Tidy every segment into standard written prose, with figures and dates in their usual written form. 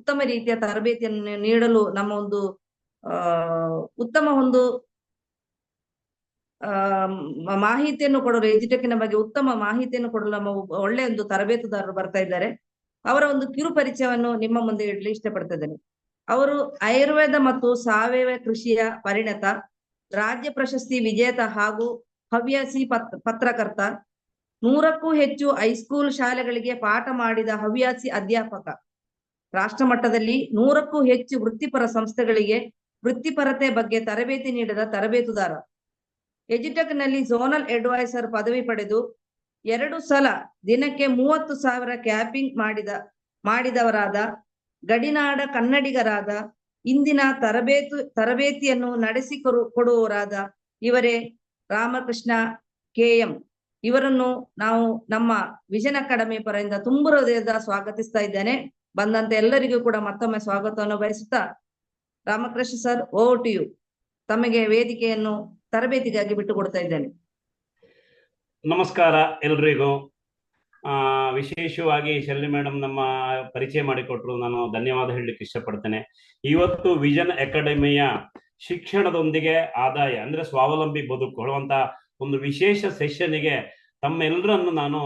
ಉತ್ತಮ ರೀತಿಯ ತರಬೇತಿಯನ್ನು ನೀಡಲು ನಮ್ಮ ಒಂದು ಉತ್ತಮ ಒಂದು ಮಾಹಿತಿಯನ್ನು ಕೊಡಲು ಎಜುಟೆಕ್ನ ಬಗ್ಗೆ ಉತ್ತಮ ಮಾಹಿತಿಯನ್ನು ಕೊಡಲು ನಮ್ಮ ಒಳ್ಳೆ ಒಂದು ತರಬೇತುದಾರರು ಬರ್ತಾ ಇದ್ದಾರೆ. ಅವರ ಒಂದು ಕಿರು ಪರಿಚಯವನ್ನು ನಿಮ್ಮ ಮುಂದೆ ಇಡಲು ಇಷ್ಟಪಡ್ತಾ ಇದ್ದೇನೆ. ಅವರು ಆಯುರ್ವೇದ ಮತ್ತು ಸಾವಯವ ಕೃಷಿಯ ಪರಿಣತ, ರಾಜ್ಯ ಪ್ರಶಸ್ತಿ ವಿಜೇತ ಹಾಗೂ ಹವ್ಯಾಸಿ ಪತ್ರಕರ್ತ, 100ಕ್ಕೂ ಹೆಚ್ಚು ಹೈಸ್ಕೂಲ್ ಶಾಲೆಗಳಿಗೆ ಪಾಠ ಮಾಡಿದ ಹವ್ಯಾಸಿ ಅಧ್ಯಾಪಕ, ರಾಷ್ಟ್ರ ಮಟ್ಟದಲ್ಲಿ 100ಕ್ಕೂ ಹೆಚ್ಚು ವೃತ್ತಿಪರ ಸಂಸ್ಥೆಗಳಿಗೆ ವೃತ್ತಿಪರತೆ ಬಗ್ಗೆ ತರಬೇತಿ ನೀಡಿದ ತರಬೇತುದಾರ, ಎಜುಟೆಕ್ನಲ್ಲಿ ಝೋನಲ್ ಅಡ್ವೈಸರ್ ಪದವಿ ಪಡೆದು 2 ಸಲ ದಿನಕ್ಕೆ 30,000 ಕ್ಯಾಪಿಂಗ್ ಮಾಡಿದವರಾದ ಗಡಿನಾಡ ಕನ್ನಡಿಗರಾದ, ಇಂದಿನ ತರಬೇತಿಯನ್ನು ನಡೆಸಿಕೊಡುವವರಾದ ಇವರೇ ರಾಮಕೃಷ್ಣ KM. ಇವರನ್ನು ನಾವು ನಮ್ಮ ವಿಷನ್ ಅಕಾಡೆಮಿ ಪರದಿಂದ ತುಂಬು ಹೃದಯದ ಸ್ವಾಗತಿಸ್ತಾ ಇದ್ದೇನೆ. ಬಂದಂತ ಎಲ್ಲರಿಗೂ ಕೂಡ ಮತ್ತೊಮ್ಮೆ ಸ್ವಾಗತವನ್ನು ಬಯಸುತ್ತಾ, Ramakrishna sir, over to you. ತಮಗೆ ವೇದಿಕೆಯನ್ನು ತರಬೇತಿಗಾಗಿ ಬಿಟ್ಟು ಕೊಡ್ತಾ ಇದ್ದೇನೆ. ನಮಸ್ಕಾರ ಎಲ್ರಿಗೂ. ವಿಶೇಷವಾಗಿ ಶರ್ಲಿ ಮೇಡಮ್ ನಮ್ಮ ಪರಿಚಯ ಮಾಡಿಕೊಟ್ರು, ನಾನು ಧನ್ಯವಾದ ಹೇಳಲಿಕ್ಕೆ ಇಷ್ಟಪಡ್ತೇನೆ. ಇವತ್ತು ವಿಷನ್ ಅಕಾಡೆಮಿಯ ಶಿಕ್ಷಣದೊಂದಿಗೆ ಆದಾಯ ಅಂದ್ರೆ ಸ್ವಾವಲಂಬಿ ಬದುಕು ಹೇಳುವಂತ ಒಂದು ವಿಶೇಷ ಸೆಷನ್ಗೆ ತಮ್ಮೆಲ್ಲರನ್ನು ನಾನು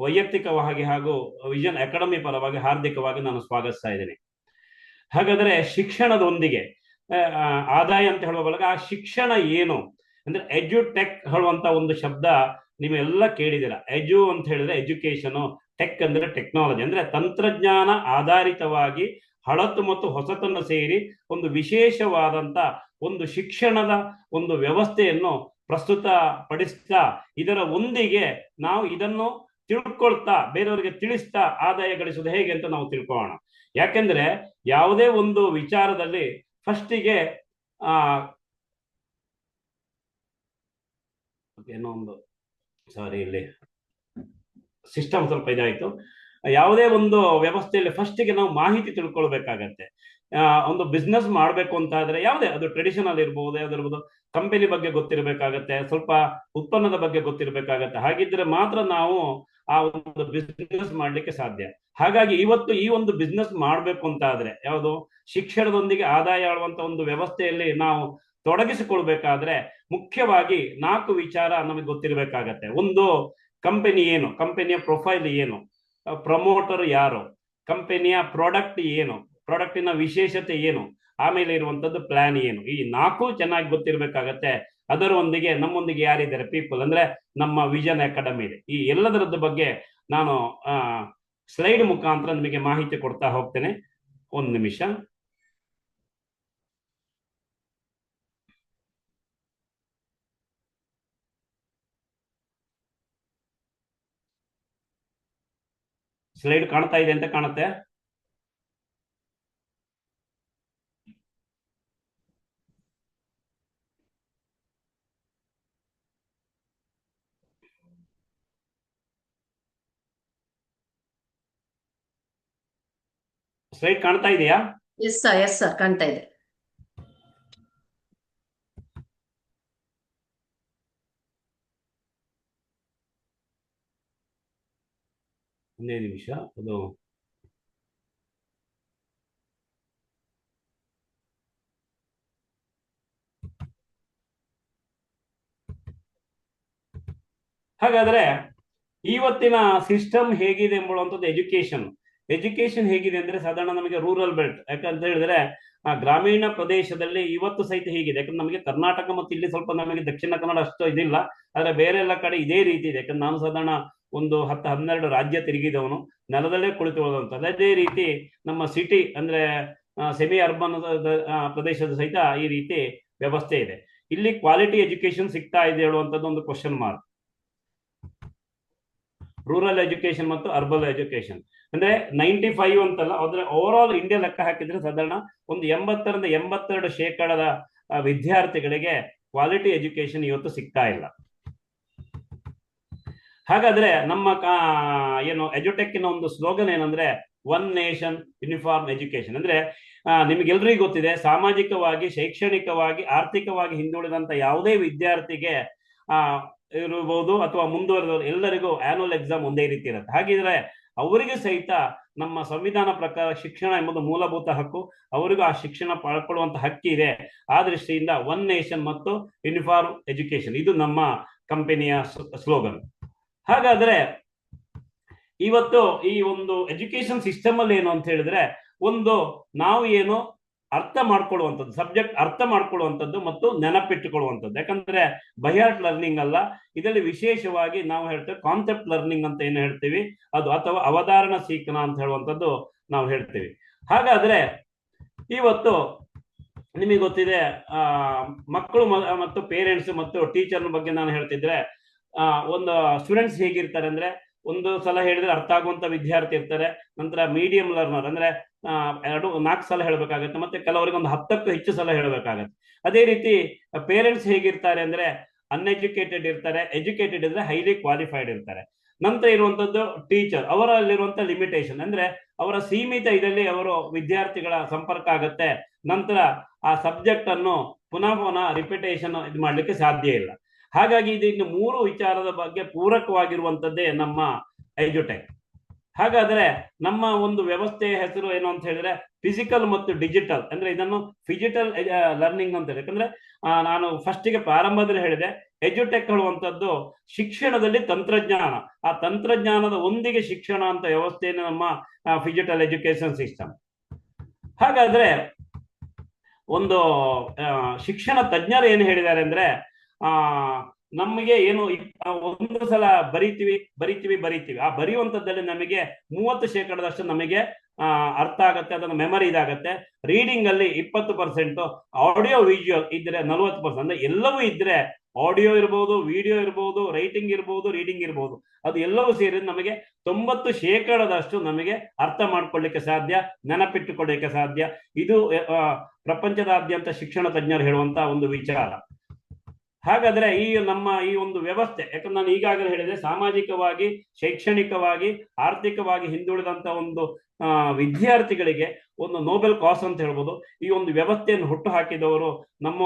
ವೈಯಕ್ತಿಕವಾಗಿ ಹಾಗೂ ವಿಷನ್ ಅಕಾಡೆಮಿ ಪರವಾಗಿ ಹಾರ್ದಿಕವಾಗಿ ನಾನು ಸ್ವಾಗತಿಸ್ತಾ ಇದ್ದೇನೆ. ಹಾಗಾದ್ರೆ ಶಿಕ್ಷಣದೊಂದಿಗೆ ಆದಾಯ ಅಂತ ಹೇಳುವಾಗ ಆ ಶಿಕ್ಷಣ ಏನು ಅಂದ್ರೆ ಎಜುಟೆಕ್ ಹೇಳುವಂತ ಒಂದು ಶಬ್ದ ನೀವೆಲ್ಲ ಕೇಳಿದಿರ. ಎಜು ಅಂತ ಹೇಳಿದ್ರೆ ಎಜುಕೇಶನ್, ಟೆಕ್ ಅಂದ್ರೆ ಟೆಕ್ನಾಲಜಿ, ಅಂದ್ರೆ ತಂತ್ರಜ್ಞಾನ ಆಧಾರಿತವಾಗಿ ಹಳತು ಮತ್ತು ಹೊಸತನ್ನು ಸೇರಿ ಒಂದು ವಿಶೇಷವಾದಂತ ಒಂದು ಶಿಕ್ಷಣದ ಒಂದು ವ್ಯವಸ್ಥೆಯನ್ನು ಪ್ರಸ್ತುತ ಪಡಿಸ್ತಾ, ಇದರ ಒಂದಿಗೆ ನಾವು ಇದನ್ನು ತಿಳ್ಕೊಳ್ತಾ ಬೇರೆಯವರಿಗೆ ತಿಳಿಸ್ತಾ ಆದಾಯ ಗಳಿಸುವುದು ಹೇಗೆ ಅಂತ ನಾವು ತಿಳ್ಕೊಳ್ಳೋಣ. ಯಾಕೆಂದ್ರೆ ಯಾವುದೇ ಒಂದು ವಿಚಾರದಲ್ಲಿ ಫಸ್ಟಿಗೆ ಏನೋ ಒಂದು ಇಲ್ಲಿ ಸಿಸ್ಟಮ್ ಸ್ವಲ್ಪ ಇದಾಯ್ತು. ಯಾವುದೇ ಒಂದು ವ್ಯವಸ್ಥೆಯಲ್ಲಿ ಫಸ್ಟಿಗೆ ನಾವು ಮಾಹಿತಿ ತಿಳ್ಕೊಳ್ಬೇಕಾಗತ್ತೆ. ಒಂದು ಬಿಸ್ನೆಸ್ ಮಾಡಬೇಕು ಅಂತ ಆದ್ರೆ ಯಾವುದೇ ಅದು ಟ್ರೆಡಿಷನಲ್ ಇರ್ಬೋದು, ಯಾವ್ದಿರ್ಬೋದು, ಕಂಪನಿ ಬಗ್ಗೆ ಗೊತ್ತಿರಬೇಕಾಗತ್ತೆ, ಸ್ವಲ್ಪ ಉತ್ಪನ್ನದ ಬಗ್ಗೆ ಗೊತ್ತಿರಬೇಕಾಗತ್ತೆ. ಹಾಗಿದ್ರೆ ಮಾತ್ರ ನಾವು ಆ ಒಂದು ಬಿಸ್ನೆಸ್ ಮಾಡ್ಲಿಕ್ಕೆ ಸಾಧ್ಯ. ಹಾಗಾಗಿ ಇವತ್ತು ಈ ಒಂದು ಬಿಸ್ನೆಸ್ ಮಾಡ್ಬೇಕು ಅಂತ ಆದ್ರೆ ಯಾವುದು ಶಿಕ್ಷಣದೊಂದಿಗೆ ಆದಾಯ ಆಳುವಂತ ಒಂದು ವ್ಯವಸ್ಥೆಯಲ್ಲಿ ನಾವು ತೊಡಗಿಸಿಕೊಳ್ಬೇಕಾದ್ರೆ ಮುಖ್ಯವಾಗಿ 4 ವಿಚಾರ ನಮಗೆ ಗೊತ್ತಿರಬೇಕಾಗತ್ತೆ. ಒಂದು, ಕಂಪನಿ ಏನು, ಕಂಪನಿಯ ಪ್ರೊಫೈಲ್ ಏನು, ಪ್ರಮೋಟರ್ ಯಾರು, ಕಂಪನಿಯ ಪ್ರಾಡಕ್ಟ್ ಏನು, ಪ್ರಾಡಕ್ಟಿನ ವಿಶೇಷತೆ ಏನು, ಆಮೇಲೆ ಇರುವಂತದ್ದು ಪ್ಲಾನ್ ಏನು. ಈ 4 ಚೆನ್ನಾಗಿ ಗೊತ್ತಿರಬೇಕಾಗತ್ತೆ. ಅದರೊಂದಿಗೆ ನಮ್ಮೊಂದಿಗೆ ಯಾರಿದ್ದಾರೆ ಪೀಪಲ್ ಅಂದ್ರೆ ನಮ್ಮ ವಿಷನ್ ಅಕಾಡೆಮಿ ಇದೆ. ಈ ಎಲ್ಲದರದ್ದು ಬಗ್ಗೆ ನಾನು ಸ್ಲೈಡ್ ಮುಖಾಂತರ ನಿಮಗೆ ಮಾಹಿತಿ ಕೊಡ್ತಾ ಹೋಗ್ತೇನೆ. 1 ನಿಮಿಷ. ಸ್ಲೈಡ್ ಕಾಣ್ತಾ ಇದೆ ಅಂತ ಕಾಣುತ್ತೆ. ಸ್ಲೈಡ್ ಕಾಣ್ತಾ ಇದೆಯಾ? ಎಸ್ ಸರ್ ಕಾಣ್ತಾ ಇದೆ. ಒಂದೇ ನಿಮಿಷ. ಅದು ಹಾಗಾದ್ರೆ ಇವತ್ತಿನ ಸಿಸ್ಟಮ್ ಹೇಗಿದೆ ಎಂಬುವಂಥದ್ದು ಎಜುಕೇಶನ್ ಹೇಗಿದೆ ಅಂದ್ರೆ ಸಾಧಾರಣ ನಮಗೆ ರೂರಲ್ ಬೆಲ್ಟ್, ಯಾಕಂತ ಹೇಳಿದ್ರೆ ಗ್ರಾಮೀಣ ಪ್ರದೇಶದಲ್ಲಿ ಇವತ್ತು ಸಹಿತ ಹೀಗಿದೆ. ಯಾಕಂದ್ರೆ ನಮಗೆ ಕರ್ನಾಟಕ ಮತ್ತು ಇಲ್ಲಿ ಸ್ವಲ್ಪ ನಮಗೆ ದಕ್ಷಿಣ ಕನ್ನಡ ಅಷ್ಟು ಇದಿಲ್ಲ, ಆದ್ರೆ ಬೇರೆ ಎಲ್ಲ ಕಡೆ ಇದೇ ರೀತಿ ಇದೆ. ಯಾಕಂದ್ರೆ ನಾನು ಸಾಧಾರಣ ಒಂದು 10-12 ರಾಜ್ಯ ತಿರುಗಿದವನು, ನೆಲದಲ್ಲೇ ಕುಳಿತುಕೊಳ್ಳುವಂತ. ಅದೇ ರೀತಿ ನಮ್ಮ ಸಿಟಿ ಅಂದ್ರೆ ಸೆಮಿ ಅರ್ಬನ್ ಪ್ರದೇಶದ ಸಹಿತ ಈ ರೀತಿ ವ್ಯವಸ್ಥೆ ಇದೆ. ಇಲ್ಲಿ ಕ್ವಾಲಿಟಿ ಎಜುಕೇಶನ್ ಸಿಗ್ತಾ ಇದೆ ಹೇಳುವಂಥದ್ದು ಒಂದು ಕ್ವಶನ್ ಮಾರ್ಕ್. ರೂರಲ್ ಎಜುಕೇಶನ್ ಮತ್ತು ಅರ್ಬನ್ ಎಜುಕೇಶನ್ ಅಂದ್ರೆ 95 ಅಂತಲ್ಲ, ಅಂದ್ರೆ ಓವರ್ ಆಲ್ ಇಂಡಿಯಾ ಲೆಕ್ಕ ಹಾಕಿದ್ರೆ ಸಾಧಾರಣ ಒಂದು 80-82% ವಿದ್ಯಾರ್ಥಿಗಳಿಗೆ ಕ್ವಾಲಿಟಿ ಎಜುಕೇಶನ್ ಇವತ್ತು ಸಿಗ್ತಾ ಇಲ್ಲ. ಹಾಗಾದ್ರೆ ನಮ್ಮ ಏನು ಎಜುಟೆಕ್ನ ಒಂದು ಸ್ಲೋಗನ್ ಏನಂದ್ರೆ ಒನ್ ನೇಷನ್ ಯೂನಿಫಾರ್ಮ್ ಎಜುಕೇಶನ್. ಅಂದ್ರೆ ನಿಮ್ಗೆಲ್ರಿಗೂ ಗೊತ್ತಿದೆ, ಸಾಮಾಜಿಕವಾಗಿ, ಶೈಕ್ಷಣಿಕವಾಗಿ, ಆರ್ಥಿಕವಾಗಿ ಹಿಂದುಳಿದಂತ ಯಾವುದೇ ವಿದ್ಯಾರ್ಥಿಗೆ ಇರಬಹುದು ಅಥವಾ ಮುಂದುವರೆದವರು ಎಲ್ಲರಿಗೂ ಆನ್ಯುವಲ್ ಎಕ್ಸಾಮ್ ಒಂದೇ ರೀತಿ ಇರುತ್ತೆ. ಹಾಗಿದ್ರೆ ಅವರಿಗೆ ಸಹಿತ ನಮ್ಮ ಸಂವಿಧಾನ ಪ್ರಕಾರ ಶಿಕ್ಷಣ ಎಂಬುದು ಮೂಲಭೂತ ಹಕ್ಕು, ಅವರಿಗೂ ಆ ಶಿಕ್ಷಣ ಪಡ್ಕೊಳ್ಳುವಂತ ಹಕ್ಕಿ ಇದೆ. ಆ ದೃಷ್ಟಿಯಿಂದ ಒನ್ ನೇಷನ್ ಮತ್ತು ಯೂನಿಫಾರ್ಮ್ ಎಜುಕೇಶನ್, ಇದು ನಮ್ಮ ಕಂಪನಿಯ ಸ್ಲೋಗನ್. ಹಾಗಾದ್ರೆ ಇವತ್ತು ಈ ಒಂದು ಎಜುಕೇಶನ್ ಸಿಸ್ಟಮ್ ಅಲ್ಲಿ ಏನು ಅಂತ ಹೇಳಿದ್ರೆ, ಒಂದು ನಾವು ಏನು ಅರ್ಥ ಮಾಡ್ಕೊಳ್ಳುವಂಥದ್ದು, ಸಬ್ಜೆಕ್ಟ್ ಅರ್ಥ ಮಾಡ್ಕೊಳ್ಳುವಂಥದ್ದು ಮತ್ತು ನೆನಪಿಟ್ಟುಕೊಳ್ಳುವಂಥದ್ದು. ಯಾಕಂದ್ರೆ ಬೈಹಾರ್ಟ್ ಲರ್ನಿಂಗ್ ಅಲ್ಲ, ಇದರಲ್ಲಿ ವಿಶೇಷವಾಗಿ ನಾವು ಹೇಳ್ತೇವೆ ಕಾನ್ಸೆಪ್ಟ್ ಲರ್ನಿಂಗ್ ಅಂತ ಏನು ಹೇಳ್ತೀವಿ ಅದು, ಅಥವಾ ಅವಧಾರಣ ಸೀಕನ ಅಂತ ಹೇಳುವಂಥದ್ದು ನಾವು ಹೇಳ್ತೀವಿ. ಹಾಗಾದ್ರೆ ಇವತ್ತು ನಿಮಗೆ ಗೊತ್ತಿದೆ, ಮಕ್ಕಳು ಮತ್ತು ಪೇರೆಂಟ್ಸ್ ಮತ್ತು ಟೀಚರ್ ಬಗ್ಗೆ ನಾನು ಹೇಳ್ತಿದ್ರೆ, ಒಂದು ಸ್ಟೂಡೆಂಟ್ಸ್ ಹೇಗಿರ್ತಾರೆ ಅಂದ್ರೆ, ಒಂದು ಸಲ ಹೇಳಿದ್ರೆ ಅರ್ಥ ಆಗುವಂತ ವಿದ್ಯಾರ್ಥಿ ಇರ್ತಾರೆ, ನಂತರ ಮೀಡಿಯಂ ಲರ್ನರ್ ಅಂದ್ರೆ 2-4 ಸಲ ಹೇಳಬೇಕಾಗತ್ತೆ, ಮತ್ತೆ ಕೆಲವರಿಗೆ ಒಂದು 10ಕ್ಕೂ ಹೆಚ್ಚು ಸಲ ಹೇಳಬೇಕಾಗತ್ತೆ. ಅದೇ ರೀತಿ ಪೇರೆಂಟ್ಸ್ ಹೇಗಿರ್ತಾರೆ ಅಂದ್ರೆ, ಅನ್ಎಜುಕೇಟೆಡ್ ಇರ್ತಾರೆ, ಎಜುಕೇಟೆಡ್ ಇದ್ರೆ ಹೈಲಿ ಕ್ವಾಲಿಫೈಡ್ ಇರ್ತಾರೆ. ನಂತರ ಇರುವಂತದ್ದು ಟೀಚರ್, ಅವರಲ್ಲಿರುವಂತ ಲಿಮಿಟೇಷನ್ ಅಂದ್ರೆ ಅವರ ಸೀಮಿತ ಇದರಲ್ಲಿ ಅವರು ವಿದ್ಯಾರ್ಥಿಗಳ ಸಂಪರ್ಕ ಆಗತ್ತೆ, ನಂತರ ಆ ಸಬ್ಜೆಕ್ಟ್ ಅನ್ನು ಪುನಃ ರಿಪಿಟೇಷನ್ ಇದು ಮಾಡ್ಲಿಕ್ಕೆ ಸಾಧ್ಯ ಇಲ್ಲ. ಹಾಗಾಗಿ ಇದು ಇನ್ನು 3 ವಿಚಾರದ ಬಗ್ಗೆ ಪೂರಕವಾಗಿರುವಂತದ್ದೇ ನಮ್ಮ ಎಜುಟೆಕ್. ಹಾಗಾದ್ರೆ ನಮ್ಮ ಒಂದು ವ್ಯವಸ್ಥೆಯ ಹೆಸರು ಏನು ಅಂತ ಹೇಳಿದ್ರೆ ಫಿಸಿಕಲ್ ಮತ್ತು ಡಿಜಿಟಲ್, ಅಂದ್ರೆ ಇದನ್ನು ಫಿಜಿಟಲ್ ಲರ್ನಿಂಗ್ ಅಂತ ಹೇಳಿ. ಯಾಕಂದ್ರೆ ನಾನು ಫಸ್ಟಿಗೆ ಪ್ರಾರಂಭದಲ್ಲಿ ಹೇಳಿದೆ, ಎಜುಟೆಕ್ ಹೇಳುವಂತದ್ದು ಶಿಕ್ಷಣದಲ್ಲಿ ತಂತ್ರಜ್ಞಾನ, ಆ ತಂತ್ರಜ್ಞಾನದ ಒಂದಿಗೆ ಶಿಕ್ಷಣ ಅಂತ ವ್ಯವಸ್ಥೆಯನ್ನು ನಮ್ಮ ಫಿಜಿಟಲ್ ಎಜುಕೇಶನ್ ಸಿಸ್ಟಮ್. ಹಾಗಾದ್ರೆ ಒಂದು ಶಿಕ್ಷಣ ತಜ್ಞರು ಏನು ಹೇಳಿದ್ದಾರೆ ಅಂದ್ರೆ, ನಮಗೆ ಏನು ಒಂದು ಸಲ ಬರಿತೀವಿ, ಆ ಬರೆಯುವಂತದ್ದಲ್ಲಿ ನಮಗೆ 30% ನಮಗೆ ಅರ್ಥ ಆಗತ್ತೆ, ಅದನ್ನ ಮೆಮರಿ ಇದಾಗತ್ತೆ. ರೀಡಿಂಗ್ ಅಲ್ಲಿ 20%, ಆಡಿಯೋ ವಿಜುವಲ್ ಇದ್ರೆ 40%, ಅಂದ್ರೆ ಎಲ್ಲವೂ ಇದ್ರೆ, ಆಡಿಯೋ ಇರ್ಬೋದು, ವಿಡಿಯೋ ಇರ್ಬೋದು, ರೈಟಿಂಗ್ ಇರ್ಬೋದು, ರೀಡಿಂಗ್ ಇರ್ಬೋದು, ಅದು ಎಲ್ಲವೂ ಸೇರಿ ನಮಗೆ 90% ನಮಗೆ ಅರ್ಥ ಮಾಡ್ಕೊಳ್ಳಿಕ್ಕೆ ಸಾಧ್ಯ, ನೆನಪಿಟ್ಟುಕೊಳ್ಳಿಕ್ಕೆ ಸಾಧ್ಯ. ಇದು ಪ್ರಪಂಚದಾದ್ಯಂತ ಶಿಕ್ಷಣ ತಜ್ಞರು ಹೇಳುವಂತ ಒಂದು ವಿಚಾರ. ಹಾಗಾದ್ರೆ ಈ ನಮ್ಮ ಈ ಒಂದು ವ್ಯವಸ್ಥೆ, ಯಾಕಂದ್ರೆ ನಾನು ಈಗಾಗಲೇ ಹೇಳಿದೆ, ಸಾಮಾಜಿಕವಾಗಿ, ಶೈಕ್ಷಣಿಕವಾಗಿ, ಆರ್ಥಿಕವಾಗಿ ಹಿಂದುಳಿದಂತ ಒಂದು ವಿದ್ಯಾರ್ಥಿಗಳಿಗೆ ಒಂದು ನೋಬೆಲ್ ಕಾಸ್ ಅಂತ ಹೇಳ್ಬೋದು. ಈ ಒಂದು ವ್ಯವಸ್ಥೆಯನ್ನು ಹುಟ್ಟು ಹಾಕಿದವರು ನಮ್ಮ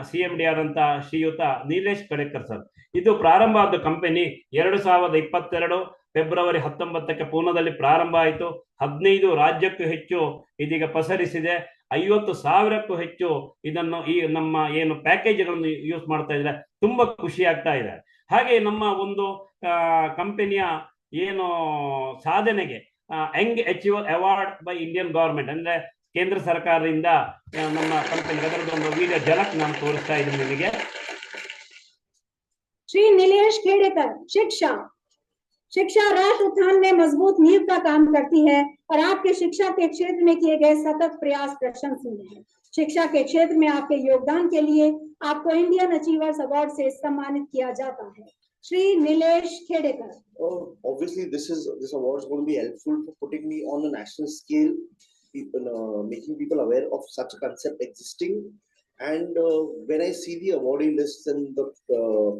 CMD ಆದಂತ ಶ್ರೀಯುತ ನೀಲೇಶ್ ಕಡೆಕರ್ ಸರ್. ಇದು ಪ್ರಾರಂಭ ಆದ ಕಂಪನಿ 2022 ಫೆಬ್ರವರಿ 19ಕ್ಕೆ ಪೂನಾದಲ್ಲಿ ಪ್ರಾರಂಭ ಆಯಿತು. 15 ರಾಜ್ಯಕ್ಕೂ ಹೆಚ್ಚು ಇದೀಗ ಪಸರಿಸಿದೆ. 50,000ಕ್ಕೂ ಹೆಚ್ಚು ಇದನ್ನು ಈ ನಮ್ಮ ಏನು ಪ್ಯಾಕೇಜ್ಗಳನ್ನು ಯೂಸ್ ಮಾಡ್ತಾ ಇದ್ದಾರೆ. ತುಂಬಾ ಖುಷಿ ಆಗ್ತಾ ಇದೆ. ಹಾಗೆ ನಮ್ಮ ಒಂದು ಕಂಪನಿಯ ಏನು ಸಾಧನೆಗೆ Young achiever award by Indian government, ಅಂದ್ರೆ ಕೇಂದ್ರ ಸರ್ಕಾರದಿಂದ ನಮ್ಮ ಕಂಪನಿ, ಅದರದ್ದು ಒಂದು ವಿಡಿಯೋ ಝಲಕ್ ನಾನು ತೋರಿಸ್ತಾ ಇದ್ದೀನಿ ನಿಮಗೆ. श्री नीलेश खेड़ेकर, शिक्षा राष्ट्र उत्थान में मजबूत नींव का काम करती है और आपके शिक्षा के क्षेत्र में किए गए सतत प्रयास प्रशंसनीय है। शिक्षा के क्षेत्र में आपके योगदान के लिए आपको इंडियन अचीवर्स अवार्ड से सम्मानित किया जाता है। Shri Nilesh Khedekar. Obviously, this award is going to be helpful for putting me on a national scale, making people aware of such a concept existing. And when I see the awardee lists and the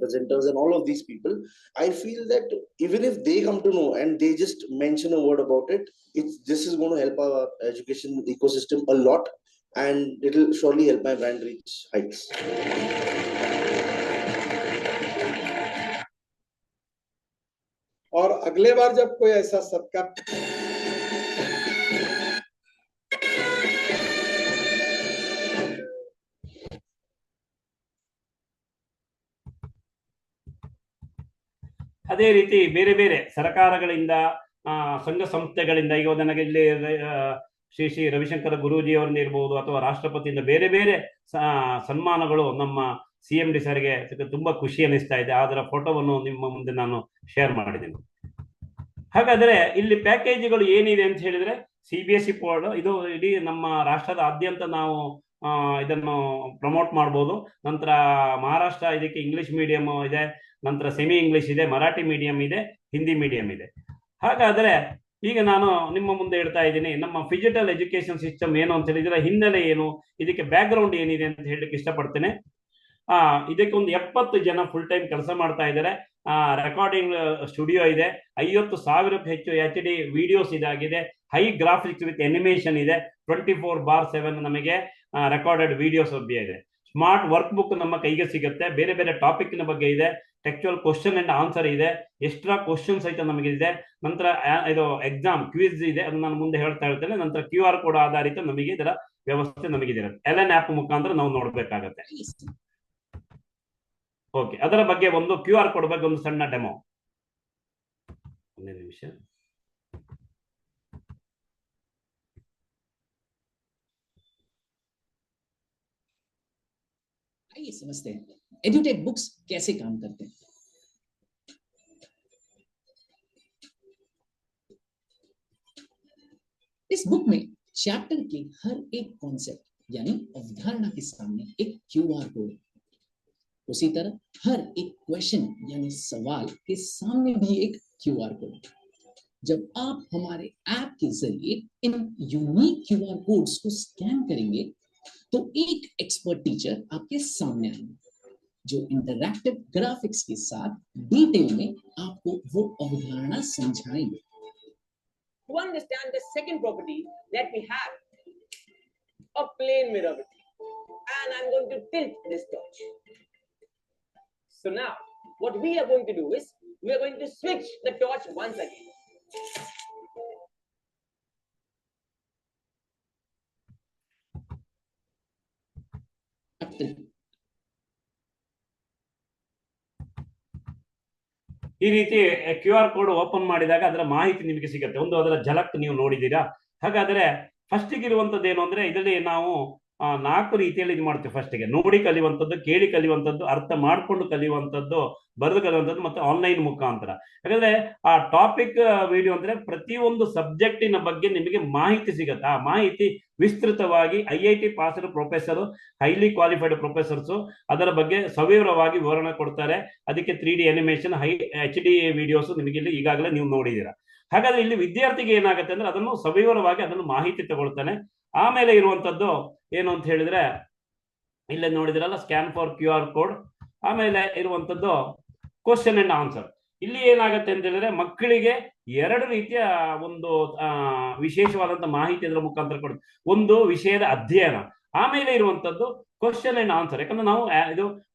presenters and all of these people, I feel that even if they come to know and they just mention a word about it, this is going to help our education ecosystem a lot, and it will surely help my brand reach heights. और अगले बार जब कोई ऐसा सत्कार ಅದೇ ರೀತಿ ಬೇರೆ ಬೇರೆ ಸರ್ಕಾರಗಳಿಂದ, ಸಂಘ ಸಂಸ್ಥೆಗಳಿಂದ, ಈಗ ನನಗೆ ಇಲ್ಲಿ ಶ್ರೀ ರವಿಶಂಕರ ಗುರೂಜಿ ಅವರಿಂದ ಇರ್ಬೋದು, ಅಥವಾ ರಾಷ್ಟ್ರಪತಿಯಿಂದ ಬೇರೆ ಬೇರೆ ಸನ್ಮಾನಗಳು ನಮ್ಮ CMD ಸರ್ಗೆ ತುಂಬಾ ಖುಷಿ ಅನಿಸ್ತಾ ಇದೆ. ಅದರ ಫೋಟೋವನ್ನು ನಿಮ್ಮ ಮುಂದೆ ನಾನು ಶೇರ್ ಮಾಡಿದ್ದೀನಿ. ಹಾಗಾದ್ರೆ ಇಲ್ಲಿ ಪ್ಯಾಕೇಜ್ಗಳು ಏನಿದೆ ಅಂತ ಹೇಳಿದ್ರೆ, CBSE ಬೋರ್ಡ್, ಇದು ಇಡೀ ನಮ್ಮ ರಾಷ್ಟ್ರದಾದ್ಯಂತ ನಾವು ಇದನ್ನು ಪ್ರಮೋಟ್ ಮಾಡ್ಬೋದು. ನಂತರ ಮಹಾರಾಷ್ಟ್ರ ಇದಕ್ಕೆ ಇಂಗ್ಲಿಷ್ ಮೀಡಿಯಂ ಇದೆ, ನಂತರ ಸೆಮಿ ಇಂಗ್ಲಿಷ್ ಇದೆ, ಮರಾಠಿ ಮೀಡಿಯಂ ಇದೆ, ಹಿಂದಿ ಮೀಡಿಯಂ ಇದೆ. ಹಾಗಾದ್ರೆ ಈಗ ನಾನು ನಿಮ್ಮ ಮುಂದೆ ಇಡ್ತಾ ಇದ್ದೀನಿ, ನಮ್ಮ ಫಿಜಿಟಲ್ ಎಜುಕೇಶನ್ ಸಿಸ್ಟಮ್ ಏನು ಅಂತ ಹೇಳಿದ್ರೆ ಹಿನ್ನೆಲೆ ಏನು, ಇದಕ್ಕೆ ಬ್ಯಾಕ್ ಗ್ರೌಂಡ್ ಏನಿದೆ ಅಂತ ಹೇಳಲಿಕ್ಕೆ ಇಷ್ಟಪಡ್ತೇನೆ. ಇದಕ್ಕೆ ಒಂದು 70 ಜನ ಫುಲ್ ಟೈಮ್ ಕೆಲಸ ಮಾಡ್ತಾ ಇದ್ದಾರೆ. ರೆಕಾರ್ಡಿಂಗ್ ಸ್ಟುಡಿಯೋ ಇದೆ, 50,000ಕ್ಕೂ ಹೆಚ್ಚು HD ವಿಡಿಯೋಸ್ ಇದಾಗಿದೆ, ಹೈ ಗ್ರಾಫಿಕ್ಸ್ ವಿತ್ ಅನಿಮೇಷನ್ ಇದೆ, 24/7 ನಮಗೆ ರೆಕಾರ್ಡೆಡ್ ವಿಡಿಯೋಸ್ ಲಭ್ಯ ಇದೆ. ಸ್ಮಾರ್ಟ್ ವರ್ಕ್ ಬುಕ್ ನಮ್ಮ ಕೈಗೆ ಸಿಗುತ್ತೆ, ಬೇರೆ ಬೇರೆ ಟಾಪಿಕ್ ನ ಬಗ್ಗೆ ಇದೆ. ಟೆಕ್ಚುವಲ್ ಕ್ವಶನ್ ಅಂಡ್ ಆನ್ಸರ್ ಇದೆ, ಎಕ್ಸ್ಟ್ರಾ ಕ್ವಶನ್ ಸಹಿತ ನಮಗೆ ಇದೆ, ನಂತರ ಇದು ಎಕ್ಸಾಮ್ ಕ್ವಿಜ್ ಇದೆ, ಅದನ್ನ ನಾನು ಮುಂದೆ ಹೇಳ್ತಾ ಇರ್ತೇನೆ. ನಂತರ QR ಕೋಡ್ ಆಧಾರಿತ ನಮಗೆ ಇದರ ವ್ಯವಸ್ಥೆ ನಮಗಿದೆ. LN ಆಪ್ ಮುಖಾಂತರ ನಾವು ನೋಡ್ಬೇಕಾಗತ್ತೆ. ಓಕೆ, ಅದರ ಬಗ್ಗೆ ಒಂದು QR ಕೋಡ್ ಬಗ್ಗೆ ಒಂದು ಸಣ್ಣ ಡೆಮೋ. ಒಂದೇ ನಿಮಿಷ. आइए समझते हैं एडुटेक बुक्स कैसे काम करते हैं। इस बुक में चैप्टर के हर एक कॉन्सेप्ट यानी अवधारणा के सामने एक QR कोड, उसी तरह हर एक क्वेश्चन यानी सवाल के सामने भी एक QR कोड। जब आप हमारे ऐप के जरिए इन यूनिक QR कोड्स को स्कैन करेंगे तो एक एक्सपर्ट टीचर आपके सामने आएंगे जो इंटरैक्टिव ग्राफिक्स के साथ डिटेल में आपको वो अवधारणा समझाएंगे। To understand the second property that we have, a plane mirror with me, and I'm going to tilt this torch. So now, what we are going to do is, we are going to switch the torch once again. ಈ ರೀತಿ QR code open ಮಾಡಿದಾಗ ಅದರ ಮಾಹಿತಿ ನಿಮಗೆ ಸಿಗುತ್ತೆ. ಒಂದು ಅದರ ಝಲಕ್ ನೀವು ನೋಡಿದ್ದೀರಾ. ಹಾಗಾದ್ರೆ ಫಸ್ಟಿಗೆ ಇರುವಂತದ್ದು ಏನು ಅಂದ್ರೆ, ಇದರಲ್ಲಿ ನಾವು 4 ರೀತಿಯಲ್ಲಿ ಇದು ಮಾಡ್ತೀವಿ. ಫಸ್ಟಿಗೆ ನೋಡಿ ಕಲಿಯುವಂಥದ್ದು, ಕೇಳಿ ಕಲಿಯುವಂಥದ್ದು, ಅರ್ಥ ಮಾಡ್ಕೊಂಡು ಕಲಿಯುವಂಥದ್ದು, ಬರೆದು ಕಲಿಯುವಂಥದ್ದು, ಮತ್ತೆ ಆನ್ಲೈನ್ ಮುಖಾಂತರ. ಹಾಗಾದ್ರೆ ಆ ಟಾಪಿಕ್ ವಿಡಿಯೋ ಅಂದ್ರೆ ಪ್ರತಿಯೊಂದು ಸಬ್ಜೆಕ್ಟಿನ ಬಗ್ಗೆ ನಿಮಗೆ ಮಾಹಿತಿ ಸಿಗುತ್ತೆ. ಆ ಮಾಹಿತಿ ವಿಸ್ತೃತವಾಗಿ IIT passed professor, highly qualified professors ಅದರ ಬಗ್ಗೆ ಸವಿವರವಾಗಿ ವಿವರಣೆ ಕೊಡ್ತಾರೆ. ಅದಕ್ಕೆ 3D ಅನಿಮೇಷನ್, HD ವಿಡಿಯೋಸ್ ನಿಮಗೆ ಇಲ್ಲಿ ಈಗಾಗಲೇ ನೀವು ನೋಡಿದ್ದೀರಾ. ಹಾಗಾದ್ರೆ ಇಲ್ಲಿ ವಿದ್ಯಾರ್ಥಿಗೆ ಏನಾಗುತ್ತೆ ಅಂದ್ರೆ ಅದನ್ನು ಸವಿವರವಾಗಿ ಅದನ್ನು ಮಾಹಿತಿ ತಗೊಳ್ತಾನೆ. ಆಮೇಲೆ ಇರುವಂತದ್ದು ಏನು ಅಂತ ಹೇಳಿದ್ರೆ, ಇಲ್ಲೇ ನೋಡಿದ್ರಲ್ಲ ಸ್ಕ್ಯಾನ್ ಫಾರ್ QR ಕೋಡ್. ಆಮೇಲೆ ಇರುವಂತದ್ದು ಕ್ವಶನ್ ಅಂಡ್ ಆನ್ಸರ್. ಇಲ್ಲಿ ಏನಾಗುತ್ತೆ ಅಂತ ಹೇಳಿದ್ರೆ ಮಕ್ಕಳಿಗೆ 2 ರೀತಿಯ ಒಂದು ವಿಶೇಷವಾದಂತ ಮಾಹಿತಿ ಅದರ ಮುಖಾಂತರ ಕೊಡುತ್ತೆ. ಒಂದು ವಿಷಯದ ಅಧ್ಯಯನ, ಆಮೇಲೆ ಇರುವಂತದ್ದು ಕ್ವಶನ್ ಅಂಡ್ ಆನ್ಸರ್. ಯಾಕಂದ್ರೆ ನಾವು ಇದು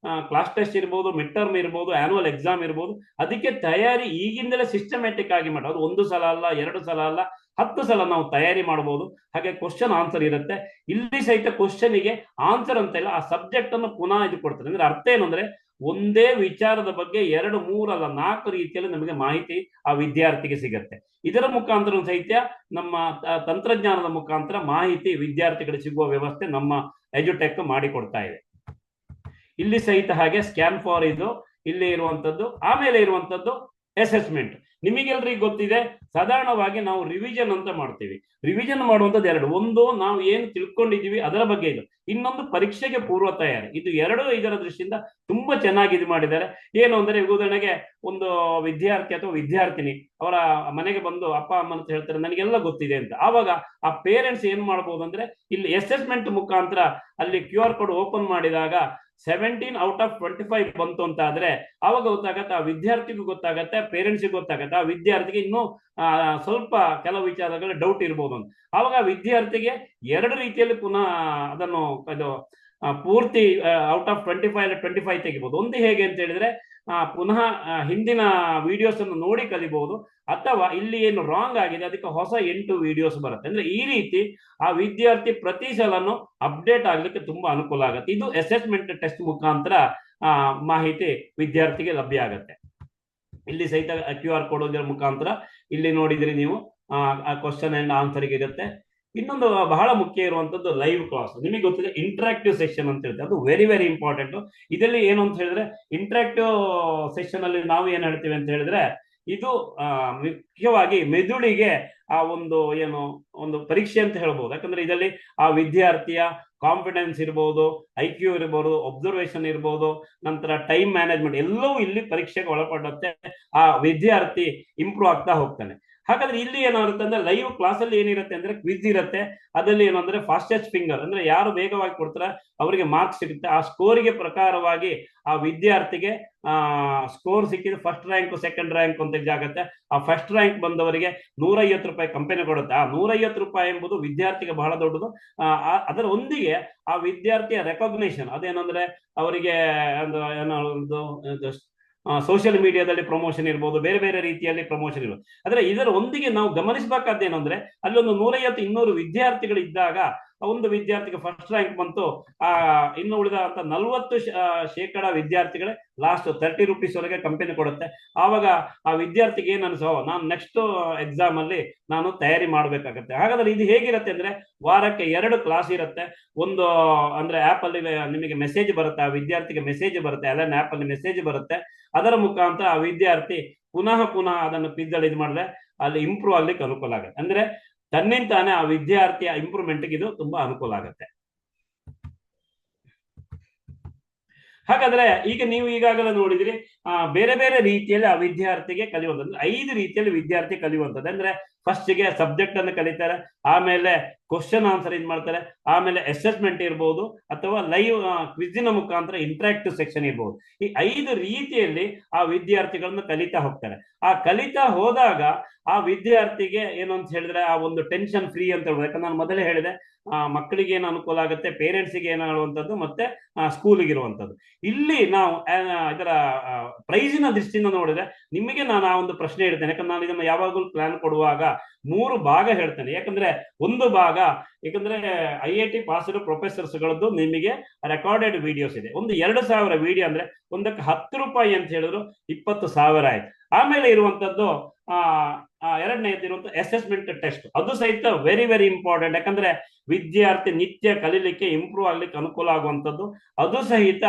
ಕ್ಲಾಸ್ ಟೆಸ್ಟ್ ಇರ್ಬೋದು, ಮಿಡ್ ಟರ್ಮ್ ಇರ್ಬೋದು, ಆನ್ಯುವಲ್ ಎಕ್ಸಾಮ್ ಇರ್ಬೋದು, ಅದಕ್ಕೆ ತಯಾರಿ ಈಗಿಂದಲೇ ಸಿಸ್ಟಮ್ಯಾಟಿಕ್ ಆಗಿ ಮಾಡೋದು. 1 ಸಲ ಅಲ್ಲ, 2 ಸಲ ಅಲ್ಲ, 10 ಸಲ ನಾವು ತಯಾರಿ ಮಾಡಬಹುದು. ಹಾಗೆ ಕ್ವಶನ್ ಆನ್ಸರ್ ಇರುತ್ತೆ. ಇಲ್ಲಿ ಸಹಿತ ಕ್ವಶನ್ಗೆ ಆನ್ಸರ್ ಅಂತ ಇಲ್ಲ, ಆ ಸಬ್ಜೆಕ್ಟ್ ಅನ್ನು ಪುನಃ ಇದು ಕೊಡ್ತಾರೆ. ಅಂದ್ರೆ ಅರ್ಥ ಏನು ಅಂದ್ರೆ, ಒಂದೇ ವಿಚಾರದ ಬಗ್ಗೆ 2, 3 ಅಲ್ಲ 4 ರೀತಿಯಲ್ಲಿ ನಮಗೆ ಮಾಹಿತಿ ಆ ವಿದ್ಯಾರ್ಥಿಗೆ ಸಿಗುತ್ತೆ. ಇದರ ಮುಖಾಂತರ ಸಹಿತ ನಮ್ಮ ತಂತ್ರಜ್ಞಾನದ ಮುಖಾಂತರ ಮಾಹಿತಿ ವಿದ್ಯಾರ್ಥಿಗಳಿಗೆ ಸಿಗುವ ವ್ಯವಸ್ಥೆ ನಮ್ಮ ಎಜುಟೆಕ್ ಮಾಡಿಕೊಡ್ತಾ ಇದೆ. ಇಲ್ಲಿ ಸಹಿತ ಹಾಗೆ ಸ್ಕ್ಯಾನ್ ಫಾರ್ ಇದು ಇಲ್ಲಿ ಇರುವಂತದ್ದು. ಆಮೇಲೆ ಇರುವಂತದ್ದು ಅಸೆಸ್ಮೆಂಟ್. ನಿಮಗೆಲ್ರಿಗೂ ಗೊತ್ತಿದೆ, ಸಾಧಾರಣವಾಗಿ ನಾವು ರಿವಿಷನ್ ಅಂತ ಮಾಡ್ತೀವಿ. ರಿವಿಷನ್ ಮಾಡುವಂಥದ್ದು 2. ಒಂದು ನಾವು ಏನು ತಿಳ್ಕೊಂಡಿದೀವಿ ಅದರ ಬಗ್ಗೆ ಇದು, ಇನ್ನೊಂದು ಪರೀಕ್ಷೆಗೆ ಪೂರ್ವ ತಯಾರಿ. ಇದು 2 ಇದರ ದೃಷ್ಟಿಯಿಂದ ತುಂಬಾ ಚೆನ್ನಾಗಿ ಇದು ಮಾಡಿದ್ದಾರೆ. ಏನು ಅಂದ್ರೆ, ಉದಾಹರಣೆಗೆ ಒಂದು ವಿದ್ಯಾರ್ಥಿ ಅಥವಾ ವಿದ್ಯಾರ್ಥಿನಿ ಅವರ ಮನೆಗೆ ಬಂದು ಅಪ್ಪ ಅಮ್ಮ ಅಂತ ಹೇಳ್ತಾರೆ ನನಗೆಲ್ಲ ಗೊತ್ತಿದೆ ಅಂತ. ಆವಾಗ ಆ ಪೇರೆಂಟ್ಸ್ ಏನ್ ಮಾಡ್ಬೋದು ಅಂದ್ರೆ, ಇಲ್ಲಿ ಅಸೆಸ್ಮೆಂಟ್ ಮುಖಾಂತರ ಅಲ್ಲಿ QR ಕೋಡ್ ಓಪನ್ ಮಾಡಿದಾಗ 17 ಔಟ್ ಆಫ್ 25 ಬಂತು ಅಂತ ಆದ್ರೆ ಆವಾಗ ಗೊತ್ತಾಗತ್ತೆ, ಆ ವಿದ್ಯಾರ್ಥಿಗೂ ಗೊತ್ತಾಗತ್ತೆ, ಪೇರೆಂಟ್ಸ್ಗೂ ಗೊತ್ತಾಗತ್ತೆ, ಆ ವಿದ್ಯಾರ್ಥಿಗೆ ಇನ್ನೂ ಸ್ವಲ್ಪ ಕೆಲವು ವಿಚಾರಗಳು ಡೌಟ್ ಇರ್ಬೋದು ಅಂತ. ಆವಾಗ ಆ ವಿದ್ಯಾರ್ಥಿಗೆ 2 ರೀತಿಯಲ್ಲಿ ಪುನಃ ಅದನ್ನು ಇದು ಪೂರ್ತಿ ಔಟ್ ಆಫ್ 25 25 ತೆಗಿಬಹುದು. ಒಂದು ಹೇಗೆ ಅಂತ ಹೇಳಿದ್ರೆ, ಪುನಃ ಹಿಂದಿನ ವಿಡಿಯೋಸ್ ಅನ್ನು ನೋಡಿ ಕಲಿಬಹುದು, ಅಥವಾ ಇಲ್ಲಿ ಏನು ರಾಂಗ್ ಆಗಿದೆ ಅದಕ್ಕೆ ಹೊಸ 8 ವಿಡಿಯೋಸ್ ಬರುತ್ತೆ. ಅಂದ್ರೆ ಈ ರೀತಿ ಆ ವಿದ್ಯಾರ್ಥಿ ಪ್ರತಿ ಸಲನು ಅಪ್ಡೇಟ್ ಆಗ್ಲಿಕ್ಕೆ ತುಂಬಾ ಅನುಕೂಲ ಆಗುತ್ತೆ. ಇದು ಅಸೆಸ್ಮೆಂಟ್ ಟೆಸ್ಟ್ ಮುಖಾಂತರ ಮಾಹಿತಿ ವಿದ್ಯಾರ್ಥಿಗೆ ಲಭ್ಯ ಆಗುತ್ತೆ. ಇಲ್ಲಿ ಸಹಿತ QR ಕೋಡ್ ಮುಖಾಂತರ ಇಲ್ಲಿ ನೋಡಿದ್ರಿ ನೀವು ಆ ಕ್ವಶನ್ ಅಂಡ್ ಆನ್ಸರ್ ಇರುತ್ತೆ. ಇನ್ನೊಂದು ಬಹಳ ಮುಖ್ಯ ಇರುವಂತದ್ದು ಲೈವ್ ಕ್ಲಾಸ್. ನಿಮಗೆ ಗೊತ್ತಿದೆ ಇಂಟರಾಕ್ಟಿವ್ ಸೆಷನ್ ಅಂತ ಹೇಳ್ತೀವಿ, ಅದು ವೆರಿ ವೆರಿ ಇಂಪಾರ್ಟೆಂಟ್. ಇದರಲ್ಲಿ ಏನು ಅಂತ ಹೇಳಿದ್ರೆ, ಇಂಟರಾಕ್ಟಿವ್ ಸೆಷನ್ ಅಲ್ಲಿ ನಾವು ಏನ್ ಹೇಳ್ತೀವಿ ಅಂತ ಹೇಳಿದ್ರೆ, ಇದು ಮುಖ್ಯವಾಗಿ ಮೆದುಳಿಗೆ ಆ ಒಂದು ಪರೀಕ್ಷೆ ಅಂತ ಹೇಳ್ಬೋದು. ಯಾಕಂದ್ರೆ ಇದರಲ್ಲಿ ಆ ವಿದ್ಯಾರ್ಥಿಯ ಕಾನ್ಫಿಡೆನ್ಸ್ ಇರ್ಬೋದು, IQ ಇರ್ಬೋದು, ಅಬ್ಸರ್ವೇಷನ್ ಇರ್ಬೋದು, ನಂತರ ಟೈಮ್ ಮ್ಯಾನೇಜ್ಮೆಂಟ್ ಎಲ್ಲವೂ ಇಲ್ಲಿ ಪರೀಕ್ಷೆಗೆ ಒಳಪಡುತ್ತೆ. ಆ ವಿದ್ಯಾರ್ಥಿ ಇಂಪ್ರೂವ್ ಆಗ್ತಾ ಹೋಗ್ತಾನೆ. ಹಾಗಾದ್ರೆ ಇಲ್ಲಿ ಏನಾಗುತ್ತೆ ಅಂದ್ರೆ, ಲೈವ್ ಕ್ಲಾಸ್ ಅಲ್ಲಿ ಏನಿರುತ್ತೆ ಅಂದ್ರೆ ಕ್ವಿಜ್ ಇರುತ್ತೆ. ಅದರಲ್ಲಿ ಏನಂದ್ರೆ ಫಾಸ್ಟೆಸ್ಟ್ ಫಿಂಗರ್ ಅಂದ್ರೆ ಯಾರು ವೇಗವಾಗಿ ಕೊಡ್ತಾರೆ ಅವರಿಗೆ ಮಾರ್ಕ್ಸ್ ಸಿಗುತ್ತೆ. ಆ ಸ್ಕೋರಿಗೆ ಪ್ರಕಾರವಾಗಿ ಆ ವಿದ್ಯಾರ್ಥಿಗೆ ಸ್ಕೋರ್ ಸಿಕ್ಕಿದ್ರೆ ಫಸ್ಟ್ ರ್ಯಾಂಕ್, ಸೆಕೆಂಡ್ ರ್ಯಾಂಕ್ ಅಂತ ಇದಾಗುತ್ತೆ. ಆ ಫಸ್ಟ್ ರ್ಯಾಂಕ್ ಬಂದವರಿಗೆ 150 ರೂಪಾಯಿ ಕಂಪನಿ ಕೊಡುತ್ತೆ. ಆ 150 ರೂಪಾಯಿ ಎಂಬುದು ವಿದ್ಯಾರ್ಥಿಗೆ ಬಹಳ ದೊಡ್ಡದು. ಅದರ ಒಂದಿಗೆ ಆ ವಿದ್ಯಾರ್ಥಿಯ ರೆಕಾಗ್ನೇಷನ್, ಅದೇನಂದ್ರೆ ಅವರಿಗೆ ಸೋಷಿಯಲ್ ಮೀಡಿಯಾದಲ್ಲಿ ಪ್ರಮೋಷನ್ ಇರ್ಬೋದು, ಬೇರೆ ಬೇರೆ ರೀತಿಯಲ್ಲಿ ಪ್ರಮೋಷನ್ ಇರ್ಬೋದು. ಆದ್ರೆ ಇದರ ಒಂದಿಗೆ ನಾವು ಗಮನಿಸಬೇಕಾದ್ದೇನು ಅಂದ್ರೆ, ಅಲ್ಲಿ ಒಂದು 150-200 ವಿದ್ಯಾರ್ಥಿಗಳು ಇದ್ದಾಗ ಒಂದು ವಿದ್ಯಾರ್ಥಿಗೆ ಫಸ್ಟ್ ರ್ಯಾಂಕ್ ಬಂತು. ಇನ್ನು ಉಳಿದ 40% ವಿದ್ಯಾರ್ಥಿಗಳೇ ಲಾಸ್ಟ್ 30 ರೂಪೀಸ್ ವರೆಗೆ ಕಂಪನಿ ಕೊಡುತ್ತೆ. ಆವಾಗ ಆ ವಿದ್ಯಾರ್ಥಿಗೆ ಏನ್ ಅನ್ಸೋ, ನಾನು ನೆಕ್ಸ್ಟ್ ಎಕ್ಸಾಮ್ ಅಲ್ಲಿ ನಾನು ತಯಾರಿ ಮಾಡ್ಬೇಕಾಗತ್ತೆ. ಹಾಗಾದ್ರೆ ಇದು ಹೇಗಿರುತ್ತೆ ಅಂದ್ರೆ, ವಾರಕ್ಕೆ 2 ಕ್ಲಾಸ್ ಇರುತ್ತೆ. ಒಂದು ಅಂದ್ರೆ ಆಪ್ ಅಲ್ಲಿ ನಿಮಗೆ ಮೆಸೇಜ್ ಬರುತ್ತೆ, ಆ ವಿದ್ಯಾರ್ಥಿಗೆ ಮೆಸೇಜ್ ಬರುತ್ತೆ, ಅಲ್ಲ ಆಪ್ ಅಲ್ಲಿ ಮೆಸೇಜ್ ಬರುತ್ತೆ. ಅದರ ಮುಖಾಂತರ ಆ ವಿದ್ಯಾರ್ಥಿ ಪುನಃ ಅದನ್ನು ಪಿದ್ದಳು ಇದು ಮಾಡಿದ್ರೆ ಅಲ್ಲಿ ಇಂಪ್ರೂವ್ ಆಗ್ಲಿಕ್ಕೆ ಅನುಕೂಲ ಆಗುತ್ತೆ. ಅಂದ್ರೆ ತನ್ನಿಂತಾನೆ ಆ ವಿದ್ಯಾರ್ಥಿಯ ಇಂಪ್ರೂವ್ಮೆಂಟ್ಗೆ ಇದು ತುಂಬಾ ಅನುಕೂಲ ಆಗುತ್ತೆ. ಹಾಗಾದ್ರೆ ಈಗ ನೀವು ಈಗಾಗಲೇ ನೋಡಿದ್ರಿ, ಬೇರೆ ಬೇರೆ ರೀತಿಯಲ್ಲಿ ಆ ವಿದ್ಯಾರ್ಥಿಗೆ ಕಲಿಯುವಂಥದ್ದು 5 ರೀತಿಯಲ್ಲಿ ವಿದ್ಯಾರ್ಥಿ ಕಲಿಯುವಂಥದ್ದು. ಅಂದ್ರೆ ಫಸ್ಟ್ ಗೆ ಸಬ್ಜೆಕ್ಟ್ ಅನ್ನು ಕಲಿತಾರೆ, ಆಮೇಲೆ ಕ್ವಶನ್ ಆನ್ಸರ್ ಇದು ಮಾಡ್ತಾರೆ, ಆಮೇಲೆ ಅಸೆಸ್ಮೆಂಟ್ ಇರ್ಬೋದು, ಅಥವಾ ಲೈವ್ ಕ್ವಿಜ್ಜಿನ ಮುಖಾಂತರ ಇಂಟರಾಕ್ಟಿವ್ ಸೆಕ್ಷನ್ ಇರ್ಬೋದು. ಈ 5 ರೀತಿಯಲ್ಲಿ ಆ ವಿದ್ಯಾರ್ಥಿಗಳನ್ನು ಕಲಿತಾ ಹೋಗ್ತಾರೆ. ಆ ಕಲಿತಾ ಹೋದಾಗ ಆ ವಿದ್ಯಾರ್ಥಿಗೆ ಏನು ಅಂತ ಹೇಳಿದ್ರೆ, ಆ ಒಂದು ಟೆನ್ಷನ್ ಫ್ರೀ ಅಂತ ಹೇಳ್ಬೋದು. ಯಾಕಂದ್ರೆ ನಾನು ಮೊದಲೇ ಹೇಳಿದೆ, ಮಕ್ಕಳಿಗೆ ಏನು ಅನುಕೂಲ ಆಗುತ್ತೆ, ಪೇರೆಂಟ್ಸ್ಗೆ ಏನಾಗುವಂಥದ್ದು, ಮತ್ತೆ ಸ್ಕೂಲಿಗೆ ಇರುವಂಥದ್ದು. ಇಲ್ಲಿ ನಾವು ಇದರ ಪ್ರೈಸಿನ ದೃಷ್ಟಿಯಿಂದ ನೋಡಿದ್ರೆ ನಿಮಗೆ ನಾನು ಆ ಒಂದು ಪ್ರಶ್ನೆ ಇಡ್ತೇನೆ. ಯಾಕಂದ್ರೆ ನಾನು ಇದನ್ನು ಯಾವಾಗಲೂ ಪ್ಲಾನ್ ಕೊಡುವಾಗ 3 ಭಾಗ ಹೇಳ್ತೇನೆ. ಯಾಕಂದ್ರೆ ಒಂದು ಭಾಗ, ಯಾಕಂದ್ರೆ IIT ಪಾಸ್ ಇರೋ ಪ್ರೊಫೆಸರ್ಸ್ಗಳದ್ದು ನಿಮಗೆ ರೆಕಾರ್ಡೆಡ್ ವಿಡಿಯೋಸ್ ಇದೆ. ಒಂದು 2000 ವಿಡಿಯೋ ಅಂದ್ರೆ ಒಂದಕ್ಕೆ 10 ರೂಪಾಯಿ ಅಂತ ಹೇಳಿದ್ರು 20,000 ಆಯ್ತು. ಆಮೇಲೆ ಇರುವಂತದ್ದು ಎರಡನೇದು ಇರುವಂತ ಅಸೆಸ್ಮೆಂಟ್ ಟೆಸ್ಟ್, ಅದು ಸಹಿತ ವೆರಿ ವೆರಿ ಇಂಪಾರ್ಟೆಂಟ್. ಯಾಕಂದ್ರೆ ವಿದ್ಯಾರ್ಥಿ ನಿತ್ಯ ಕಲೀಲಿಕ್ಕೆ ಇಂಪ್ರೂವ್ ಆಗ್ಲಿಕ್ಕೆ ಅನುಕೂಲ ಆಗುವಂಥದ್ದು. ಅದು ಸಹಿತ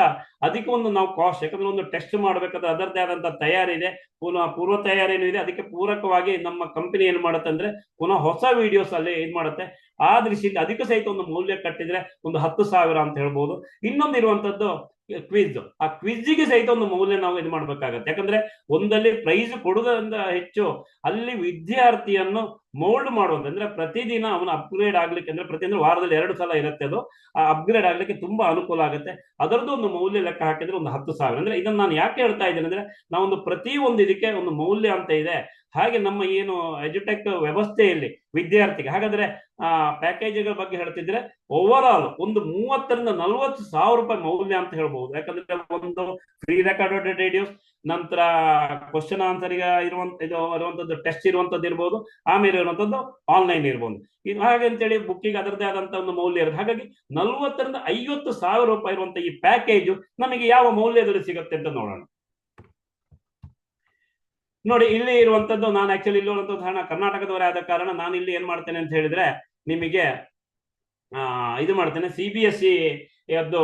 ಅದಕ್ಕೆ ಒಂದು ನಾವು ಕಾಸ್ಟ್, ಯಾಕಂದ್ರೆ ಒಂದು ಟೆಸ್ಟ್ ಮಾಡ್ಬೇಕಾದ್ರೆ ಅದರದ್ದೇ ಆದಂತ ತಯಾರಿ ಇದೆ, ಪೂರ್ವ ತಯಾರಿನೂ ಇದೆ. ಅದಕ್ಕೆ ಪೂರಕವಾಗಿ ನಮ್ಮ ಕಂಪನಿ ಏನ್ ಮಾಡುತ್ತೆ ಅಂದ್ರೆ ಪುನಃ ಹೊಸ ವಿಡಿಯೋಸ್ ಅಲ್ಲಿ ಇದು ಮಾಡುತ್ತೆ. ಆ ದೃಷ್ಟಿಯಿಂದ ಅದಕ್ಕೆ ಸಹಿತ ಒಂದು ಮೌಲ್ಯ ಕಟ್ಟಿದ್ರೆ ಒಂದು 10,000 ಅಂತ ಹೇಳ್ಬೋದು. ಇನ್ನೊಂದು ಇರುವಂತದ್ದು ಕ್ವಿಜ್. ಆ ಕ್ವಿಜ್ಗೆ ಸಹಿತ ಒಂದು ಮೌಲ್ಯ ನಾವು ಇದು ಮಾಡ್ಬೇಕಾಗತ್ತೆ. ಯಾಕಂದ್ರೆ ಒಂದಲ್ಲಿ ಪ್ರೈಸ್ ಕೊಡುವುದರಿಂದ ಹೆಚ್ಚು ಅಲ್ಲಿ ವಿದ್ಯಾರ್ಥಿಯನ್ನು ಮೋಲ್ಡ್ ಮಾಡುವಂತ, ಅಂದ್ರೆ ಪ್ರತಿದಿನ ಅವನು ಅಪ್ಗ್ರೇಡ್ ಆಗ್ಲಿಕ್ಕೆ, ಅಂದ್ರೆ ಪ್ರತಿದಿನ ವಾರದಲ್ಲಿ 2 ಸಲ ಇರುತ್ತೆ, ಅದು ಅಪ್ಗ್ರೇಡ್ ಆಗ್ಲಿಕ್ಕೆ ತುಂಬಾ ಅನುಕೂಲ ಆಗುತ್ತೆ. ಅದರದ್ದು ಒಂದು ಮೌಲ್ಯ ಲೆಕ್ಕ ಹಾಕಿದ್ರೆ ಒಂದು 10,000. ಅಂದ್ರೆ ಇದನ್ನ ನಾನು ಯಾಕೆ ಹೇಳ್ತಾ ಇದ್ದೇನೆ ಅಂದ್ರೆ, ನಾವೊಂದು ಪ್ರತಿ ಒಂದು ಇದಕ್ಕೆ ಒಂದು ಮೌಲ್ಯ ಅಂತ ಇದೆ. ಹಾಗೆ ನಮ್ಮ ಏನು ಎಜುಟೆಕ್ ವ್ಯವಸ್ಥೆಯಲ್ಲಿ ವಿದ್ಯಾರ್ಥಿಗೆ, ಹಾಗಾದ್ರೆ ಪ್ಯಾಕೇಜ್ಗಳ ಬಗ್ಗೆ ಹೇಳ್ತಿದ್ರೆ ಓವರ್ ಆಲ್ ಒಂದು 30,000-40,000 ರೂಪಾಯಿ ಮೌಲ್ಯ ಅಂತ ಹೇಳ್ಬಹುದು. ಯಾಕಂದ್ರೆ ಒಂದು ಫ್ರೀ ರೆಕಾರ್ಡೆಡ್ ರೇಡಿಯೋಸ್, ನಂತರ ಕ್ವಶನ್ ಆನ್ಸರ್ ಇರುವಂತದ್ದು ಟೆಸ್ಟ್ ಇರುವಂತದ್ದು ಇರ್ಬೋದು, ಆಮೇಲೆ ಇರುವಂತದ್ದು ಆನ್ಲೈನ್ ಇರ್ಬೋದು. ಇದು ಹಾಗೆ ಅಂತೇಳಿ ಬುಕ್ಕಿಗೆ ಅದರದೇ ಆದಂತ ಒಂದು ಮೌಲ್ಯ ಇರುತ್ತೆ. ಹಾಗಾಗಿ 40,000-50,000 ರೂಪಾಯಿ ಇರುವಂತ ಈ ಪ್ಯಾಕೇಜ್ ನಮಗೆ ಯಾವ ಮೌಲ್ಯದಲ್ಲಿ ಸಿಗುತ್ತೆ ಅಂತ ನೋಡೋಣ. ನೋಡಿ, ಇಲ್ಲಿ ಇರುವಂತದ್ದು, ನಾನು ಆಕ್ಚುಲಿ ಇಲ್ಲಿ ಇರುವಂತದ್ದು ಹಣ ಕರ್ನಾಟಕದವರೇ ಆದ ಕಾರಣ ನಾನು ಇಲ್ಲಿ ಏನ್ ಮಾಡ್ತೇನೆ ಅಂತ ಹೇಳಿದ್ರೆ, ನಿಮಗೆ ಇದು ಮಾಡ್ತೇನೆ. CBSE ಅದು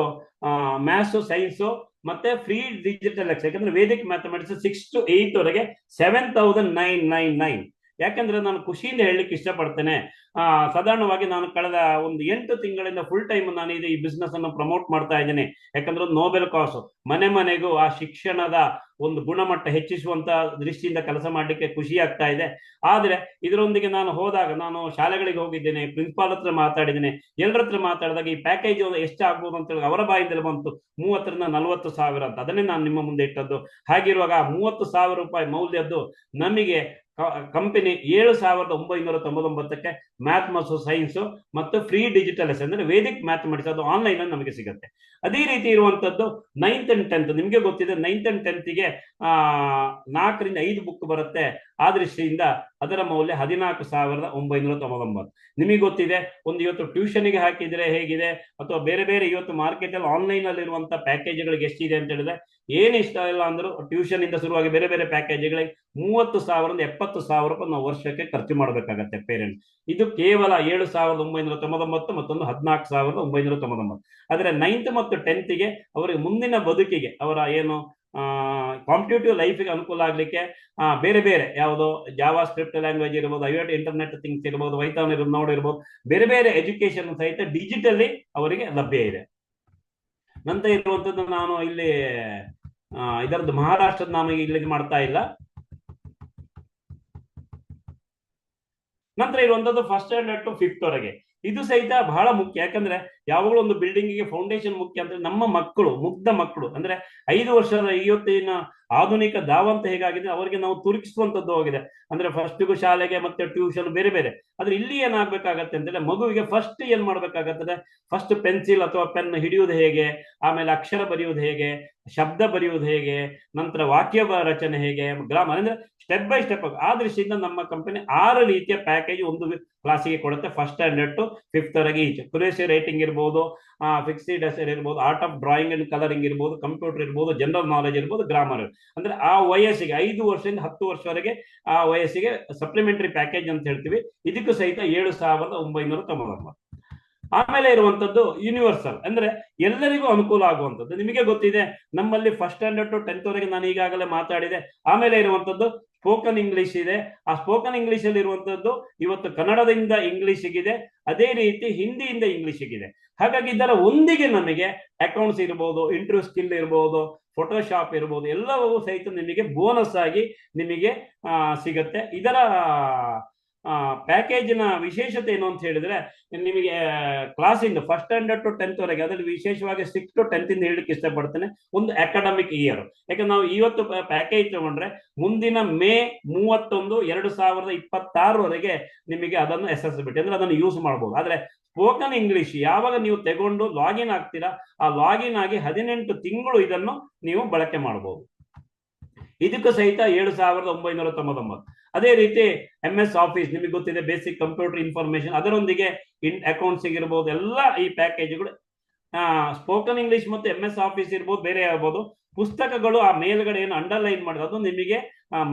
ಮ್ಯಾಥ್ಸ್, ಸೈನ್ಸ್ ಮತ್ತೆ ಫ್ರೀ ಡಿಜಿಟಲ್ ಎಕ್ಸ್, ಯಾಕಂದ್ರೆ ವೇದಿಕ್ ಮ್ಯಾಥಮೆಟಿಕ್ಸ್ 6 to 8 ವರೆಗೆ 7,999. ಯಾಕಂದ್ರೆ ನಾನು ಖುಷಿಯಿಂದ ಹೇಳಲಿಕ್ಕೆ ಇಷ್ಟಪಡ್ತೇನೆ. ಸಾಧಾರಣವಾಗಿ ನಾನು ಕಳೆದ ಒಂದು 8 ತಿಂಗಳಿಂದ ಫುಲ್ ಟೈಮ್ ನಾನು ಈ ಬಿಸ್ನೆಸ್ ಅನ್ನು ಪ್ರಮೋಟ್ ಮಾಡ್ತಾ ಇದ್ದೇನೆ. ಯಾಕಂದ್ರೆ ನೋಬೆಲ್ ಕಾಸು ಮನೆಗೂ ಆ ಶಿಕ್ಷಣದ ಒಂದು ಗುಣಮಟ್ಟ ಹೆಚ್ಚಿಸುವಂತ ದೃಷ್ಟಿಯಿಂದ ಕೆಲಸ ಮಾಡ್ಲಿಕ್ಕೆ ಖುಷಿ ಆಗ್ತಾ ಇದೆ. ಆದ್ರೆ ಇದರೊಂದಿಗೆ ನಾನು ಹೋದಾಗ, ನಾನು ಶಾಲೆಗಳಿಗೆ ಹೋಗಿದ್ದೇನೆ, ಪ್ರಿನ್ಸಿಪಾಲ್ ಹತ್ರ ಮಾತಾಡಿದ್ದೇನೆ, ಎಲ್ಲರ ಹತ್ರ ಮಾತಾಡಿದಾಗ ಈ ಪ್ಯಾಕೇಜ್ ಎಷ್ಟಾಗ್ಬೋದು ಅಂತ ಹೇಳಿ ಅವರ ಬಾಯಿಂದಲೇ ಬಂತು 30,000-40,000 ಅಂತ. ಅದನ್ನೇ ನಾನು ನಿಮ್ಮ ಮುಂದೆ ಇಟ್ಟದ್ದು. ಹಾಗಿರುವಾಗ 30,000 ರೂಪಾಯಿ ಮೌಲ್ಯದ್ದು ನಮಗೆ ಕಂಪನಿ 7,999ಕ್ಕೆ ಮ್ಯಾಥ್ ಮತ್ತು ಸೈನ್ಸ್ ಮತ್ತು ಫ್ರೀ ಡಿಜಿಟಲ್ ಎಸ್ ಅಂದ್ರೆ ವೇದಿಕ್ ಮ್ಯಾಥಮೆಟಿಕ್ಸ್ ಅದು ಆನ್ಲೈನ್ ಅಲ್ಲಿ ನಮಗೆ ಸಿಗುತ್ತೆ. ಅದೇ ರೀತಿ ಇರುವಂತದ್ದು 9th and 10th, ನಿಮಗೆ ಗೊತ್ತಿದೆ 9th and 10th ಗೆ 4ರಿಂದ 5 ಬುಕ್ ಬರುತ್ತೆ. ಆ ದೃಷ್ಟಿಯಿಂದ ಅದರ ಮೌಲ್ಯ 14,999. ನಿಮಗೆ ಗೊತ್ತಿದೆ, ಒಂದು ಇವತ್ತು ಟ್ಯೂಷನ್ಗೆ ಹಾಕಿದ್ರೆ ಹೇಗಿದೆ, ಅಥವಾ ಬೇರೆ ಬೇರೆ ಇವತ್ತು ಮಾರ್ಕೆಟ್ ಅಲ್ಲಿ ಆನ್ಲೈನ್ ಅಲ್ಲಿ ಇರುವಂತ ಪ್ಯಾಕೇಜ್ಗಳಿಗೆ ಎಷ್ಟಿದೆ ಅಂತ ಹೇಳಿದ್ರೆ, ಏನ್ ಇಷ್ಟ ಇಲ್ಲ ಅಂದ್ರೂ ಟ್ಯೂಷನ್ ಇಂದ ಶುರುವಾಗಿ ಬೇರೆ ಬೇರೆ ಪ್ಯಾಕೇಜ್ಗಳಿಗೆ 30,000-70,000 ರೂಪಾಯಿ ನಾವು ವರ್ಷಕ್ಕೆ ಖರ್ಚು ಮಾಡಬೇಕಾಗತ್ತೆ ಪೇರೆಂಟ್. ಇದು ಕೇವಲ 7,999, ಮತ್ತೊಂದು 14,999. ಆದ್ರೆ 9th ಮತ್ತು 10th ಗೆ ಅವರಿಗೆ ಮುಂದಿನ ಬದುಕಿಗೆ, ಅವರ ಏನು ಕಾಂಪಿಟೇಟಿವ್ ಲೈಫಿಗೆ ಅನುಕೂಲ ಆಗ್ಲಿಕ್ಕೆ ಬೇರೆ ಬೇರೆ ಯಾವುದೋ ಜಾವಾ ಸ್ಕ್ರಿಪ್ಟ್ ಲ್ಯಾಂಗ್ವೇಜ್ ಇರ್ಬೋದು, IoT ಇಂಟರ್ನೆಟ್ ಥಿಂಗ್ಸ್ ಇರ್ಬೋದು, ವೈತಾನ್ ನೋಡ್ ಇರ್ಬೋದು, ಬೇರೆ ಬೇರೆ ಎಜುಕೇಶನ್ ಸಹಿತ ಡಿಜಿಟಲಿ ಅವರಿಗೆ ಲಭ್ಯ ಇದೆ. ನಂತರ ಇರುವಂತದ್ದು, ನಾನು ಇಲ್ಲಿ ಇದರದ್ದು ಮಹಾರಾಷ್ಟ್ರದ ನಾನು ಇಲ್ಲಿ ಮಾಡ್ತಾ ಇಲ್ಲ. ನಂತರ ಇರುವಂತದ್ದು 1st ಸ್ಟ್ಯಾಂಡರ್ಡ್ to 5th ವರೆಗೆ. ಇದು ಸಹಿತ ಬಹಳ ಮುಖ್ಯ. ಯಾಕಂದ್ರೆ ಯಾವಾಗಲೂ ಒಂದು ಬಿಲ್ಡಿಂಗಿಗೆ ಫೌಂಡೇಶನ್ ಮುಖ್ಯ ಅಂದ್ರೆ ನಮ್ಮ ಮಕ್ಕಳು, ಮುಗ್ಧ ಮಕ್ಕಳು ಅಂದ್ರೆ 5 ವರ್ಷದ ಇವತ್ತಿನ ಆಧುನಿಕ ಧಾವಂತ ಹೇಗಾಗಿದೆ ಅವರಿಗೆ ನಾವು ತುರುಕಿಸುವಂತದ್ದು ಹೋಗಿದೆ. ಅಂದ್ರೆ ಫಸ್ಟ್ಗೂ ಶಾಲೆಗೆ ಮತ್ತೆ ಟ್ಯೂಷನ್ ಬೇರೆ ಬೇರೆ. ಆದ್ರೆ ಇಲ್ಲಿ ಏನಾಗ್ಬೇಕಾಗತ್ತೆ ಅಂತಂದ್ರೆ ಮಗುವಿಗೆ ಫಸ್ಟ್ ಏನ್ ಮಾಡ್ಬೇಕಾಗತ್ತದೆ, ಫಸ್ಟ್ ಪೆನ್ಸಿಲ್ ಅಥವಾ ಪೆನ್ ಹಿಡಿಯುವುದು ಹೇಗೆ, ಆಮೇಲೆ ಅಕ್ಷರ ಬರೆಯುವುದು ಹೇಗೆ, ಶಬ್ದ ಬರೆಯುವುದು ಹೇಗೆ, ನಂತರ ವಾಕ್ಯ ರಚನೆ ಹೇಗೆ, ಗ್ರಾಮರ್ ಅಂದ್ರೆ ಸ್ಟೆಪ್ ಬೈ ಸ್ಟೆಪ್. ಆ ದೃಷ್ಟಿಯಿಂದ ನಮ್ಮ ಕಂಪನಿ 6 ರೀತಿಯ ಪ್ಯಾಕೇಜ್ ಒಂದು ಕ್ಲಾಸಿಗೆ ಕೊಡುತ್ತೆ. ಫಸ್ಟ್ ಸ್ಟ್ಯಾಂಡರ್ಡ್ ಟು 5th ವರೆಗೆ ಈಚ್. ಕ್ಯೂರೇಸಿ ರೈಟಿಂಗ್ ಇರ್ಬೋದು, ಫಿಕ್ಸ್ಡ್ ಎಸೆ ಇರ್ಬೋದು, art of drawing and colouring ಇರ್ಬೋದು, ಕಂಪ್ಯೂಟರ್ ಇರ್ಬೋದು, ಜನರಲ್ ನಾಲೆಜ್ ಇರ್ಬೋದು, ಗ್ರಾಮರ್. ಅಂದ್ರೆ ಆ ವಯಸ್ಸಿಗೆ 5 ವರ್ಷದಿಂದ 10 ವರ್ಷವರೆಗೆ ಆ ವಯಸ್ಸಿಗೆ ಸಪ್ಲಿಮೆಂಟರಿ ಪ್ಯಾಕೇಜ್ ಅಂತ ಹೇಳ್ತೀವಿ. ಇದಕ್ಕೂ ಸಹಿತ 7,999. ಆಮೇಲೆ ಇರುವಂತದ್ದು ಯೂನಿವರ್ಸಲ್, ಅಂದ್ರೆ ಎಲ್ಲರಿಗೂ ಅನುಕೂಲ ಆಗುವಂಥದ್ದು. ನಿಮಗೆ ಗೊತ್ತಿದೆ ನಮ್ಮಲ್ಲಿ ಫಸ್ಟ್ ಸ್ಟ್ಯಾಂಡರ್ಡ್ ಟು 10th ವರೆಗೆ ನಾನು ಈಗಾಗಲೇ ಮಾತಾಡಿದೆ. ಆಮೇಲೆ ಇರುವಂತದ್ದು ಸ್ಪೋಕನ್ ಇಂಗ್ಲಿಷ್ ಇದೆ. ಆ ಸ್ಪೋಕನ್ ಇಂಗ್ಲಿಷ್ ಅಲ್ಲಿ ಇರುವಂತದ್ದು ಇವತ್ತು ಕನ್ನಡದಿಂದ ಇಂಗ್ಲಿಷ್ಗಿದೆ, ಅದೇ ರೀತಿ ಹಿಂದಿಯಿಂದ ಇಂಗ್ಲಿಷ್ಗಿದೆ. ಹಾಗಾಗಿ ಇದರ ಒಂದಿಗೆ ನಮಗೆ ಅಕೌಂಟ್ಸ್ ಇರ್ಬೋದು, ಇಂಟರ್ವ್ಯೂ ಸ್ಕಿಲ್ ಇರ್ಬೋದು, ಫೋಟೋಶಾಪ್ ಇರ್ಬೋದು, ಎಲ್ಲವೂ ಸಹಿತ ನಿಮಗೆ ಬೋನಸ್ ಆಗಿ ನಿಮಗೆ ಸಿಗತ್ತೆ. ಇದರ ಪ್ಯಾಕೇಜಿನ ವಿಶೇಷತೆ ಏನು ಅಂತ ಹೇಳಿದ್ರೆ, ನಿಮಗೆ ಕ್ಲಾಸಿಂದ ಫಸ್ಟ್ ಸ್ಟ್ಯಾಂಡರ್ಡ್ ಟು 10th ವರೆಗೆ, ಅದರಲ್ಲಿ ವಿಶೇಷವಾಗಿ 6th to 10th ಇಂದ ಹೇಳಲಿಕ್ಕೆ ಇಷ್ಟಪಡ್ತೇನೆ, ಒಂದು ಅಕಾಡೆಮಿಕ್ ಇಯರ್. ಯಾಕಂದ್ರೆ ನಾವು ಇವತ್ತು ಪ್ಯಾಕೇಜ್ ತಗೊಂಡ್ರೆ ಮುಂದಿನ ಮೇ 31, 2026 ವರೆಗೆ ನಿಮಗೆ ಅದನ್ನು ಎಸೆಸಿಬಿಲಿಟಿ ಅಂದ್ರೆ ಅದನ್ನು ಯೂಸ್ ಮಾಡಬಹುದು. ಆದ್ರೆ ಸ್ಪೋಕನ್ ಇಂಗ್ಲಿಷ್ ಯಾವಾಗ ನೀವು ತಗೊಂಡು ಲಾಗಿನ್ ಆಗ್ತೀರಾ, ಆ ಲಾಗಿನ್ ಆಗಿ 18 ತಿಂಗಳು ಇದನ್ನು ನೀವು ಬಳಕೆ ಮಾಡಬಹುದು. ಇದಕ್ಕೂ ಸಹಿತ 7,999. ಅದೇ ರೀತಿ MS ಆಫೀಸ್ ನಿಮಗೆ ಗೊತ್ತಿದೆ, ಬೇಸಿಕ್ ಕಂಪ್ಯೂಟರ್ ಇನ್ಫಾರ್ಮೇಶನ್, ಅದರೊಂದಿಗೆ ಅಕೌಂಟ್ಸ್ ಇರ್ಬೋದು, ಎಲ್ಲ ಈ ಪ್ಯಾಕೇಜ್ಗಳು. ಸ್ಪೋಕನ್ ಇಂಗ್ಲಿಷ್ ಮತ್ತು MS ಆಫೀಸ್ ಇರ್ಬೋದು, ಬೇರೆ ಇರ್ಬೋದು. ಪುಸ್ತಕಗಳು ಆ ಮೇಲ್ಗಡೆ ಏನು ಅಂಡರ್ಲೈನ್ ಮಾಡೋದು ಅದು ನಿಮಗೆ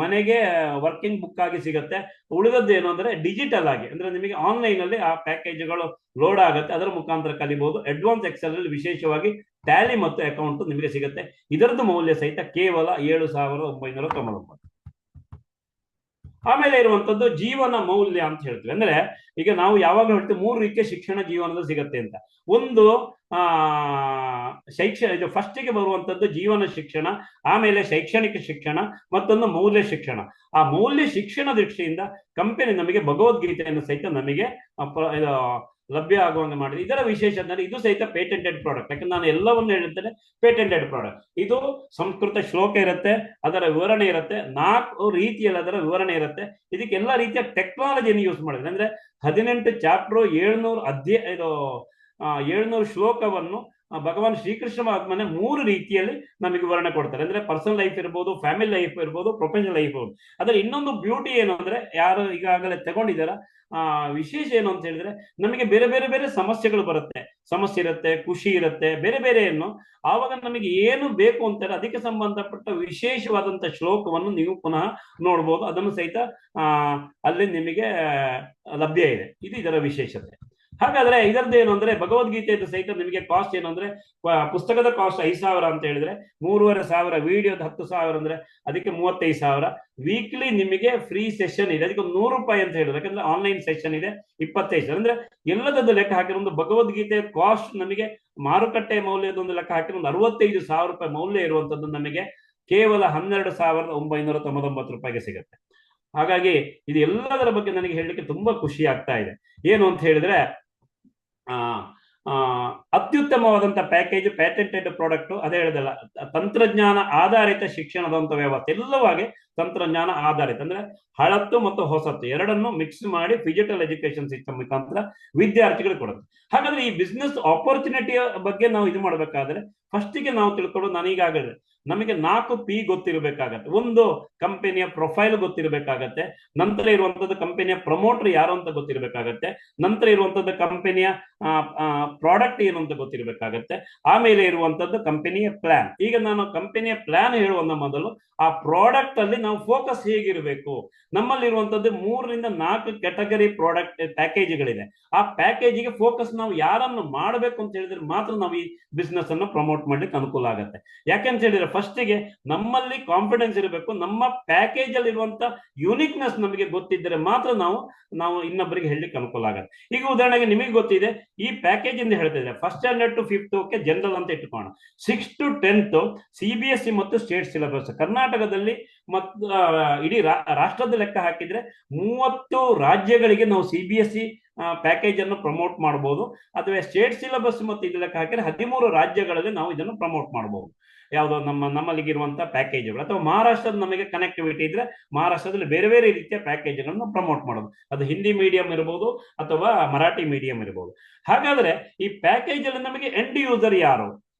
ಮನೆಗೆ ವರ್ಕಿಂಗ್ ಬುಕ್ ಆಗಿ ಸಿಗುತ್ತೆ. ಉಳಿದದ್ದು ಏನು ಅಂದ್ರೆ ಡಿಜಿಟಲ್ ಆಗಿ, ಅಂದ್ರೆ ನಿಮಗೆ ಆನ್ಲೈನ್ ಅಲ್ಲಿ ಆ ಪ್ಯಾಕೇಜ್ಗಳು ಲೋಡ್ ಆಗುತ್ತೆ, ಅದರ ಮುಖಾಂತರ ಕಲಿಬಹುದು. ಅಡ್ವಾನ್ಸ್ ಎಕ್ಸೆಲ್ ಅಲ್ಲಿ ವಿಶೇಷವಾಗಿ ಟ್ಯಾಲಿ ಮತ್ತು ಅಕೌಂಟ್ ನಿಮಗೆ ಸಿಗುತ್ತೆ. ಇದರದ್ದು ಮೌಲ್ಯ ಸಹಿತ ಕೇವಲ 7,999. ಆಮೇಲೆ ಇರುವಂತದ್ದು ಜೀವನ ಮೌಲ್ಯ ಅಂತ ಹೇಳ್ತೀವಿ. ಅಂದ್ರೆ ಈಗ ನಾವು ಯಾವಾಗಲೂ ಹೇಳ್ತೀವಿ 3 ರೀತಿಯ ಶಿಕ್ಷಣ ಜೀವನದಲ್ಲಿ ಸಿಗತ್ತೆ ಅಂತ. ಒಂದು ಇದು ಫಸ್ಟಿಗೆ ಬರುವಂತದ್ದು ಜೀವನ ಶಿಕ್ಷಣ, ಆಮೇಲೆ ಶೈಕ್ಷಣಿಕ ಶಿಕ್ಷಣ, ಮತ್ತೊಂದು ಮೌಲ್ಯ ಶಿಕ್ಷಣ. ಆ ಮೌಲ್ಯ ಶಿಕ್ಷಣ ದೃಷ್ಟಿಯಿಂದ ಕಂಪನಿ ನಮಗೆ ಭಗವದ್ಗೀತೆಯನ್ನು ಸಹಿತ ನಮಗೆ ಲಭ್ಯ ಆಗುವಂಗೆ ಮಾಡಿದೆ. ಇದರ ವಿಶೇಷತೆ ಅಂದ್ರೆ ಇದು ಸಹಿತ ಪೇಟೆಂಟೆಡ್ ಪ್ರಾಡಕ್ಟ್. ಯಾಕಂದ್ರೆ ನಾನು ಎಲ್ಲವನ್ನು ಹೇಳಿರ್ತೇನೆ ಪೇಟೆಂಟೆಡ್ ಪ್ರಾಡಕ್ಟ್. ಇದು ಸಂಸ್ಕೃತ ಶ್ಲೋಕ ಇರುತ್ತೆ, ಅದರ ವಿವರಣೆ ಇರುತ್ತೆ, 4 ರೀತಿಯಲ್ಲಿ ಅದರ ವಿವರಣೆ ಇರುತ್ತೆ. ಇದಕ್ಕೆ ಎಲ್ಲ ರೀತಿಯ ಟೆಕ್ನಾಲಜಿಯನ್ನು ಯೂಸ್ ಮಾಡಿದ್ರೆ, ಅಂದ್ರೆ 18 ಚಾಪ್ಟರ್ 700 ಶ್ಲೋಕವನ್ನು ಭಗವಾನ್ ಶ್ರೀಕೃಷ್ಣ ಪರಮಾತ್ಮನೇ 3 ರೀತಿಯಲ್ಲಿ ನಮಗೆ ವಿವರಣೆ ಕೊಡ್ತಾರೆ. ಅಂದ್ರೆ ಪರ್ಸನಲ್ ಲೈಫ್ ಇರ್ಬೋದು, ಫ್ಯಾಮಿಲಿ ಲೈಫ್ ಇರ್ಬೋದು, ಪ್ರೊಫೆಷನಲ್ ಲೈಫ್ ಇರ್ಬೋದು. ಅದ್ರ ಇನ್ನೊಂದು ಬ್ಯೂಟಿ ಏನು ಅಂದ್ರೆ, ಯಾರು ಈಗಾಗಲೇ ತಗೊಂಡಿದ್ದಾರ ವಿಶೇಷ ಏನು ಅಂತ ಹೇಳಿದ್ರೆ, ನಮಗೆ ಬೇರೆ ಬೇರೆ ಬೇರೆ ಸಮಸ್ಯೆಗಳು ಬರುತ್ತೆ, ಸಮಸ್ಯೆ ಇರುತ್ತೆ, ಖುಷಿ ಇರುತ್ತೆ, ಬೇರೆ ಬೇರೆಯನ್ನು. ಆವಾಗ ನಮಗೆ ಏನು ಬೇಕು ಅಂತಾರೆ ಅದಕ್ಕೆ ಸಂಬಂಧಪಟ್ಟ ವಿಶೇಷವಾದಂತ ಶ್ಲೋಕವನ್ನು ನೀವು ಪುನಃ ನೋಡ್ಬೋದು. ಅದನ್ನು ಸಹಿತ ಅಲ್ಲಿ ನಿಮಗೆ ಲಭ್ಯ ಇದೆ. ಇದು ಇದರ ವಿಶೇಷತೆ. ಹಾಗಾದ್ರೆ ಇದರದ್ದು ಏನು ಅಂದ್ರೆ, ಭಗವದ್ಗೀತೆಯದ್ದು ಸಹಿತ ನಿಮಗೆ ಕಾಸ್ಟ್ ಏನು ಅಂದ್ರೆ, ಪುಸ್ತಕದ ಕಾಸ್ಟ್ 5,000 ಅಂತ ಹೇಳಿದ್ರೆ 3,500, ವಿಡಿಯೋದ 10,000 ಅಂದ್ರೆ ಅದಕ್ಕೆ 35,000. ವೀಕ್ಲಿ ನಿಮಗೆ ಫ್ರೀ ಸೆಷನ್ ಇದೆ, ಅದಕ್ಕೆ 100 ರೂಪಾಯಿ ಅಂತ ಹೇಳಿದ್ರೆ, ಯಾಕಂದ್ರೆ ಆನ್ಲೈನ್ ಸೆಷನ್ ಇದೆ 25,000. ಅಂದ್ರೆ ಎಲ್ಲದದ್ದು ಲೆಕ್ಕ ಹಾಕಿರೋ ಒಂದು ಭಗವದ್ಗೀತೆ ಕಾಸ್ಟ್ ನಮಗೆ ಮಾರುಕಟ್ಟೆ ಮೌಲ್ಯದ ಒಂದು ಲೆಕ್ಕ ಹಾಕಿರೋ ಒಂದು 65,000 ರೂಪಾಯಿ ಮೌಲ್ಯ ಇರುವಂತದ್ದು ನಮಗೆ ಕೇವಲ 12,999 ರೂಪಾಯಿಗೆ ಸಿಗುತ್ತೆ. ಹಾಗಾಗಿ ಇದು ಎಲ್ಲದರ ಬಗ್ಗೆ ನನಗೆ ಹೇಳಲಿಕ್ಕೆ ತುಂಬಾ ಖುಷಿ ಆಗ್ತಾ ಇದೆ. ಏನು ಅಂತ ಹೇಳಿದ್ರೆ, ಅತ್ಯುತ್ತಮವಾದಂತ ಪ್ಯಾಕೇಜ್, ಪ್ಯಾಟೆಂಟೆಡ್ ಪ್ರಾಡಕ್ಟ್. ಅದೇ ಹೇಳಿದಲ್ಲ, ತಂತ್ರಜ್ಞಾನ ಆಧಾರಿತ ಶಿಕ್ಷಣದಂತ ವ್ಯವಸ್ಥೆ, ಎಲ್ಲವಾಗಿ ತಂತ್ರಜ್ಞಾನ ಆಧಾರಿತ ಅಂದ್ರೆ ಹಳತ್ತು ಮತ್ತು ಹೊಸತ್ತು ಎರಡನ್ನು ಮಿಕ್ಸ್ ಮಾಡಿ ಡಿಜಿಟಲ್ ಎಜುಕೇಶನ್ ಸಿಸ್ಟಮ್ ಮುಖಾಂತರ ವಿದ್ಯಾರ್ಥಿಗಳಿಗೆ ಕೊಡುತ್ತೆ. ಹಾಗಾದ್ರೆ ಈ ಬಿಸ್ನೆಸ್ ಆಪರ್ಚುನಿಟಿಯ ಬಗ್ಗೆ ನಾವು ಇದು ಮಾಡಬೇಕಾದ್ರೆ ಫಸ್ಟಿಗೆ ನಾವು ತಿಳ್ಕೊಳ್ಳೋದು, ನಾನೀಗಾಗಲೇ ನಮಗೆ 4 P ಗೊತ್ತಿರಬೇಕಾಗತ್ತೆ. ಒಂದು ಕಂಪನಿಯ ಪ್ರೊಫೈಲ್ ಗೊತ್ತಿರಬೇಕಾಗತ್ತೆ, ನಂತರ ಇರುವಂತದ್ದು ಕಂಪನಿಯ ಪ್ರಮೋಟರ್ ಯಾರು ಅಂತ ಗೊತ್ತಿರಬೇಕಾಗತ್ತೆ, ನಂತರ ಇರುವಂತದ್ದು ಕಂಪನಿಯ ಪ್ರಾಡಕ್ಟ್ ಏನು ಅಂತ ಗೊತ್ತಿರಬೇಕಾಗತ್ತೆ, ಆಮೇಲೆ ಇರುವಂತದ್ದು ಕಂಪನಿಯ ಪ್ಲಾನ್. ಈಗ ನಾನು ಕಂಪನಿಯ ಪ್ಲಾನ್ ಹೇಳುವ ಮೊದಲು ಆ ಪ್ರಾಡಕ್ಟ್ ಅಲ್ಲಿ ನಾವು ಫೋಕಸ್ ಹೇಗಿರಬೇಕು. ನಮ್ಮಲ್ಲಿ ಇರುವಂತದ್ದು 3 ರಿಂದ 4 ಕ್ಯಾಟಗರಿ ಪ್ರಾಡಕ್ಟ್ ಪ್ಯಾಕೇಜ್ಗಳಿದೆ. ಆ ಪ್ಯಾಕೇಜಿಗೆ ಫೋಕಸ್ ನಾವು ಯಾರನ್ನು ಮಾಡಬೇಕು ಅಂತ ಹೇಳಿದ್ರೆ ಮಾತ್ರ ನಾವು ಈ ಬಿಸ್ನೆಸ್ ಅನ್ನು ಪ್ರಮೋಟ್ ಮಾಡ್ಲಿಕ್ಕೆ ಅನುಕೂಲ ಆಗುತ್ತೆ. ಯಾಕೆಂತ ಹೇಳಿದ್ರೆ, ಫಸ್ಟಿಗೆ ನಮ್ಮಲ್ಲಿ ಕಾನ್ಫಿಡೆನ್ಸ್ ಇರಬೇಕು, ನಮ್ಮ ಪ್ಯಾಕೇಜ್ ಅಲ್ಲಿ ಇರುವಂತ ಯೂನಿಕ್ನೆಸ್ ನಮಗೆ ಗೊತ್ತಿದ್ದರೆ ಮಾತ್ರ ನಾವು ಇನ್ನೊಬ್ಬರಿಗೆ ಹೇಳಲಿಕ್ಕೆ ಅನುಕೂಲ ಆಗುತ್ತೆ. ಈಗ ಉದಾಹರಣೆಗೆ ನಿಮಗೆ ಗೊತ್ತಿದೆ, ಈ ಪ್ಯಾಕೇಜ್ ಇಂದ ಹೇಳ್ತಿದ್ರೆ first standard to fifth okay general ಅಂತ ಇಟ್ಕೋಣ. 6th to 10th CBSE ಮತ್ತು ಸ್ಟೇಟ್ ಸಿಲೆಬಸ್. ಕರ್ನಾಟಕದಲ್ಲಿ ಮತ್ತು ಇಡೀ ರಾಷ್ಟ್ರದ ಲೆಕ್ಕ ಹಾಕಿದ್ರೆ 30 ರಾಜ್ಯಗಳಿಗೆ ನಾವು CBSE ಪ್ಯಾಕೇಜ್ ಅನ್ನು ಪ್ರಮೋಟ್ ಮಾಡಬಹುದು. ಅಥವಾ ಸ್ಟೇಟ್ ಸಿಲೆಬಸ್ ಮತ್ತು ಇದು ಲೆಕ್ಕ ಹಾಕಿದ್ರೆ 13 ರಾಜ್ಯಗಳಲ್ಲಿ ನಾವು ಇದನ್ನು ಪ್ರಮೋಟ್ ಮಾಡಬಹುದು. ಯಾವುದೋ ನಮ್ಮಲ್ಲಿಗಿರುವಂತಹ ಪ್ಯಾಕೇಜ್ಗಳು. ಅಥವಾ ಮಹಾರಾಷ್ಟ್ರದ ನಮಗೆ ಕನೆಕ್ಟಿವಿಟಿ ಇದ್ರೆ ಮಹಾರಾಷ್ಟ್ರದಲ್ಲಿ ಬೇರೆ ಬೇರೆ ರೀತಿಯ ಪ್ಯಾಕೇಜ್ಗಳನ್ನು ಪ್ರಮೋಟ್ ಮಾಡೋದು. ಅದು ಹಿಂದಿ ಮೀಡಿಯಂ ಇರ್ಬೋದು ಅಥವಾ ಮರಾಠಿ ಮೀಡಿಯಂ ಇರ್ಬೋದು. ಹಾಗಾದ್ರೆ ಈ ಪ್ಯಾಕೇಜ್ ಅಲ್ಲಿ ನಮಗೆ ಎಂಡ್ ಯೂಸರ್ ಯಾರು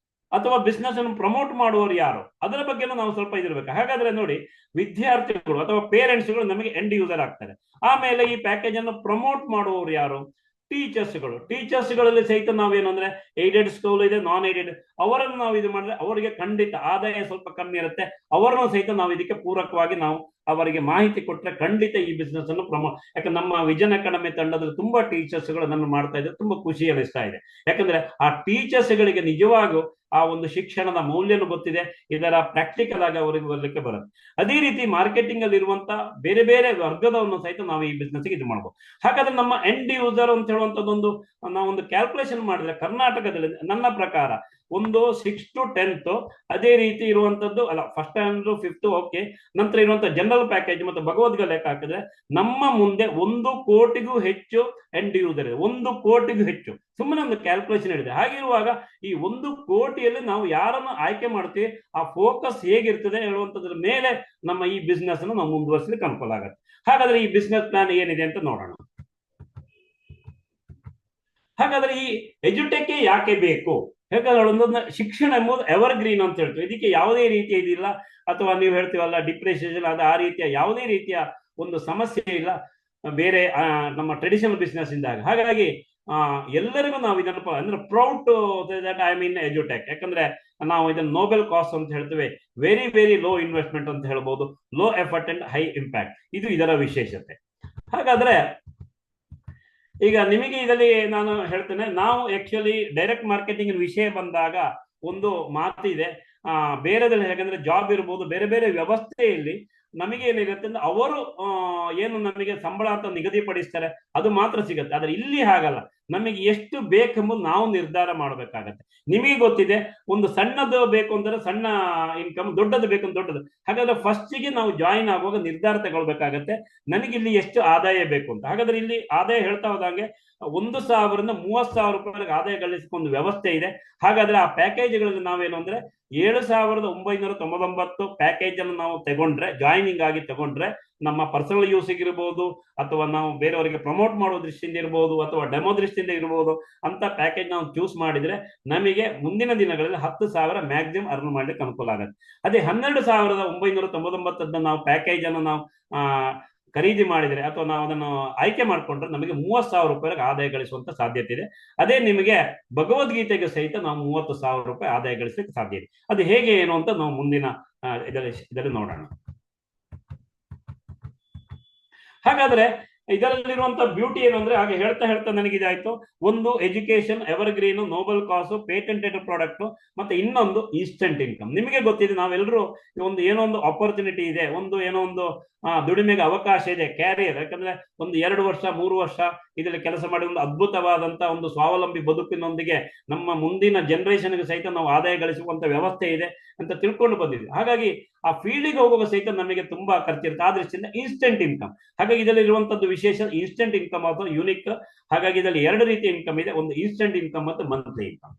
ಅಥವಾ ಬಿಸ್ನೆಸ್ ಅನ್ನು ಪ್ರಮೋಟ್ ಮಾಡುವವರು ಯಾರು, ಅದರ ಬಗ್ಗೆ ನಾವು ಸ್ವಲ್ಪ ಇದಿರ್ಬೇಕು. ಹಾಗಾದ್ರೆ ನೋಡಿ, ವಿದ್ಯಾರ್ಥಿಗಳು ಅಥವಾ ಪೇರೆಂಟ್ಸ್ಗಳು ನಮಗೆ ಎಂಡ್ ಯೂಸರ್ ಆಗ್ತಾರೆ. ಆಮೇಲೆ ಈ ಪ್ಯಾಕೇಜ್ ಅನ್ನು ಪ್ರಮೋಟ್ ಮಾಡುವವರು ಯಾರು? ಟೀಚರ್ಸ್ಗಳಲ್ಲಿ ಸಹಿತ ನಾವೇನಂದ್ರೆ ಏಡೆಡ್ ಸ್ಕೂಲ್ ಇದೆ, ನಾನ್ ಏಡೆಡ್, ಅವರನ್ನು ನಾವು ಇದು ಮಾಡಿದ್ರೆ ಅವರಿಗೆ ಖಂಡಿತ ಆದಾಯ ಸ್ವಲ್ಪ ಕಮ್ಮಿ ಇರುತ್ತೆ. ಅವರನ್ನು ಸಹಿತ ನಾವು ಇದಕ್ಕೆ ಪೂರಕವಾಗಿ ನಾವು ಅವರಿಗೆ ಮಾಹಿತಿ ಕೊಟ್ಟರೆ ಖಂಡಿತ ಈ ಬಿಸ್ನೆಸ್ ಅನ್ನು ಯಾಕಂದ್ರೆ ನಮ್ಮ ವಿಜನ್ ಅಕಾಡೆಮಿ ತಂಡದಲ್ಲಿ ತುಂಬಾ ಟೀಚರ್ಸ್ಗಳು ಅದನ್ನು ಮಾಡ್ತಾ ಇದ್ದಾರೆ. ತುಂಬಾ ಖುಷಿ ಅನಿಸ್ತಾ ಇದೆ. ಯಾಕಂದ್ರೆ ಆ ಟೀಚರ್ಸ್ಗಳಿಗೆ ನಿಜವಾಗೂ ಆ ಒಂದು ಶಿಕ್ಷಣದ ಮೌಲ್ಯನೂ ಗೊತ್ತಿದೆ, ಇದರ ಪ್ರಾಕ್ಟಿಕಲ್ ಆಗಿ ಅವರಿಗೆ ಬರ್ಲಿಕ್ಕೆ ಬರುತ್ತೆ. ಅದೇ ರೀತಿ ಮಾರ್ಕೆಟಿಂಗ್ ಅಲ್ಲಿ ಇರುವಂತ ಬೇರೆ ಬೇರೆ ವರ್ಗದವನ್ನು ಸಹಿತ ನಾವು ಈ ಬಿಸ್ನೆಸ್ ಇದು ಮಾಡಬಹುದು. ಹಾಗಾದ್ರೆ ನಮ್ಮ ಎಂಡ್ ಯೂಸರ್ ಅಂತ ಹೇಳುವಂತದ್ದೊಂದು ನಾವೊಂದು ಕ್ಯಾಲ್ಕುಲೇಷನ್ ಮಾಡಿದ್ರೆ ಕರ್ನಾಟಕದಲ್ಲಿ ನನ್ನ ಪ್ರಕಾರ ಒಂದು 6th to 10th ಅದೇ ರೀತಿ ಇರುವಂತದ್ದು ಅಲ್ಲ, ಫಸ್ಟ್ ಸ್ಟ್ಯಾಂಡರ್ಡ್ 5th ಓಕೆ, ನಂತರ ಇರುವಂತ ಜನರಲ್ ಪ್ಯಾಕೇಜ್ ಮತ್ತು ಭಗವದ್ಗೀತೆ ಲೆಕ್ಕ ಹಾಕಿದ್ರೆ ನಮ್ಮ ಮುಂದೆ 1 ಕೋಟಿಗೂ ಹೆಚ್ಚು ಎಂಡ್ ಯೂಸರ್ ಇದೆ. 1 ಕೋಟಿಗೂ ಹೆಚ್ಚು. ಸುಮ್ಮನೆ ಒಂದು ಕ್ಯಾಲ್ಕುಲೇಷನ್ ಹೇಳಿದೆ. ಹಾಗಿರುವಾಗ ಈ 1 ಕೋಟಿಯಲ್ಲಿ ನಾವು ಯಾರನ್ನು ಆಯ್ಕೆ ಮಾಡ್ತೀವಿ, ಆ ಫೋಕಸ್ ಹೇಗಿರ್ತದೆ ಹೇಳುವಂತದ್ರ ಮೇಲೆ ನಮ್ಮ ಈ ಬಿಸ್ನೆಸ್ ಅನ್ನು ನಾವು ಮುಂದುವರಿಸಲಿಕ್ಕೆ ಅನುಕೂಲ ಆಗುತ್ತೆ. ಹಾಗಾದ್ರೆ ಈ ಬಿಸ್ನೆಸ್ ಪ್ಲಾನ್ ಏನಿದೆ ಅಂತ ನೋಡೋಣ. ಹಾಗಾದ್ರೆ ಈ ಎಜುಟೆಕ್ ಯಾಕೆ ಬೇಕು? ಯಾಕಂದ್ರೆ ಒಂದೊಂದು ಶಿಕ್ಷಣ ಎಂಬುದು ಎವರ್ ಗ್ರೀನ್ ಅಂತ ಹೇಳ್ತೀವಿ. ಇದಕ್ಕೆ ಯಾವುದೇ ರೀತಿಯ ಇದಿಲ್ಲ, ಅಥವಾ ನೀವು ಹೇಳ್ತೀವಲ್ಲ ಡಿಪ್ರೆಷನ್, ಅದು ಆ ರೀತಿಯ ಯಾವುದೇ ರೀತಿಯ ಒಂದು ಸಮಸ್ಯೆ ಇಲ್ಲ ಬೇರೆ ನಮ್ಮ ಟ್ರೆಡಿಷನಲ್ ಬಿಸ್ನೆಸ್ ಇಂದಾಗ. ಹಾಗಾಗಿ ಎಲ್ಲರಿಗೂ ನಾವು ಇದನ್ನು ಅಂದ್ರೆ proud to that I mean ಎಜುಟೆಕ್. ಯಾಕಂದ್ರೆ ನಾವು ಇದನ್ನು ನೋಬೆಲ್ ಕಾಸ್ಟ್ ಅಂತ ಹೇಳ್ತೇವೆ. ವೆರಿ ವೆರಿ ಲೋ ಇನ್ವೆಸ್ಟ್ಮೆಂಟ್ ಅಂತ ಹೇಳ್ಬೋದು, low effort and high impact. ಇದು ಇದರ ವಿಶೇಷತೆ. ಹಾಗಾದ್ರೆ ಈಗ ನಿಮಗೆ ಇದರಲ್ಲಿ ನಾನು ಹೇಳ್ತೇನೆ, ನಾವು ಆಕ್ಚುಲಿ ಡೈರೆಕ್ಟ್ ಮಾರ್ಕೆಟಿಂಗ್ ವಿಷಯ ಬಂದಾಗ ಒಂದು ಮಾತಿದೆ, ಬೇರೆದಲ್ಲಿ ಹೇಗಂದ್ರೆ ಜಾಬ್ ಇರ್ಬೋದು, ಬೇರೆ ಬೇರೆ ವ್ಯವಸ್ಥೆಯಲ್ಲಿ ನಮಗೆ ಏನಿರುತ್ತೆ ಅಂದ್ರೆ ಅವರು ಏನು ನಮಗೆ ಸಂಬಳ ಅಂತ ನಿಗದಿಪಡಿಸ್ತಾರೆ ಅದು ಮಾತ್ರ ಸಿಗುತ್ತೆ. ಆದ್ರೆ ಇಲ್ಲಿ ಹಾಗಲ್ಲ, ನಮಗೆ ಎಷ್ಟು ಬೇಕೆಂಬುದು ನಾವು ನಿರ್ಧಾರ ಮಾಡಬೇಕಾಗತ್ತೆ. ನಿಮಗೆ ಗೊತ್ತಿದೆ, ಒಂದು ಸಣ್ಣದು ಬೇಕು ಅಂದ್ರೆ ಸಣ್ಣ ಇನ್ಕಮ್, ದೊಡ್ಡದು ಬೇಕು ಅಂದ್ರೆ ದೊಡ್ಡದು. ಹಾಗಾದ್ರೆ ಫಸ್ಟಿಗೆ ನಾವು ಜಾಯಿನ್ ಆಗುವಾಗ ನಿರ್ಧಾರ ತಗೊಳ್ಬೇಕಾಗತ್ತೆ, ನನಗೆ ಇಲ್ಲಿ ಎಷ್ಟು ಆದಾಯ ಬೇಕು ಅಂತ. ಹಾಗಾದ್ರೆ ಇಲ್ಲಿ ಆದಾಯ ಹೇಳ್ತಾ ಹೋದಂಗೆ 1,000 ರಿಂದ 30,000 ರೂಪಾಯಿವರೆಗೆ ಆದಾಯ ಗಳಿಸಿಕೊಂಡು ವ್ಯವಸ್ಥೆ ಇದೆ. ಹಾಗಾದ್ರೆ ಆ ಪ್ಯಾಕೇಜ್ಗಳಲ್ಲಿ ನಾವೇನು ಅಂದ್ರೆ 7,999 ಪ್ಯಾಕೇಜ್ ಅನ್ನು ನಾವು ತಗೊಂಡ್ರೆ, ಜಾಯಿನಿಂಗ್ ಆಗಿ ತಗೊಂಡ್ರೆ, ನಮ್ಮ ಪರ್ಸನಲ್ ಯೂಸಿಗೆ ಇರ್ಬೋದು, ಅಥವಾ ನಾವು ಬೇರೆಯವರಿಗೆ ಪ್ರಮೋಟ್ ಮಾಡೋ ದೃಷ್ಟಿಯಿಂದ ಇರ್ಬೋದು, ಅಥವಾ ಡೆಮೋ ದೃಷ್ಟಿಯಿಂದ ಇರ್ಬೋದು, ಅಂತ ಪ್ಯಾಕೇಜ್ ನಾವು ಚೂಸ್ ಮಾಡಿದ್ರೆ ನಮಗೆ ಮುಂದಿನ ದಿನಗಳಲ್ಲಿ 10,000 ಮ್ಯಾಕ್ಸಿಮಮ್ ಅರ್ನ್ ಮಾಡ್ಲಿಕ್ಕೆ ಅನುಕೂಲ ಆಗುತ್ತೆ. ಅದೇ 12,999 ನಾವು ಪ್ಯಾಕೇಜ್ ಅನ್ನು ನಾವು ಖರೀದಿ ಮಾಡಿದ್ರೆ ಅಥವಾ ನಾವು ಅದನ್ನು ಆಯ್ಕೆ ಮಾಡಿಕೊಂಡ್ರೆ ನಮಗೆ 30,000 ರೂಪಾಯಿಗೆ ಆದಾಯ ಗಳಿಸುವಂತ ಸಾಧ್ಯತೆ ಇದೆ. ಅದೇ ನಿಮಗೆ ಭಗವದ್ಗೀತೆಗೆ ಸಹಿತ ನಾವು 30,000 ರೂಪಾಯಿ ಆದಾಯ ಗಳಿಸಲಿಕ್ಕೆ ಸಾಧ್ಯ ಇದೆ. ಅದು ಹೇಗೆ ಏನು ಅಂತ ನಾವು ಮುಂದಿನ ಇದರಲ್ಲಿ ನೋಡೋಣ. ಹಾಗಾದ್ರೆ ಇದರಲ್ಲಿರುವಂತ ಬ್ಯೂಟಿ ಏನು ಅಂದ್ರೆ, ಹಾಗೆ ಹೇಳ್ತಾ ಹೇಳ್ತಾ ನನಗೆ ಇದಾಯ್ತು. ಒಂದು ಎಜುಕೇಶನ್, ಎವರ್ ಗ್ರೀನ್, ನೋಬೆಲ್ ಕಾಸ್, ಪೇಟೆಂಟೆಡ್ ಪ್ರಾಡಕ್ಟ್, ಮತ್ತೆ ಇನ್ನೊಂದು ಇನ್ಸ್ಟೆಂಟ್ ಇನ್ಕಮ್. ನಿಮಗೆ ಗೊತ್ತಿದೆ, ನಾವೆಲ್ಲರೂ ಒಂದು ಏನೋ ಒಂದು ಆಪರ್ಚುನಿಟಿ ಇದೆ, ಒಂದು ಏನೋ ಒಂದು ದುಡಿಮೆಗೆ ಅವಕಾಶ ಇದೆ, ಕ್ಯಾರಿಯರ್. ಯಾಕಂದ್ರೆ ಒಂದು 2 ವರ್ಷ 3 ವರ್ಷ ಇದರಲ್ಲಿ ಕೆಲಸ ಮಾಡಿ ಒಂದು ಅದ್ಭುತವಾದಂತ ಒಂದು ಸ್ವಾವಲಂಬಿ ಬದುಕಿನೊಂದಿಗೆ ನಮ್ಮ ಮುಂದಿನ ಜನರೇಷನ್ಗೆ ಸಹಿತ ನಾವು ಆದಾಯ ಗಳಿಸುವಂತ ವ್ಯವಸ್ಥೆ ಇದೆ ಅಂತ ತಿಳ್ಕೊಂಡು ಬಂದಿದ್ವಿ. ಹಾಗಾಗಿ ಆ ಫೀಲ್ಡಿಗೆ ಹೋಗುವಾಗ ಸಹಿತ ನಮಗೆ ತುಂಬಾ ಖರ್ಚಿರುತ್ತೆ. ಆ ದೃಷ್ಟಿಯಿಂದ ಇನ್ಸ್ಟೆಂಟ್ ಇನ್ಕಮ್. ಹಾಗಾಗಿ ಇದರಲ್ಲಿ ಇರುವಂತದ್ದು ವಿಶೇಷ ಇನ್ಸ್ಟೆಂಟ್ ಇನ್ಕಮ್ ಅಥವಾ ಯುನಿಕ್. ಹಾಗಾಗಿ ಇದರಲ್ಲಿ 2 ರೀತಿಯ ಇನ್ಕಮ್ ಇದೆ, ಒಂದು ಇನ್ಸ್ಟೆಂಟ್ ಇನ್ಕಮ್ ಮತ್ತು ಮಂತ್ಲಿ ಇನ್ಕಮ್.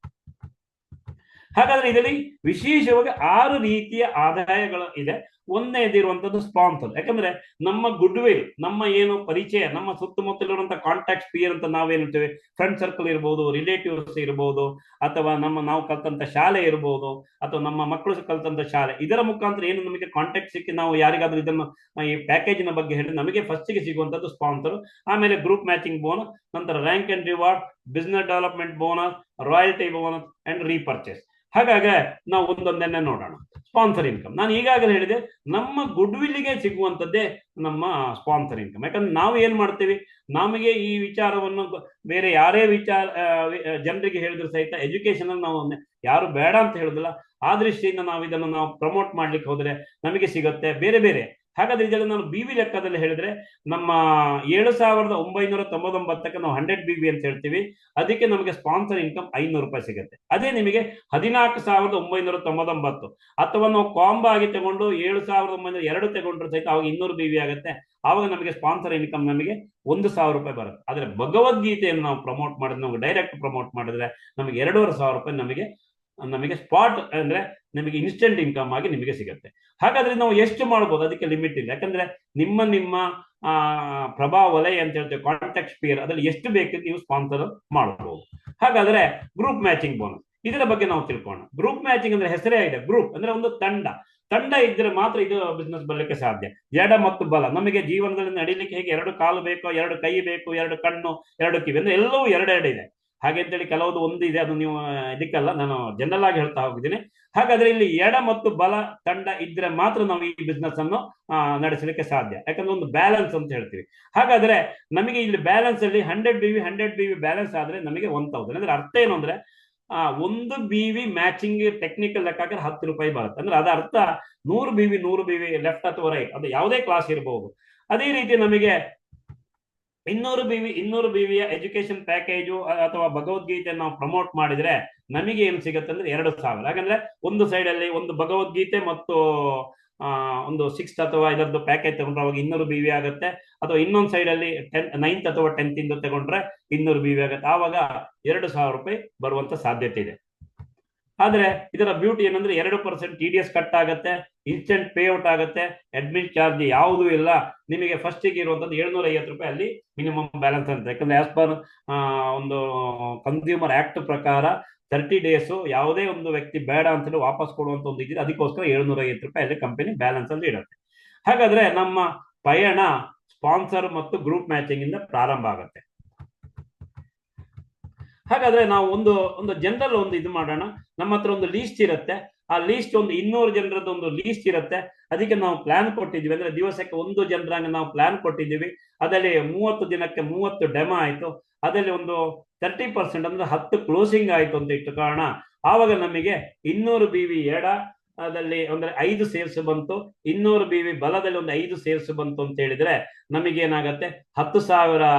ಹಾಗಾದ್ರೆ ಇದರಲ್ಲಿ ವಿಶೇಷವಾಗಿ 6 ರೀತಿಯ ಆದಾಯಗಳು ಇದೆ. ಒಂದನೇದಿರುವಂತದ್ದು ಸ್ಪಾನ್ಸರ್. ಯಾಕಂದ್ರೆ ನಮ್ಮ ಗುಡ್ ವಿಲ್, ನಮ್ಮ ಏನು ಪರಿಚಯ, ನಮ್ಮ ಸುತ್ತಮುತ್ತಲಿರುವಂತಹ ಕಾಂಟ್ಯಾಕ್ಟ್ ಸ್ಪಿಯರ್ ಅಂತ ನಾವೇನಿರ್ತೇವೆ, ಫ್ರೆಂಡ್ ಸರ್ಕಲ್ ಇರ್ಬೋದು, ರಿಲೇಟಿವ್ಸ್ ಇರ್ಬೋದು, ಅಥವಾ ನಾವು ಕಲ್ತಂತ ಶಾಲೆ ಇರ್ಬೋದು, ಅಥವಾ ನಮ್ಮ ಮಕ್ಕಳು ಕಲ್ತಂತ ಶಾಲೆ, ಇದರ ಮುಖಾಂತರ ಏನು ನಮಗೆ ಕಾಂಟ್ಯಾಕ್ಟ್ ಸಿಕ್ಕಿ ನಾವು ಯಾರಿಗಾದ್ರೂ ಇದನ್ನು ಈ ಪ್ಯಾಕೇಜಿನ ಬಗ್ಗೆ ಹೇಳಿ ನಮಗೆ ಫಸ್ಟಿಗೆ ಸಿಗುವಂತದ್ದು ಸ್ಪಾನ್ಸರ್. ಆಮೇಲೆ ಗ್ರೂಪ್ ಮ್ಯಾಚಿಂಗ್ ಬೋನಸ್, ನಂತರ rank and reward, business development bonus, royalty bonus and repurchase. ಹಾಗಾಗಿ ನಾವು ಒಂದೊಂದನ್ನೇ ನೋಡೋಣ. ಸ್ಪಾನ್ಸರ್ ಇನ್ಕಮ್ ನಾನು ಈಗಾಗಲೇ ಹೇಳಿದೆ, ನಮ್ಮ ಗುಡ್ ವಿಲ್ಗೆ ಸಿಗುವಂತದ್ದೇ ನಮ್ಮ ಸ್ಪಾನ್ಸರ್ ಇನ್ಕಮ್. ಯಾಕಂದ್ರೆ ನಾವು ಏನ್ ಮಾಡ್ತೀವಿ, ನಮಗೆ ಈ ವಿಚಾರವನ್ನು ಬೇರೆ ಯಾರೇ ಜನರಿಗೆ ಹೇಳಿದ್ರು ಸಹಿತ ಎಜುಕೇಶನ್ ನಾವು ಯಾರು ಬೇಡ ಅಂತ ಹೇಳುದಿಲ್ಲ. ಆ ದೃಷ್ಟಿಯಿಂದ ನಾವು ಇದನ್ನು ಪ್ರಮೋಟ್ ಮಾಡ್ಲಿಕ್ಕೆ ಹೋದ್ರೆ ನಮಗೆ ಸಿಗುತ್ತೆ. ಬೇರೆ ಬೇರೆ ಹಾಗಾದ್ರೆ ಇದರಲ್ಲಿ ನಾನು BV ಲೆಕ್ಕದಲ್ಲಿ ಹೇಳಿದ್ರೆ ನಮ್ಮ 7,999ಕ್ಕೆ ನಾವು 100 BV ಅಂತ ಹೇಳ್ತೀವಿ. ಅದಕ್ಕೆ ನಮಗೆ ಸ್ಪಾನ್ಸರ್ ಇನ್ಕಮ್ 500 ರೂಪಾಯಿ ಸಿಗುತ್ತೆ. ಅದೇ ನಿಮಗೆ 14,999 ಅಥವಾ ನಾವು ಕಾಂಬೋ ಆಗಿ ತಗೊಂಡು 7,902 ತಗೊಂಡ್ರೆ ಸಹಿತ ಅವಾಗ 200 BV ಆಗುತ್ತೆ. ಆವಾಗ ನಮಗೆ ಸ್ಪಾನ್ಸರ್ ಇನ್ಕಮ್ ನಮಗೆ 1,000 ರೂಪಾಯಿ ಬರುತ್ತೆ. ಆದ್ರೆ ಭಗವದ್ಗೀತೆಯನ್ನು ನಾವು ಪ್ರಮೋಟ್ ಮಾಡಿದ್ರೆ, ನಾವು ಡೈರೆಕ್ಟ್ ಪ್ರಮೋಟ್ ಮಾಡಿದ್ರೆ ನಮಗೆ 2,500 ರೂಪಾಯಿ ನಮಗೆ ಸ್ಪಾಟ್ ಅಂದ್ರೆ ನಿಮಗೆ ಇನ್ಸ್ಟೆಂಟ್ ಇನ್ಕಮ್ ಆಗಿ ನಿಮಗೆ ಸಿಗುತ್ತೆ. ಹಾಗಾದ್ರೆ ನಾವು ಎಷ್ಟು ಮಾಡ್ಬೋದು, ಅದಕ್ಕೆ ಲಿಮಿಟ್ ಇಲ್ಲ. ಯಾಕಂದ್ರೆ ನಿಮ್ಮ ಪ್ರಭಾವ ವಲಯ ಅಂತ ಹೇಳ್ತೇವೆ, ಕಾಂಟ್ಯಾಕ್ಟ್ ಸ್ಪಿಯರ್, ಅದ್ರಲ್ಲಿ ಎಷ್ಟು ಬೇಕು ನೀವು ಸ್ಪಾನ್ಸರ್ ಮಾಡಬಹುದು. ಹಾಗಾದ್ರೆ ಗ್ರೂಪ್ ಮ್ಯಾಚಿಂಗ್ ಬೋನಸ್ ಇದರ ಬಗ್ಗೆ ನಾವು ತಿಳ್ಕೋಣ. ಗ್ರೂಪ್ ಮ್ಯಾಚಿಂಗ್ ಅಂದ್ರೆ ಹೆಸರೇ ಇದೆ, ಗ್ರೂಪ್ ಅಂದ್ರೆ ಒಂದು ತಂಡ ಇದ್ರೆ ಮಾತ್ರ ಇದು ಬಿಸ್ನೆಸ್ ಬರ್ಲಿಕ್ಕೆ ಸಾಧ್ಯ. ಎಡ ಮತ್ತು ಬಲ, ನಮಗೆ ಜೀವನದಲ್ಲಿ ನಡೀಲಿಕ್ಕೆ ಹೇಗೆ 2 ಕಾಲು ಬೇಕು, 2 ಕೈ ಬೇಕು, 2 ಕಣ್ಣು, 2 ಕಿವಿ ಅಂದ್ರೆ ಎಲ್ಲವೂ ಎರಡೆರಡು ಇದೆ. ಹಾಗೆ ಅಂತೇಳಿ ಕೆಲವುದು ಒಂದು ಇದೆ, ಅದು ನೀವು ಇದಕ್ಕಲ್ಲ, ನಾನು ಜನರಲ್ ಆಗಿ ಹೇಳ್ತಾ ಹೋಗಿದ್ದೀನಿ. ಹಾಗಾದ್ರೆ ಇಲ್ಲಿ ಎಡ ಮತ್ತು ಬಲ ತಂಡ ಇದ್ರೆ ಮಾತ್ರ ನಾವು ಈ ಬಿಸ್ನೆಸ್ ಅನ್ನು ನಡೆಸಲಿಕ್ಕೆ ಸಾಧ್ಯ. ಯಾಕಂದ್ರೆ ಒಂದು ಬ್ಯಾಲೆನ್ಸ್ ಅಂತ ಹೇಳ್ತೀವಿ. ಹಾಗಾದ್ರೆ ನಮಗೆ ಇಲ್ಲಿ ಬ್ಯಾಲೆನ್ಸ್ ಅಲ್ಲಿ 100 BV ಬ್ಯಾಲೆನ್ಸ್ ಆದ್ರೆ ನಮಗೆ 1000. ಅಂದ್ರೆ ಅರ್ಥ ಏನು ಅಂದ್ರೆ 1 BV ಮ್ಯಾಚಿಂಗ್ ಟೆಕ್ನಿಕಲ್ ಲೆಕ್ಕಾಚಾರ 10 ರೂಪಾಯಿ ಬರುತ್ತೆ. ಅಂದ್ರೆ ಅದರ ಅರ್ಥ 100 BV ಲೆಫ್ಟ್ ಅಥವಾ ರೈಟ್, ಅದು ಯಾವುದೇ ಕ್ಲಾಸ್ ಇರಬಹುದು. ಅದೇ ರೀತಿ ನಮಗೆ 200 BVಯ ಎಜುಕೇಶನ್ ಪ್ಯಾಕೇಜು ಅಥವಾ ಭಗವದ್ಗೀತೆ ನಾವು ಪ್ರಮೋಟ್ ಮಾಡಿದ್ರೆ ನಮಗೆ ಏನು ಸಿಗುತ್ತೆ ಅಂದ್ರೆ 2,000. ಯಾಕಂದ್ರೆ ಒಂದು ಸೈಡ್ ಅಲ್ಲಿ ಒಂದು ಭಗವದ್ಗೀತೆ ಮತ್ತು ಒಂದು 6th ಅಥವಾ ಇದರದ್ದು ಪ್ಯಾಕೇಜ್ ತಗೊಂಡ್ರೆ ಅವಾಗ 200 BV ಆಗುತ್ತೆ. ಅಥವಾ ಇನ್ನೊಂದು ಸೈಡ್ ಅಲ್ಲಿ 9th ಅಥವಾ 10th ಇಂದ ತಗೊಂಡ್ರೆ 200 BV ಆಗುತ್ತೆ. ಆವಾಗ 2,000 ರೂಪಾಯಿ ಬರುವಂತ ಸಾಧ್ಯತೆ ಇದೆ. ಆದ್ರೆ ಇದರ ಬ್ಯೂಟಿ ಏನಂದ್ರೆ 2% TDS ಕಟ್ ಆಗುತ್ತೆ, ಇನ್ಸ್ಟೆಂಟ್ ಪೇಔಟ್ ಆಗುತ್ತೆ, ಅಡ್ಮಿನ್ ಚಾರ್ಜ್ ಯಾವುದೂ ಇಲ್ಲ. ನಿಮಗೆ ಫಸ್ಟ್ ಗೆ ಇರುವಂತದ್ದು 750 ರೂಪಾಯಿ ಅಲ್ಲಿ ಮಿನಿಮಮ್ ಬ್ಯಾಲೆನ್ಸ್ ಅಂತ. ಯಾಕಂದ್ರೆ ಆಸ್ ಪರ್ ಒಂದು ಕನ್ಸ್ಯೂಮರ್ ಆಕ್ಟ್ ಪ್ರಕಾರ 30 ಡೇಸ್ ಯಾವುದೇ ಒಂದು ವ್ಯಕ್ತಿ ಬೇಡ ಅಂತೇಳಿ ವಾಪಸ್ ಕೊಡುವಂತ ಒಂದು ಇದಿದೆ. ಅದಕ್ಕೋಸ್ಕರ 750 ರೂಪಾಯಿ ಅಲ್ಲಿ ಕಂಪನಿ ಬ್ಯಾಲೆನ್ಸ್ ಅಲ್ಲಿ ಇಡುತ್ತೆ. ಹಾಗಾದ್ರೆ ನಮ್ಮ ಪಯಣ ಸ್ಪಾನ್ಸರ್ ಮತ್ತು ಗ್ರೂಪ್ ಮ್ಯಾಚಿಂಗ್ ಇಂದ ಪ್ರಾರಂಭ ಆಗುತ್ತೆ. ಹಾಗಾದ್ರೆ ನಾವು ಒಂದು ಜನರಲ್ ಒಂದು ಇದು ಮಾಡೋಣ. ನಮ್ಮ ಹತ್ರ ಒಂದು ಲೀಸ್ಟ್ ಇರುತ್ತೆ. ಆ ಲೀಸ್ಟ್ ಒಂದು 200 ಜನರದ್ದು ಒಂದು ಲೀಸ್ಟ್ ಇರುತ್ತೆ. ಅದಕ್ಕೆ ನಾವು ಪ್ಲಾನ್ ಕೊಟ್ಟಿದ್ವಿ. ಅಂದ್ರೆ ದಿವಸಕ್ಕೆ 1 ಜನರಂಗೆ ನಾವು ಪ್ಲಾನ್ ಕೊಟ್ಟಿದ್ದೀವಿ. ಅದರಲ್ಲಿ 30 ದಿನಕ್ಕೆ 30 ಡೆಮೋ ಆಯ್ತು. ಅದರಲ್ಲಿ ಒಂದು 30% ಅಂದ್ರೆ 10 ಕ್ಲೋಸಿಂಗ್ ಆಯ್ತು ಅಂತ ಇಟ್ಟು ಕಾರಣ ಆವಾಗ ನಮಗೆ 200 BV ಎಡ ಅದಲ್ಲಿ ಅಂದ್ರೆ 5 ಸೇಲ್ಸ್ ಬಂತು, 200 BV ಬಲದಲ್ಲಿ ಒಂದು 5 ಸೇಲ್ಸ್ ಬಂತು ಅಂತ ಹೇಳಿದ್ರೆ ನಮಗೆ ಏನಾಗತ್ತೆ 10,000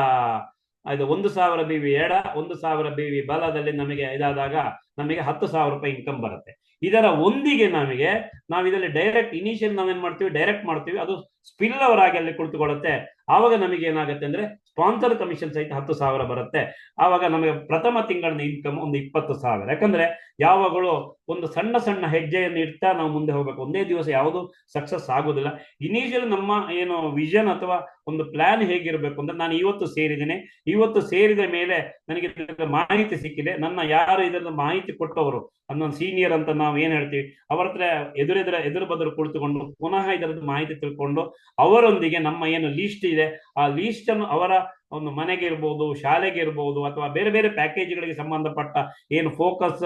ಇದು 1,000 BV ಎಡ, 1,000 BV ಬಲದಲ್ಲಿ ನಮಗೆ ಇದಾದಾಗ ನಮಗೆ 10,000 ರೂಪಾಯಿ ಇನ್ಕಮ್ ಬರುತ್ತೆ. ಇದರ ಒಂದಿಗೆ ನಾವು ಇದರಲ್ಲಿ ಡೈರೆಕ್ಟ್ ಇನಿಷಿಯಲ್ ನಾವೇನ್ ಮಾಡ್ತೀವಿ, ಡೈರೆಕ್ಟ್ ಮಾಡ್ತೀವಿ, ಅದು ಸ್ಪಿಲ್ ಅವರ್ ಆಗಿ ಅಲ್ಲಿ ಕುಳಿತುಕೊಳ್ಳುತ್ತೆ. ಆವಾಗ ನಮಗೆ ಏನಾಗುತ್ತೆ ಅಂದ್ರೆ ಸ್ಪಾನ್ಸರ್ ಕಮಿಷನ್ ಸಹಿತ 10,000 ಬರುತ್ತೆ. ಆವಾಗ ನಮಗೆ ಪ್ರಥಮ ತಿಂಗಳಿನ ಇನ್ಕಮ್ ಒಂದು 20,000. ಯಾಕಂದ್ರೆ ಯಾವಾಗಲೂ ಒಂದು ಸಣ್ಣ ಹೆಜ್ಜೆಯನ್ನು ಇಡ್ತಾ ನಾವು ಮುಂದೆ ಹೋಗ್ಬೇಕು. ಒಂದೇ ದಿವಸ ಯಾವುದು ಸಕ್ಸಸ್ ಆಗೋದಿಲ್ಲ. ಇನಿಷಿಯಲ್ ನಮ್ಮ ಏನು ವಿಷನ್ ಅಥವಾ ಒಂದು ಪ್ಲಾನ್ ಹೇಗಿರ್ಬೇಕು ಅಂದ್ರೆ, ನಾನು ಇವತ್ತು ಸೇರಿದ್ದೇನೆ, ಇವತ್ತು ಸೇರಿದ ಮೇಲೆ ನನಗೆ ಮಾಹಿತಿ ಸಿಕ್ಕಿದೆ, ನನ್ನ ಯಾರು ಇದರ ಮಾಹಿತಿ ಕೊಟ್ಟವರು ಅನ್ನೊಂದು ಸೀನಿಯರ್ ಅಂತ ನಾವು ಏನ್ ಹೇಳ್ತೀವಿ, ಅವರ ಹತ್ರ ಎದುರು ಬದುರು ಕುಳಿತುಕೊಂಡು ಪುನಃ ಇದರದ್ದು ಮಾಹಿತಿ ತಿಳ್ಕೊಂಡು ಅವರೊಂದಿಗೆ ನಮ್ಮ ಏನು ಲೀಸ್ಟ್ ಇದೆ ಆ ಲೀಸ್ಟ್ ಅನ್ನು ಅವರ ಒಂದು ಮನೆಗೆ ಇರ್ಬೋದು, ಶಾಲೆಗೆ ಇರ್ಬೋದು, ಅಥವಾ ಬೇರೆ ಬೇರೆ ಪ್ಯಾಕೇಜ್ಗಳಿಗೆ ಸಂಬಂಧಪಟ್ಟ ಏನು ಫೋಕಸ್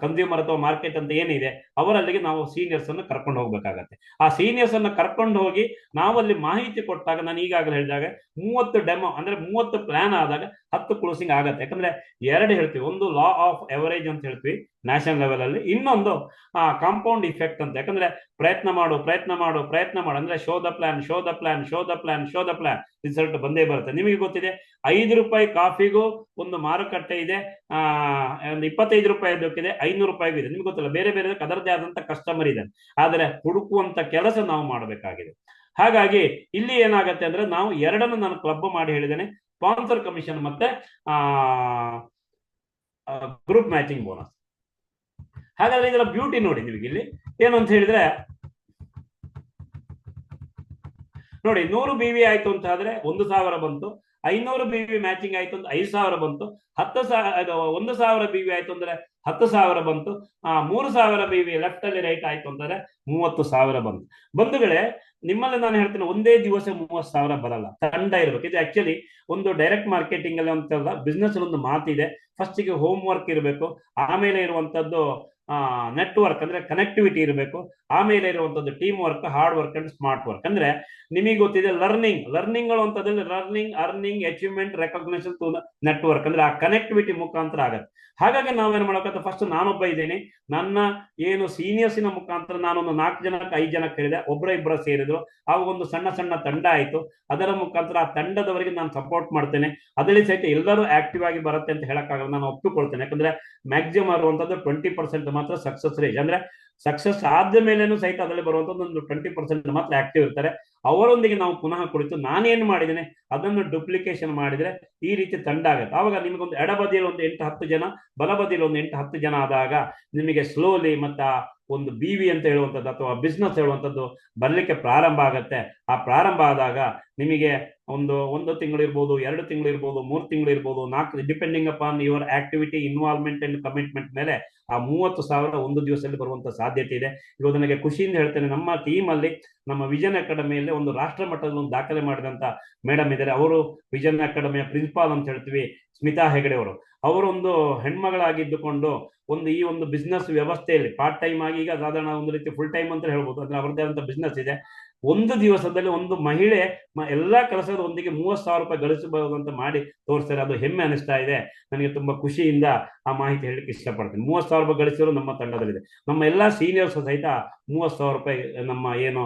ಕನ್ಸ್ಯೂಮರ್ ಅಥವಾ ಮಾರ್ಕೆಟ್ ಅಂತ ಏನಿದೆ ಅವರಲ್ಲಿಗೆ ನಾವು ಸೀನಿಯರ್ಸ್ ಅನ್ನು ಕರ್ಕೊಂಡು ಹೋಗ್ಬೇಕಾಗತ್ತೆ. ಆ ಸೀನಿಯರ್ಸ್ ಅನ್ನು ಕರ್ಕೊಂಡು ಹೋಗಿ ನಾವಲ್ಲಿ ಮಾಹಿತಿ ಕೊಟ್ಟಾಗ, ನಾನು ಈಗಾಗಲೇ ಹೇಳಿದಾಗ 30 ಡೆಮೋ ಅಂದ್ರೆ 30 ಪ್ಲಾನ್ ಆದಾಗ 10 ಕ್ಲೋಸಿಂಗ್ ಆಗತ್ತೆ. ಯಾಕಂದ್ರೆ 2 ಹೇಳ್ತೀವಿ, ಒಂದು ಲಾ ಆಫ್ ಎವರೇಜ್ ಅಂತ ಹೇಳ್ತೀವಿ ನ್ಯಾಷನಲ್ ಲೆವೆಲ್ ಅಲ್ಲಿ, ಇನ್ನೊಂದು ಕಾಂಪೌಂಡ್ ಇಫೆಕ್ಟ್ ಅಂತ. ಯಾಕಂದ್ರೆ ಪ್ರಯತ್ನ ಮಾಡು ಅಂದ್ರೆ ಶೋ ದ ಪ್ಲಾನ್ ರಿಸಲ್ಟ್ ಬಂದೇ ಬರುತ್ತೆ. ನಿಮಗೆ ಗೊತ್ತಿದೆ 5 ರೂಪಾಯಿ ಕಾಫಿಗೂ ಒಂದು ಮಾರುಕಟ್ಟೆ ಇದೆ, ಒಂದು 25 ರೂಪಾಯಿ ಇದಕ್ಕಿದೆ, 500 ರೂಪಾಯಿಗೂ ಇದೆ. ನಿಮ್ಗೆ ಗೊತ್ತಿಲ್ಲ, ಬೇರೆ ಬೇರೆ ಅದರದೇ ಆದಂತ ಕಸ್ಟಮರ್ ಇದೆ. ಆದರೆ ಹುಡುಕುವಂತ ಕೆಲಸ ನಾವು ಮಾಡಬೇಕಾಗಿದೆ. ಹಾಗಾಗಿ ಇಲ್ಲಿ ಏನಾಗುತ್ತೆ ಅಂದ್ರೆ ನಾವು 2 ನಾನು ಕ್ಲಬ್ ಮಾಡಿ ಹೇಳಿದ್ದೇನೆ, ಸ್ಪಾನ್ಸರ್ ಕಮಿಷನ್ ಮತ್ತೆ ಗ್ರೂಪ್ ಮ್ಯಾಚಿಂಗ್ ಬೋನಸ್. ಹಾಗಾದ್ರೆ ಇದರ ಬ್ಯೂಟಿ ನೋಡಿ ನಿಮಗೆ ಇಲ್ಲಿ ಏನು ಅಂತ ಹೇಳಿದ್ರೆ, ನೋಡಿ 100 BV ಆಯ್ತು ಅಂತ ಆದ್ರೆ 1,000 ಬಂತು, 500 BV ಮ್ಯಾಚಿಂಗ್ ಆಯ್ತು ಅಂದ್ರೆ 5,000 ಬಂತು, 1,000 BV ಆಯ್ತು ಅಂದ್ರೆ 10,000 ಬಂತು, 3,000 BV ಲೆಫ್ಟ್ ಅಲ್ಲಿ ರೈಟ್ ಆಯ್ತು ಅಂತಂದ್ರೆ 30,000 ಬಂತು. ಬಂಧುಗಳೇ, ನಿಮ್ಮಲ್ಲಿ ನಾನು ಹೇಳ್ತೇನೆ, ಒಂದೇ ದಿವಸ 30,000 ಬರಲ್ಲ, ತಂಡ ಇರ್ಬೇಕು. ಇದು ಆಕ್ಚುಲಿ ಒಂದು ಡೈರೆಕ್ಟ್ ಮಾರ್ಕೆಟಿಂಗ್ ಅಲ್ಲಿ ಅಂತಲ್ಲ, ಬಿಸ್ನೆಸ್ ಒಂದು ಮಾತಿದೆ. ಫಸ್ಟ್ ಗೆ ಹೋಮ್ ವರ್ಕ್ ಇರಬೇಕು, ಆಮೇಲೆ ಇರುವಂತದ್ದು ನೆಟ್ವರ್ಕ್ ಅಂದ್ರೆ ಕನೆಕ್ಟಿವಿಟಿ ಇರಬೇಕು, ಆಮೇಲೆ ಇರುವಂತದ್ದು team work, hard work and smart work. ಅಂದ್ರೆ ನಿಮಗೆ ಗೊತ್ತಿದೆ ಲರ್ನಿಂಗ್ ಅಂತದ್ರಲ್ಲಿ learning, earning, achievement, recognition to network ಅಂದ್ರೆ ಆ ಕನೆಕ್ಟಿವಿಟಿ ಮುಖಾಂತರ ಆಗತ್ತೆ. ಹಾಗಾಗಿ ನಾವೇನ್ ಮಾಡಬೇಕು, ಫಸ್ಟ್ ನಾನೊಬ್ಬ ಇದ್ದೇನೆ, ನನ್ನ ಏನು ಸೀನಿಯರ್ಸಿನ ಮುಖಾಂತರ ನಾನೊಂದು 4 ಜನಕ್ಕೆ 5 ಜನಕ್ಕೆ ಹೇಳಿದೆ, ಒಬ್ಬರ ಸೇರಿದೆ, ಹೇಳಿದ್ರು. ಆವಾಗ ಒಂದು ಸಣ್ಣ ಸಣ್ಣ ತಂಡ ಆಯಿತು. ಅದರ ಮುಖಾಂತರ ಆ ತಂಡದವರಿಗೆ ನಾನು ಸಪೋರ್ಟ್ ಮಾಡ್ತೇನೆ. ಅದರಲ್ಲಿ ಸಹಿತ ಎಲ್ಲರೂ ಆಕ್ಟಿವ್ ಆಗಿ ಬರುತ್ತೆ ಅಂತ ಹೇಳಕ್ಕಾಗಲ್ಲ, ನಾನು ಒಪ್ಪಿಕೊಳ್ತೇನೆ. ಯಾಕಂದ್ರೆ ಮ್ಯಾಕ್ಸಿಮಮ್ ಬರುವಂತದ್ದು 20% ಮಾತ್ರ ಸಕ್ಸಸ್ ರೇಟ್. ಅಂದ್ರೆ ಸಕ್ಸಸ್ ಆದ ಮೇಲೇನು ಸಹಿತ ಅದರಲ್ಲಿ ಬರುವಂತದ್ದು ಒಂದು 20% ಮಾತ್ರ ಆಕ್ಟಿವ್ ಇರ್ತಾರೆ. ಅವರೊಂದಿಗೆ ನಾವು ಪುನಃ ಕುಳಿತು ನಾನೇನು ಮಾಡಿದ್ದೇನೆ ಅದನ್ನು ಡುಪ್ಲಿಕೇಶನ್ ಮಾಡಿದ್ರೆ ಈ ರೀತಿ ತಂಡ ಆಗುತ್ತೆ. ಆವಾಗ ನಿಮಗೊಂದು ಎಡಬದಿಯಲ್ಲಿ ಒಂದು 8-10 ಜನ, ಬಲಬದಿಯಲ್ಲಿ ಒಂದು 8-10 ಜನ ಆದಾಗ ನಿಮಗೆ ಸ್ಲೋಲಿ ಮತ್ತ ಒಂದು BV ಅಂತ ಹೇಳುವಂಥದ್ದು ಅಥವಾ ಬಿಸ್ನೆಸ್ ಹೇಳುವಂಥದ್ದು ಬರ್ಲಿಕ್ಕೆ ಪ್ರಾರಂಭ ಆಗತ್ತೆ. ಆ ಪ್ರಾರಂಭ ಆದಾಗ ನಿಮಗೆ ಒಂದು ತಿಂಗಳು ಇರ್ಬೋದು, 2 ತಿಂಗಳು ಇರ್ಬೋದು, 3 ತಿಂಗಳು ಇರ್ಬೋದು, 4, depending upon your activity, involvement and commitment ಮೇಲೆ ಆ 30,000 ಒಂದು ದಿವಸದಲ್ಲಿ ಬರುವಂತ ಸಾಧ್ಯತೆ ಇದೆ. ಇದು ನನಗೆ ಖುಷಿಯಿಂದ ಹೇಳ್ತೇನೆ. ನಮ್ಮ ಟೀಮ್ ಅಲ್ಲಿ, ನಮ್ಮ ವಿಷನ್ ಅಕಾಡೆಮಿಯಲ್ಲಿ ಒಂದು ರಾಷ್ಟ್ರ ಮಟ್ಟದಲ್ಲಿ ಒಂದು ದಾಖಲೆ ಮಾಡಿದಂತ ಮೇಡಮ್ ಇದ್ದಾರೆ. ಅವರು ವಿಷನ್ ಅಕಾಡೆಮಿಯ ಪ್ರಿನ್ಸಿಪಾಲ್ ಅಂತ ಹೇಳ್ತೀವಿ, ಸ್ಮಿತಾ ಹೆಗಡೆ ಅವರು. ಅವರೊಂದು ಹೆಣ್ಮಗಳಾಗಿದ್ದುಕೊಂಡು ಈ ಒಂದು ಬಿಸ್ನೆಸ್ ವ್ಯವಸ್ಥೆಯಲ್ಲಿ ಪಾರ್ಟ್ ಟೈಮ್ ಆಗಿ, ಈಗ ಸಾಧಾರಣ ಒಂದು ರೀತಿ ಫುಲ್ ಟೈಮ್ ಅಂತ ಹೇಳ್ಬೋದು, ಅಂದ್ರೆ ಅವರದೇ ಆದಂತ ಬಿಸ್ನೆಸ್ ಇದೆ. ಒಂದು ದಿವಸದಲ್ಲಿ ಒಂದು ಮಹಿಳೆ ಎಲ್ಲಾ ಕೆಲಸದ ಒಂದಿಗೆ 30,000 ರೂಪಾಯಿ ಗಳಿಸಬಹುದು ಅಂತ ಮಾಡಿ ತೋರಿಸ್ತಾರೆ. ಅದು ಹೆಮ್ಮೆ ಅನಿಸ್ತಾ ಇದೆ ನನಗೆ. ತುಂಬಾ ಖುಷಿಯಿಂದ ಆ ಮಾಹಿತಿ ಹೇಳಲಿಕ್ಕೆ ಇಷ್ಟಪಡ್ತೀನಿ. 30,000 ರೂಪಾಯಿ ಗಳಿಸಿದ್ರು ನಮ್ಮ ತಂಡದಲ್ಲಿದೆ. ನಮ್ಮ ಎಲ್ಲಾ ಸೀನಿಯರ್ಸ್ ಸಹಿತ 30,000 ರೂಪಾಯಿ ನಮ್ಮ ಏನು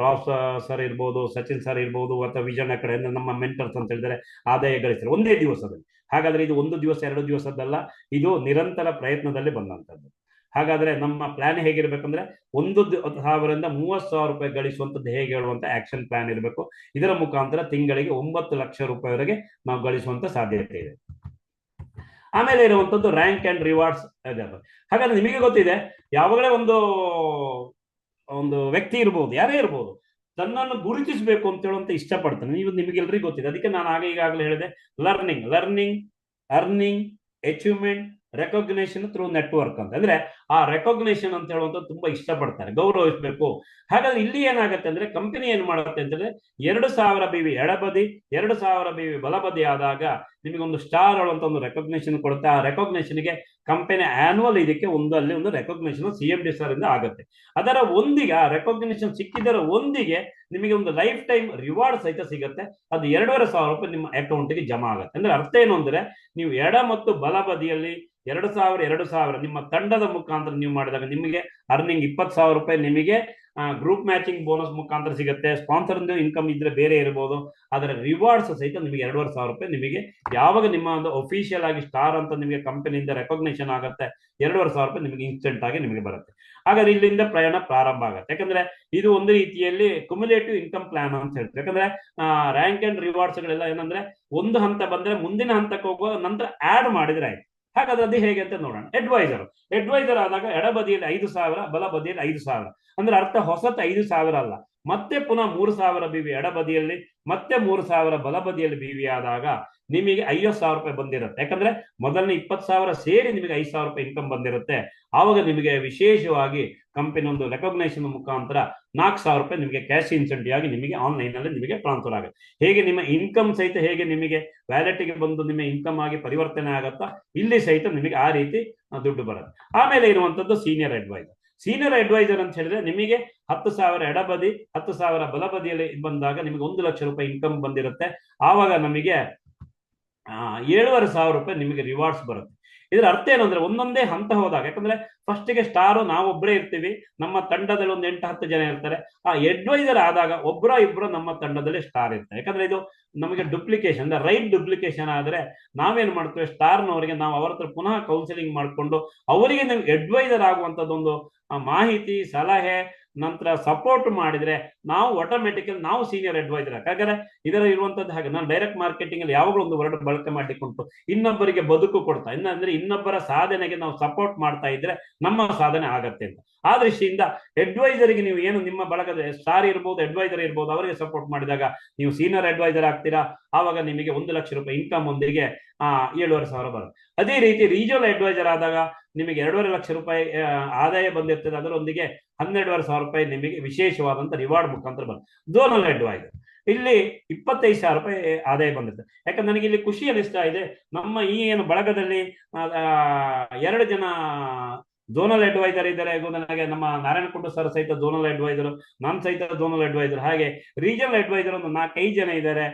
ರಾವ್ ಸರ್ ಇರ್ಬೋದು, ಸಚಿನ್ ಸರ್ ಇರ್ಬೋದು, ಅಥವಾ ವಿಜಯ್ ಕಡೆಯಿಂದ ನಮ್ಮ ಮೆಂಟರ್ಸ್ ಅಂತ ಹೇಳಿದರೆ ಆದಾಯ ಗಳಿಸ್ತಾರೆ ಒಂದೇ ದಿವಸದಲ್ಲಿ. ಹಾಗಾದ್ರೆ ಇದು 1 ದಿವಸ 2 ದಿವಸದ್ದಲ್ಲ, ಇದು ನಿರಂತರ ಪ್ರಯತ್ನದಲ್ಲಿ ಬಂದಂತದ್ದು. ಹಾಗಾದ್ರೆ ನಮ್ಮ ಪ್ಲಾನ್ ಹೇಗಿರ್ಬೇಕಂದ್ರೆ 1,000ರಿಂದ 30,000 ರೂಪಾಯಿ ಗಳಿಸುವಂತದ್ದು ಹೇಗೆ ಹೇಳುವಂತ ಆಕ್ಷನ್ ಪ್ಲಾನ್ ಇರಬೇಕು. ಇದರ ಮುಖಾಂತರ ತಿಂಗಳಿಗೆ 9 ಲಕ್ಷ ರೂಪಾಯಿವರೆಗೆ ನಾವು ಗಳಿಸುವಂತ ಸಾಧ್ಯತೆ ಇದೆ. ಆಮೇಲೆ ಇರುವಂತದ್ದು ರ್ಯಾಂಕ್ ಅಂಡ್ ರಿವಾರ್ಡ್ಸ್. ಹಾಗಾದ್ರೆ ನಿಮಗೆ ಗೊತ್ತಿದೆ, ಯಾವಾಗಲೇ ಒಂದು ವ್ಯಕ್ತಿ ಇರ್ಬೋದು, ಯಾರೇ ಇರ್ಬೋದು, ತನ್ನನ್ನು ಗುರುತಿಸಬೇಕು ಅಂತ ಹೇಳುವಂತ ಇಷ್ಟಪಡ್ತಾನೆ. ನಿಮಗೆಲ್ರಿಗೂ ಗೊತ್ತಿದೆ. ಅದಕ್ಕೆ ನಾನು ಈಗಾಗಲೇ ಹೇಳಿದೆ, learning, earning, achievement, recognition through network ಅಂತ. ಅಂದ್ರೆ ಆ ರೆಕಗ್ನೇಷನ್ ಅಂತ ಹೇಳುವಂಥದ್ದು ತುಂಬಾ ಇಷ್ಟಪಡ್ತಾರೆ, ಗೌರವಿಸಬೇಕು. ಹಾಗಾದ್ರೆ ಇಲ್ಲಿ ಏನಾಗುತ್ತೆ ಅಂದ್ರೆ, ಕಂಪನಿ ಏನ್ ಮಾಡುತ್ತೆ ಅಂತಂದ್ರೆ 2,000 BV ಎಡಬದಿ, 2,000 BV ಬಲಬದಿ ಆದಾಗ ನಿಮಗೊಂದು ಸ್ಟಾರ್ ಹೇಳುವಂತ ಒಂದು ರೆಕಗ್ನೇಷನ್ ಕೊಡುತ್ತೆ. ಆ ರೆಕಗ್ನೇಷನ್ಗೆ ಕಂಪನಿ ಆನ್ಯುವಲ್ ಇದಕ್ಕೆ ಅಲ್ಲಿ ಒಂದು ರೆಕಗ್ನೇಷನ್ CMD ಸರ್ ಇಂದ ಆಗುತ್ತೆ. ಅದರ ಒಂದಿಗೆ, ಆ ರೆಕಗ್ನೇಷನ್ ಸಿಕ್ಕಿದರ ಒಂದಿಗೆ ನಿಮಗೆ ಒಂದು ಲೈಫ್ ಟೈಮ್ ರಿವಾರ್ಡ್ ಸಹಿತ ಸಿಗುತ್ತೆ. ಅದು 2,500 ರೂಪಾಯಿ ನಿಮ್ಮ ಅಕೌಂಟ್ಗೆ ಜಮಾ ಆಗುತ್ತೆ. ಅಂದ್ರೆ ಅರ್ಥ ಏನು ಅಂದ್ರೆ, ನೀವು ಎಡ ಮತ್ತು ಬಲಬದಿಯಲ್ಲಿ 2,000 ನಿಮ್ಮ ತಂಡದ ಮುಖಾಂತರ ನೀವು ಮಾಡಿದಾಗ ನಿಮಗೆ ಅರ್ನಿಂಗ್ 20,000 ರೂಪಾಯಿ ನಿಮಗೆ ಗ್ರೂಪ್ ಮ್ಯಾಚಿಂಗ್ ಬೋನಸ್ ಮುಖಾಂತರ ಸಿಗುತ್ತೆ. ಸ್ಪಾನ್ಸರ್ ಇನ್ಕಮ್ ಇದ್ರೆ ಬೇರೆ ಇರಬಹುದು. ಅದರ ರಿವಾರ್ಡ್ಸ್ ಸಹಿತ ನಿಮಗೆ 2,500 ರೂಪಾಯಿ ನಿಮಗೆ ಯಾವಾಗ ನಿಮ್ಮ ಒಂದು ಅಫಿಷಿಯಲ್ ಆಗಿ ಸ್ಟಾರ್ ಅಂತ ನಿಮಗೆ ಕಂಪನಿಯಿಂದ ರೆಕಗ್ನೇಷನ್ ಆಗುತ್ತೆ, 2,500 ರೂಪಾಯಿ ನಿಮಗೆ ಇನ್ಸ್ಟೆಂಟ್ ಆಗಿ ನಿಮಗೆ ಬರುತ್ತೆ. ಹಾಗಾದ್ರೆ ಇಲ್ಲಿಂದ ಪ್ರಯಾಣ ಪ್ರಾರಂಭ ಆಗುತ್ತೆ. ಯಾಕಂದ್ರೆ ಇದು ಒಂದು ರೀತಿಯಲ್ಲಿ ಕ್ಯುಮುಲೇಟಿವ್ ಇನ್ಕಮ್ ಪ್ಲಾನ್ ಅಂತ ಹೇಳ್ತಾರೆ. ಯಾಕಂದ್ರೆ ರ್ಯಾಂಕ್ ಅಂಡ್ ರಿವಾರ್ಡ್ಸ್ ಗಳೆಲ್ಲ ಏನಂದ್ರೆ, ಒಂದು ಹಂತ ಬಂದ್ರೆ ಮುಂದಿನ ಹಂತಕ್ಕೆ ಹೋಗುವ ನಂತರ ಆಡ್ ಮಾಡಿದ್ರೆ ಆಯ್ತು. ಹಾಗಾದ್ರೆ ಅದು ಹೇಗೆ ಅಂತ ನೋಡೋಣ. ಅಡ್ವೈಸರ್ ಆದಾಗ ಎಡಬದಿಯಲ್ಲಿ 5,000, ಬಲಬದಿಯಲ್ಲಿ 5,000. ಅಂದ್ರೆ ಅರ್ಥ ಹೊಸತು 5,000 ಅಲ್ಲ, ಮತ್ತೆ ಪುನಃ 3,000 BV ಎಡಬದಿಯಲ್ಲಿ, ಮತ್ತೆ 3,000 ಬಲಬದಿಯಲ್ಲಿ BV ಆದಾಗ ನಿಮಗೆ 50,000 ರೂಪಾಯಿ ಬಂದಿರುತ್ತೆ. ಯಾಕಂದ್ರೆ ಮೊದಲನೇ 20,000 ಸೇರಿ ನಿಮಗೆ 5,000 ರೂಪಾಯಿ ಇನ್ಕಮ್ ಬಂದಿರುತ್ತೆ. ಆವಾಗ ನಿಮಗೆ ವಿಶೇಷವಾಗಿ ಕಂಪನಿ ಒಂದು ರೆಕಗ್ನೇಷನ್ ಮುಖಾಂತರ 4,000 ರೂಪಾಯಿ ನಿಮಗೆ ಕ್ಯಾಶ್ ಇನ್ಸೆಂಟಿವ್ ಆಗಿ ನಿಮಗೆ ಆನ್ಲೈನ್ ಅಲ್ಲಿ ನಿಮಗೆ ಟ್ರಾನ್ಸ್ಫರ್ ಆಗುತ್ತೆ. ಹೇಗೆ ನಿಮ್ಮ ಇನ್ಕಮ್ ಸಹಿತ ಹೇಗೆ ನಿಮಗೆ ವ್ಯಾಲೆಟ್ಗೆ ಬಂದು ನಿಮ್ಮ ಇನ್ಕಮ್ ಆಗಿ ಪರಿವರ್ತನೆ ಆಗುತ್ತಾ, ಇಲ್ಲಿ ಸಹಿತ ನಿಮಗೆ ಆ ರೀತಿ ದುಡ್ಡು ಬರುತ್ತೆ. ಆಮೇಲೆ ಇರುವಂತದ್ದು ಸೀನಿಯರ್ ಅಡ್ವೈಸರ್ ಅಂತ ಹೇಳಿದ್ರೆ, ನಿಮಗೆ 10,000 ಎಡಬದಿ, 10,000 ಬಲಬದಿಯಲ್ಲಿ ಬಂದಾಗ ನಿಮಗೆ 1 ಲಕ್ಷ ರೂಪಾಯಿ ಇನ್ಕಮ್ ಬಂದಿರುತ್ತೆ. ಆವಾಗ ನಮಗೆ 7,500 ರೂಪಾಯಿ ನಿಮಗೆ ರಿವಾರ್ಡ್ಸ್ ಬರುತ್ತೆ. ಇದರ ಅರ್ಥ ಏನಂದ್ರೆ, ಒಂದೊಂದೇ ಹಂತ ಹೋದಾಗ, ಯಾಕಂದ್ರೆ ಫಸ್ಟ್ಗೆ ಸ್ಟಾರು ನಾವೊಬ್ಬರೇ ಇರ್ತೀವಿ, ನಮ್ಮ ತಂಡದಲ್ಲಿ ಒಂದು 8-10 ಜನ ಇರ್ತಾರೆ. ಆ ಅಡ್ವೈಸರ್ ಆದಾಗ ಇಬ್ಬರು ನಮ್ಮ ತಂಡದಲ್ಲಿ ಸ್ಟಾರ್ ಇರ್ತಾರೆ. ಯಾಕಂದ್ರೆ ಇದು ನಮಗೆ ಡುಪ್ಲಿಕೇಶನ್, ಅಂದ್ರೆ ರೈಟ್ ಡುಪ್ಲಿಕೇಶನ್ ಆದ್ರೆ ನಾವೇನ್ ಮಾಡ್ತೇವೆ, ಸ್ಟಾರ್ನವರಿಗೆ ನಾವು ಅವರ ಹತ್ರ ಪುನಃ ಕೌನ್ಸಿಲಿಂಗ್ ಮಾಡಿಕೊಂಡು ಅವರಿಗೆ ನಾವು ಅಡ್ವೈಸರ್ ಆಗುವಂತದ್ದೊಂದು ಮಾಹಿತಿ, ಸಲಹೆ, ನಂತರ ಸಪೋರ್ಟ್ ಮಾಡಿದ್ರೆ ನಾವು ಆಟೋಮೆಟಿಕಲಿ ನಾವು ಸೀನಿಯರ್ ಅಡ್ವೈಸರ್. ಯಾಕಂದ್ರೆ ಇದರ ಇರುವಂತದ್ದು ಹಾಗೆ, ನಾನು ಡೈರೆಕ್ಟ್ ಮಾರ್ಕೆಟಿಂಗ್ ಅಲ್ಲಿ ಯಾವಾಗಲೂ ಒಂದು ವರ್ಡ್ ಬಳಕೆ ಮಾಡಿಕೊಂಡು ಇನ್ನೊಬ್ಬರಿಗೆ ಬದುಕು ಕೊಡ್ತಾ, ಅಂದ್ರೆ ಇನ್ನೊಬ್ಬರ ಸಾಧನೆಗೆ ನಾವು ಸಪೋರ್ಟ್ ಮಾಡ್ತಾ ಇದ್ರೆ ನಮ್ಮ ಸಾಧನೆ ಆಗತ್ತೆ ಅಂತ. ಆ ದೃಷ್ಟಿಯಿಂದ ಅಡ್ವೈಸರ್ಗೆ ನೀವು ಏನು ನಿಮ್ಮ ಬಳಗದ ಸ್ಟಾರ್ ಇರ್ಬೋದು, ಅಡ್ವೈಸರ್ ಇರ್ಬೋದು, ಅವರಿಗೆ ಸಪೋರ್ಟ್ ಮಾಡಿದಾಗ ನೀವು ಸೀನಿಯರ್ ಅಡ್ವೈಸರ್ ಆಗ್ತೀರಾ. ಆವಾಗ ನಿಮಗೆ 1 ಲಕ್ಷ ರೂಪಾಯಿ ಇನ್ಕಮ್ ಒಂದಿಗೆ 7,500 ಬರುತ್ತೆ. ಅದೇ ರೀತಿ ರೀಜನಲ್ ಅಡ್ವೈಸರ್ ಆದಾಗ ನಿಮಗೆ 2.5 ಲಕ್ಷ ರೂಪಾಯಿ ಆದಾಯ ಬಂದಿರ್ತದೆ. ಅದರೊಂದಿಗೆ 12,500 ರೂಪಾಯಿ ನಿಮಗೆ ವಿಶೇಷವಾದಂತ ರಿವಾರ್ಡ್ ಮುಖಾಂತರ ಬರುತ್ತೆ. ಝೋನಲ್ ಅಡ್ವೈಸರ್ ಇಲ್ಲಿ 25,000 ರೂಪಾಯಿ ಆದಾಯ ಬಂದಿರ್ತದೆ. ಯಾಕಂದ್ರೆ ನನಗೆ ಇಲ್ಲಿ ಖುಷಿ ಅನಿಸ್ತಾ ಇದೆ, ನಮ್ಮ ಈ ಏನು ಬಳಗದಲ್ಲಿ 2 ಜನ ಝೋನಲ್ ಅಡ್ವೈಸರ್ ಇದ್ದಾರೆ. ನನಗೆ ನಮ್ಮ ನಾರಾಯಣಕುಂಡ ಸರ್ ಸಹಿತ ಝೋನಲ್ ಅಡ್ವೈಸರ್, ನಾನು ಸಹಿತ ಝೋನಲ್ ಅಡ್ವೈಸರ್. ಹಾಗೆ ರೀಜನಲ್ ಅಡ್ವೈಸರ್ ಒಂದು 4-5 ಜನ ಇದ್ದಾರೆ.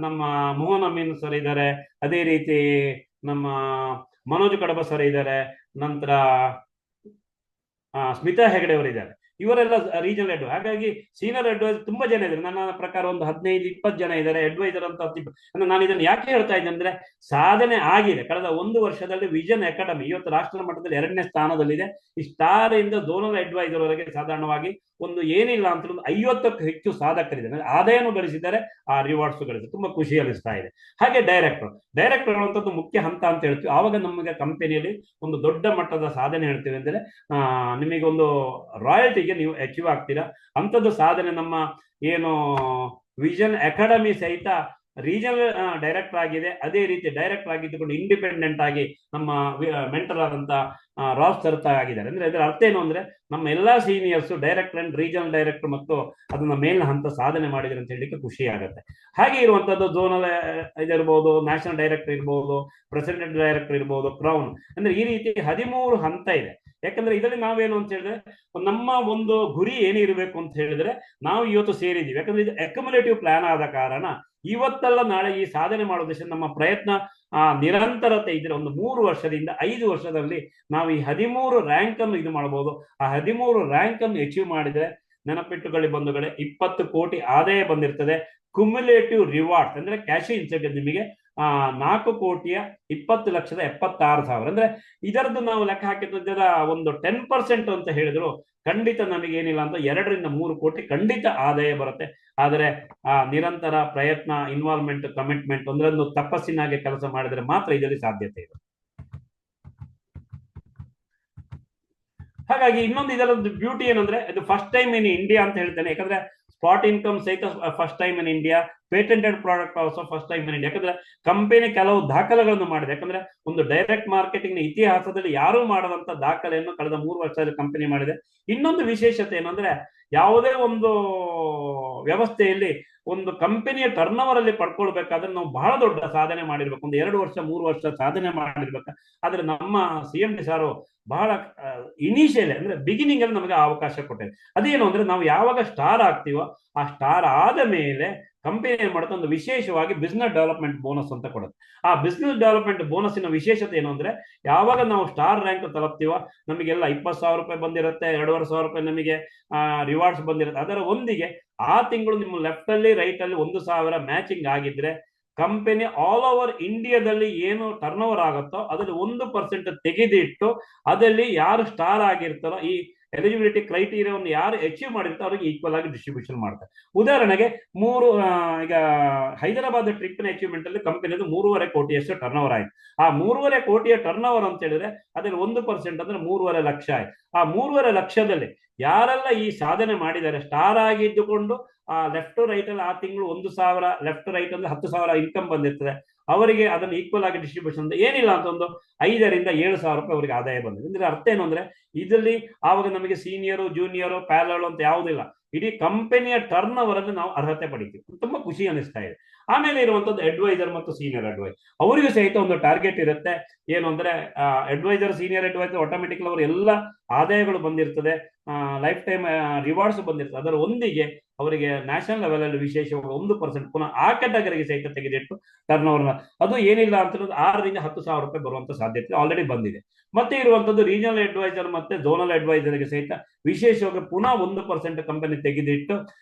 ನಮ್ಮ ಮೋಹನ್ ಅಮೀನ್ ಸರ್ ಇದ್ದಾರೆ, ಅದೇ ರೀತಿ ನಮ್ಮ ಮನೋಜ್ ಕಡಬ ಸರ್ ಇದ್ದಾರೆ, ನಂತರ ಸ್ಮಿತಾ ಹೆಗಡೆ ಅವರು ಇದ್ದಾರೆ. ಇವರೆಲ್ಲ ರೀಜನಲ್ ಅಡ್ವೈಸ್. ಹಾಗಾಗಿ ಸೀನಿಯರ್ ಅಡ್ವೈಸ್ ತುಂಬಾ ಜನ ಇದ್ದಾರೆ. ನನ್ನ ಪ್ರಕಾರ ಒಂದು 15-20 ಜನ ಇದ್ದಾರೆ ಅಡ್ವೈಸರ್ ಅಂತ. ಅಂದ್ರೆ ನಾನು ಇದನ್ನು ಯಾಕೆ ಹೇಳ್ತಾ ಇದ್ದೇನೆ ಅಂದ್ರೆ, ಸಾಧನೆ ಆಗಿದೆ. ಕಳೆದ 1 ವರ್ಷದಲ್ಲಿ ವಿಷನ್ ಅಕಾಡೆಮಿ ಇವತ್ತು ರಾಷ್ಟ್ರ ಮಟ್ಟದಲ್ಲಿ 2ನೇ ಸ್ಥಾನದಲ್ಲಿದೆ. ಈ ಸ್ಟಾರ್ ಇಂದ ಝೋನಲ್ ಅಡ್ವೈಸರ್ ವರೆಗೆ ಸಾಧಾರಣವಾಗಿ ಒಂದು ಏನಿಲ್ಲ ಅಂತ 50ಕ್ಕೂ ಹೆಚ್ಚು ಸಾಧಕರಿದ್ದಾರೆ. ಆದಾಯನೂ ಗಳಿಸಿದ್ದಾರೆ, ಆ ರಿವಾರ್ಡ್ಸ್ ಗಳಿಸಿದ್ದಾರೆ. ತುಂಬಾ ಖುಷಿ ಅನಿಸ್ತಾ ಇದೆ. ಹಾಗೆ ಡೈರೆಕ್ಟರ್ ಅನ್ನುವಂಥದ್ದು ಮುಖ್ಯ ಹಂತ ಅಂತ ಹೇಳ್ತೀವಿ. ಆವಾಗ ನಮಗೆ ಕಂಪನಿಯಲ್ಲಿ ಒಂದು ದೊಡ್ಡ ಮಟ್ಟದ ಸಾಧನೆ ಹೇಳ್ತೀವಿ ಅಂದ್ರೆ, ನಿಮಗೆ ಒಂದು ರಾಯಲ್ಟಿಗೆ ನೀವು ಅಚೀವ್ ಆಗ್ತೀರಾ. ಅಂಥದ್ದು ಸಾಧನೆ ನಮ್ಮ ಏನು ವಿಷನ್ ಅಕಾಡೆಮಿ ಸಹಿತ ರೀಜನಲ್ ಡೈರೆಕ್ಟರ್ ಆಗಿದೆ. ಅದೇ ರೀತಿ ಡೈರೆಕ್ಟರ್ ಆಗಿದ್ದುಕೊಂಡು ಇಂಡಿಪೆಂಡೆಂಟ್ ಆಗಿ ನಮ್ಮ ಮೆಂಟರ್ ಆದಂತ ರಾಸ್ ಸರ್ತಾ ಆಗಿದ್ದಾರೆ. ಅಂದ್ರೆ ಇದರ ಅರ್ಥ ಏನು ಅಂದ್ರೆ, ನಮ್ಮ ಎಲ್ಲಾ seniors director and regional director ಮತ್ತು ಅದನ್ನ ಮೇಲಿನ ಹಂತ ಸಾಧನೆ ಮಾಡಿದ್ರೆ ಅಂತ ಹೇಳಲಿಕ್ಕೆ ಖುಷಿ ಆಗುತ್ತೆ. ಹಾಗೆ ಇರುವಂತದ್ದು ಝೋನಲ್ ಇದಿರ್ಬೋದು, ನ್ಯಾಷನಲ್ ಡೈರೆಕ್ಟರ್ ಇರ್ಬೋದು, ಪ್ರೆಸಿಡೆಂಟ್ ಡೈರೆಕ್ಟರ್ ಇರ್ಬೋದು, ಕ್ರೌನ್, ಅಂದ್ರೆ ಈ ರೀತಿ 13 ಹಂತ ಇದೆ. ಯಾಕಂದ್ರೆ ಇದರಲ್ಲಿ ನಾವೇನು ಅಂತ ಹೇಳಿದ್ರೆ, ನಮ್ಮ ಒಂದು ಗುರಿ ಏನಿರಬೇಕು ಅಂತ ಹೇಳಿದ್ರೆ, ನಾವು ಇವತ್ತು ಸೇರಿದ್ದೀವಿ. ಯಾಕಂದ್ರೆ ಇದು ಅಕ್ಯುಮುಲೇಟಿವ್ ಪ್ಲಾನ್ ಆದ ಕಾರಣ ಇವತ್ತಲ್ಲ ನಾಳೆ ಈ ಸಾಧನೆ ಮಾಡೋದಕ್ಕೆ ನಮ್ಮ ಪ್ರಯತ್ನ ನಿರಂತರತೆ ಇದ್ರೆ ಒಂದು 3 ವರ್ಷದಿಂದ 5 ವರ್ಷದಲ್ಲಿ ನಾವು ಈ 13 ರ್ಯಾಂಕ್ ಅನ್ನು ಇದು ಮಾಡಬಹುದು. ಆ 13 ರ್ಯಾಂಕ್ ಅನ್ನು ಅಚೀವ್ ಮಾಡಿದ್ರೆ ನೆನಪಿಟ್ಟುಕೊಳ್ಳಿ ಬಂಧುಗಳೇ, 20 ಕೋಟಿ ಆದಾಯ ಬಂದಿರ್ತದೆ. ಕ್ಯುಮ್ಯುಲೇಟಿವ್ ರಿವಾರ್ಡ್ ಅಂದ್ರೆ ಕ್ಯಾಶ್ ಇನ್ಸೆಂಟಿವ್ ನಿಮಗೆ 4,20,76,000. ಅಂದ್ರೆ ಇದರದ್ದು ನಾವು ಲೆಕ್ಕ ಹಾಕಿದ್ದರ ಒಂದು 10% ಅಂತ ಹೇಳಿದ್ರು ಖಂಡಿತ ನಮಗೆ ಏನಿಲ್ಲ ಅಂತ 2-3 ಕೋಟಿ ಖಂಡಿತ ಆದಾಯ ಬರುತ್ತೆ. ಆದರೆ ಆ ನಿರಂತರ ಪ್ರಯತ್ನ, ಇನ್ವಾಲ್ವ್ಮೆಂಟ್, ಕಮಿಟ್ಮೆಂಟ್, ಒಂದೊಂದು ತಪಸ್ಸಿನಾಗೆ ಕೆಲಸ ಮಾಡಿದ್ರೆ ಮಾತ್ರ ಇದರಲ್ಲಿ ಸಾಧ್ಯತೆ ಇದೆ. ಹಾಗಾಗಿ ಇನ್ನೊಂದು ಇದರದ್ದು ಬ್ಯೂಟಿ ಏನಂದ್ರೆ, ಇದು ಫಸ್ಟ್ ಟೈಮ್ ಇನ್ ಇಂಡಿಯಾ ಅಂತ ಹೇಳ್ತೇನೆ. ಯಾಕಂದ್ರೆ ಸ್ಪಾಟ್ ಇನ್ಕಮ್ ಸಹಿತ first time in India, patented product also first time in India. ಯಾಕಂದ್ರೆ ಕಂಪನಿ ಕೆಲವು ದಾಖಲೆಗಳನ್ನು ಮಾಡಿದೆ. ಯಾಕಂದ್ರೆ ಒಂದು ಡೈರೆಕ್ಟ್ ಮಾರ್ಕೆಟಿಂಗ್ ನ ಇತಿಹಾಸದಲ್ಲಿ ಯಾರೂ ಮಾಡದಂತ ದಾಖಲೆಯನ್ನು ಕಳೆದ 3 ವರ್ಷದಲ್ಲಿ ಕಂಪನಿ ಮಾಡಿದೆ. ಇನ್ನೊಂದು ವಿಶೇಷತೆ ಏನಂದ್ರೆ, ಯಾವುದೇ ಒಂದು ವ್ಯವಸ್ಥೆಯಲ್ಲಿ ಒಂದು ಕಂಪನಿಯ ಟರ್ನ್ ಓವರ್ ಅಲ್ಲಿ ಪಡ್ಕೊಳ್ಬೇಕಾದ್ರೆ ನಾವು ಬಹಳ ದೊಡ್ಡ ಸಾಧನೆ ಮಾಡಿರ್ಬೇಕು. ಒಂದು 2 ವರ್ಷ 3 ವರ್ಷ ಸಾಧನೆ ಮಾಡಿರ್ಬೇಕು. ಆದ್ರೆ ನಮ್ಮ CMD ಸಾರು ಬಹಳ ಇನಿಷಿಯಲ್ ಅಂದ್ರೆ ಬಿಗಿನಿಂಗ್ ಅಲ್ಲಿ ನಮಗೆ ಅವಕಾಶ ಕೊಟ್ಟಿದೆ. ಅದೇನು ಅಂದ್ರೆ, ನಾವು ಯಾವಾಗ ಸ್ಟಾರ್ ಆಗ್ತೀವೋ ಆ ಸ್ಟಾರ್ ಆದ ಮೇಲೆ ಕಂಪನಿ ಏನ್ ಮಾಡುತ್ತೆ, ಒಂದು ವಿಶೇಷವಾಗಿ ಬಿಸ್ನೆಸ್ ಡೆವಲಪ್ಮೆಂಟ್ ಬೋನಸ್ ಅಂತ ಕೊಡುತ್ತೆ. ಆ ಬಿಸ್ನೆಸ್ ಡೆವಲಪ್ಮೆಂಟ್ ಬೋನಸ್ಸಿನ ವಿಶೇಷತೆ ಏನು ಅಂದ್ರೆ, ಯಾವಾಗ ನಾವು ಸ್ಟಾರ್ ರ್ಯಾಂಕ್ ತಲುಪ್ತೀವೋ ನಮಗೆಲ್ಲ 20,000 ರೂಪಾಯಿ ಬಂದಿರುತ್ತೆ, 2,500 ರೂಪಾಯಿ ನಮಗೆ ರಿವಾರ್ಡ್ಸ್ ಬಂದಿರುತ್ತೆ. ಅದರ ಒಂದಿಗೆ ಆ ತಿಂಗಳು ನಿಮ್ಮ ಲೆಫ್ಟ್ ಅಲ್ಲಿ ರೈಟ್ ಅಲ್ಲಿ 1,000 ಮ್ಯಾಚಿಂಗ್ ಆಗಿದ್ರೆ ಕಂಪನಿ ಆಲ್ ಓವರ್ ಇಂಡಿಯಾದಲ್ಲಿ ಏನು ಟರ್ನ್ ಓವರ್ ಆಗುತ್ತೋ ಅದರಲ್ಲಿ 1% ತೆಗೆದಿಟ್ಟು ಅದರಲ್ಲಿ ಯಾರು ಸ್ಟಾರ್ ಆಗಿರ್ತಾರೋ ಈ ಎಲಿಜಿಬಿಲಿಟಿ ಕ್ರೈಟೀರಿಯಾವನ್ನು ಯಾರು ಅಚೀವ್ ಮಾಡಿರ್ತಾರೋ ಅವ್ರಿಗೆ ಈಕ್ವಲ್ ಆಗಿ ಡಿಸ್ಟ್ರಿಬ್ಯೂಷನ್ ಮಾಡ್ತಾರೆ. ಉದಾಹರಣೆಗೆ ಈಗ ಹೈದರಾಬಾದ್ ಟ್ರಿಪ್ ನ ಅಚೀವ್ಮೆಂಟ್ ಅಲ್ಲಿ ಕಂಪನಿದು 3.5 ಕೋಟಿಯಷ್ಟು ಟರ್ನ್ ಓವರ್ ಆಯ್ತು. ಆ 3.5 ಕೋಟಿಯ ಟರ್ನ್ ಓವರ್ ಅಂತ ಹೇಳಿದ್ರೆ ಅದರಲ್ಲಿ 1% ಅಂದ್ರೆ 3.5 ಲಕ್ಷ ಆಯ್ತು. ಆ 3.5 ಲಕ್ಷದಲ್ಲಿ ಯಾರೆಲ್ಲ ಈ ಸಾಧನೆ ಮಾಡಿದ್ದಾರೆ, ಸ್ಟಾರ್ ಆಗಿದ್ದುಕೊಂಡು ಆ ಲೆಫ್ಟ್ ರೈಟ್ ಅಲ್ಲಿ ಆ ತಿಂಗಳು 1,000 ಲೆಫ್ಟ್ ರೈಟ್ ಅಂದ್ರೆ 10,000 ಇನ್ಕಮ್ ಬಂದಿರ್ತದೆ, ಅವರಿಗೆ ಅದನ್ನು ಈಕ್ವಲ್ ಆಗಿ ಡಿಸ್ಟ್ರಿಬ್ಯೂಷನ್ ಏನಿಲ್ಲ ಅಂತ ಒಂದು 5,000-7,000 ರೂಪಾಯಿ ಅವರಿಗೆ ಆದಾಯ ಬಂದಿದೆ. ಅಂದ್ರೆ ಅರ್ಥ ಏನು ಅಂದ್ರೆ, ಇದರಲ್ಲಿ ಆವಾಗ ನಮಗೆ ಸೀನಿಯರು, ಜೂನಿಯರು, ಪ್ಯಾರಲ್ ಅಂತ ಯಾವುದಿಲ್ಲ, ಇಡೀ ಕಂಪನಿಯ ಟರ್ನ್ ಓವರ್ ಅಲ್ಲಿ ನಾವು ಅರ್ಹತೆ ಪಡಿತೀವಿ. ತುಂಬಾ ಖುಷಿ ಅನಿಸ್ತಾ ಇದೆ. ಆಮೇಲೆ ಇರುವಂತದ್ದು ಅಡ್ವೈಸರ್ ಮತ್ತು ಸೀನಿಯರ್ ಅಡ್ವೈಸರ್, ಅವರಿಗೂ ಸಹಿತ ಒಂದು ಟಾರ್ಗೆಟ್ ಇರುತ್ತೆ. ಏನು ಅಂದ್ರೆ ಅಡ್ವೈಸರ್, ಸೀನಿಯರ್ ಅಡ್ವೈಸರ್ ಆಟೋಮೆಟಿಕ್ಲಿ ಅವರು ಎಲ್ಲ ಆದಾಯಗಳು ಬಂದಿರ್ತದೆ, ಲೈಫ್ ಟೈಮ್ ರಿವಾರ್ಡ್ಸ್ ಬಂದಿರ್ತದೆ. ಅದರ ಒಂದಿಗೆ ಅವರಿಗೆ ನ್ಯಾಷನಲ್ ಲೆವೆಲ್ ಅಲ್ಲಿ ವಿಶೇಷವಾಗಿ 1% ಪುನಃ ಆ ಕ್ಯಾಟಗರಿಗೆ ಸಹಿತ ತೆಗೆದಿಟ್ಟು ಟರ್ನ್ ಓವರ್ ಅದು ಏನಿಲ್ಲ ಅಂತ 6,000-10,000 ರೂಪಾಯಿ ಬರುವಂತ ಸಾಧ್ಯತೆ ಆಲ್ರೆಡಿ ಬಂದಿದೆ. ಮತ್ತೆ ಇರುವಂತದ್ದು ರೀಜನಲ್ ಅಡ್ವೈಸರ್ ಮತ್ತೆ ಝೋನಲ್ ಅಡ್ವೈಸರ್ಗೆ ಸಹಿತ ವಿಶೇಷವಾಗಿ ಪುನಃ 1% ಕಂಪನಿ ತೆಗೆದಿಟ್ಟು,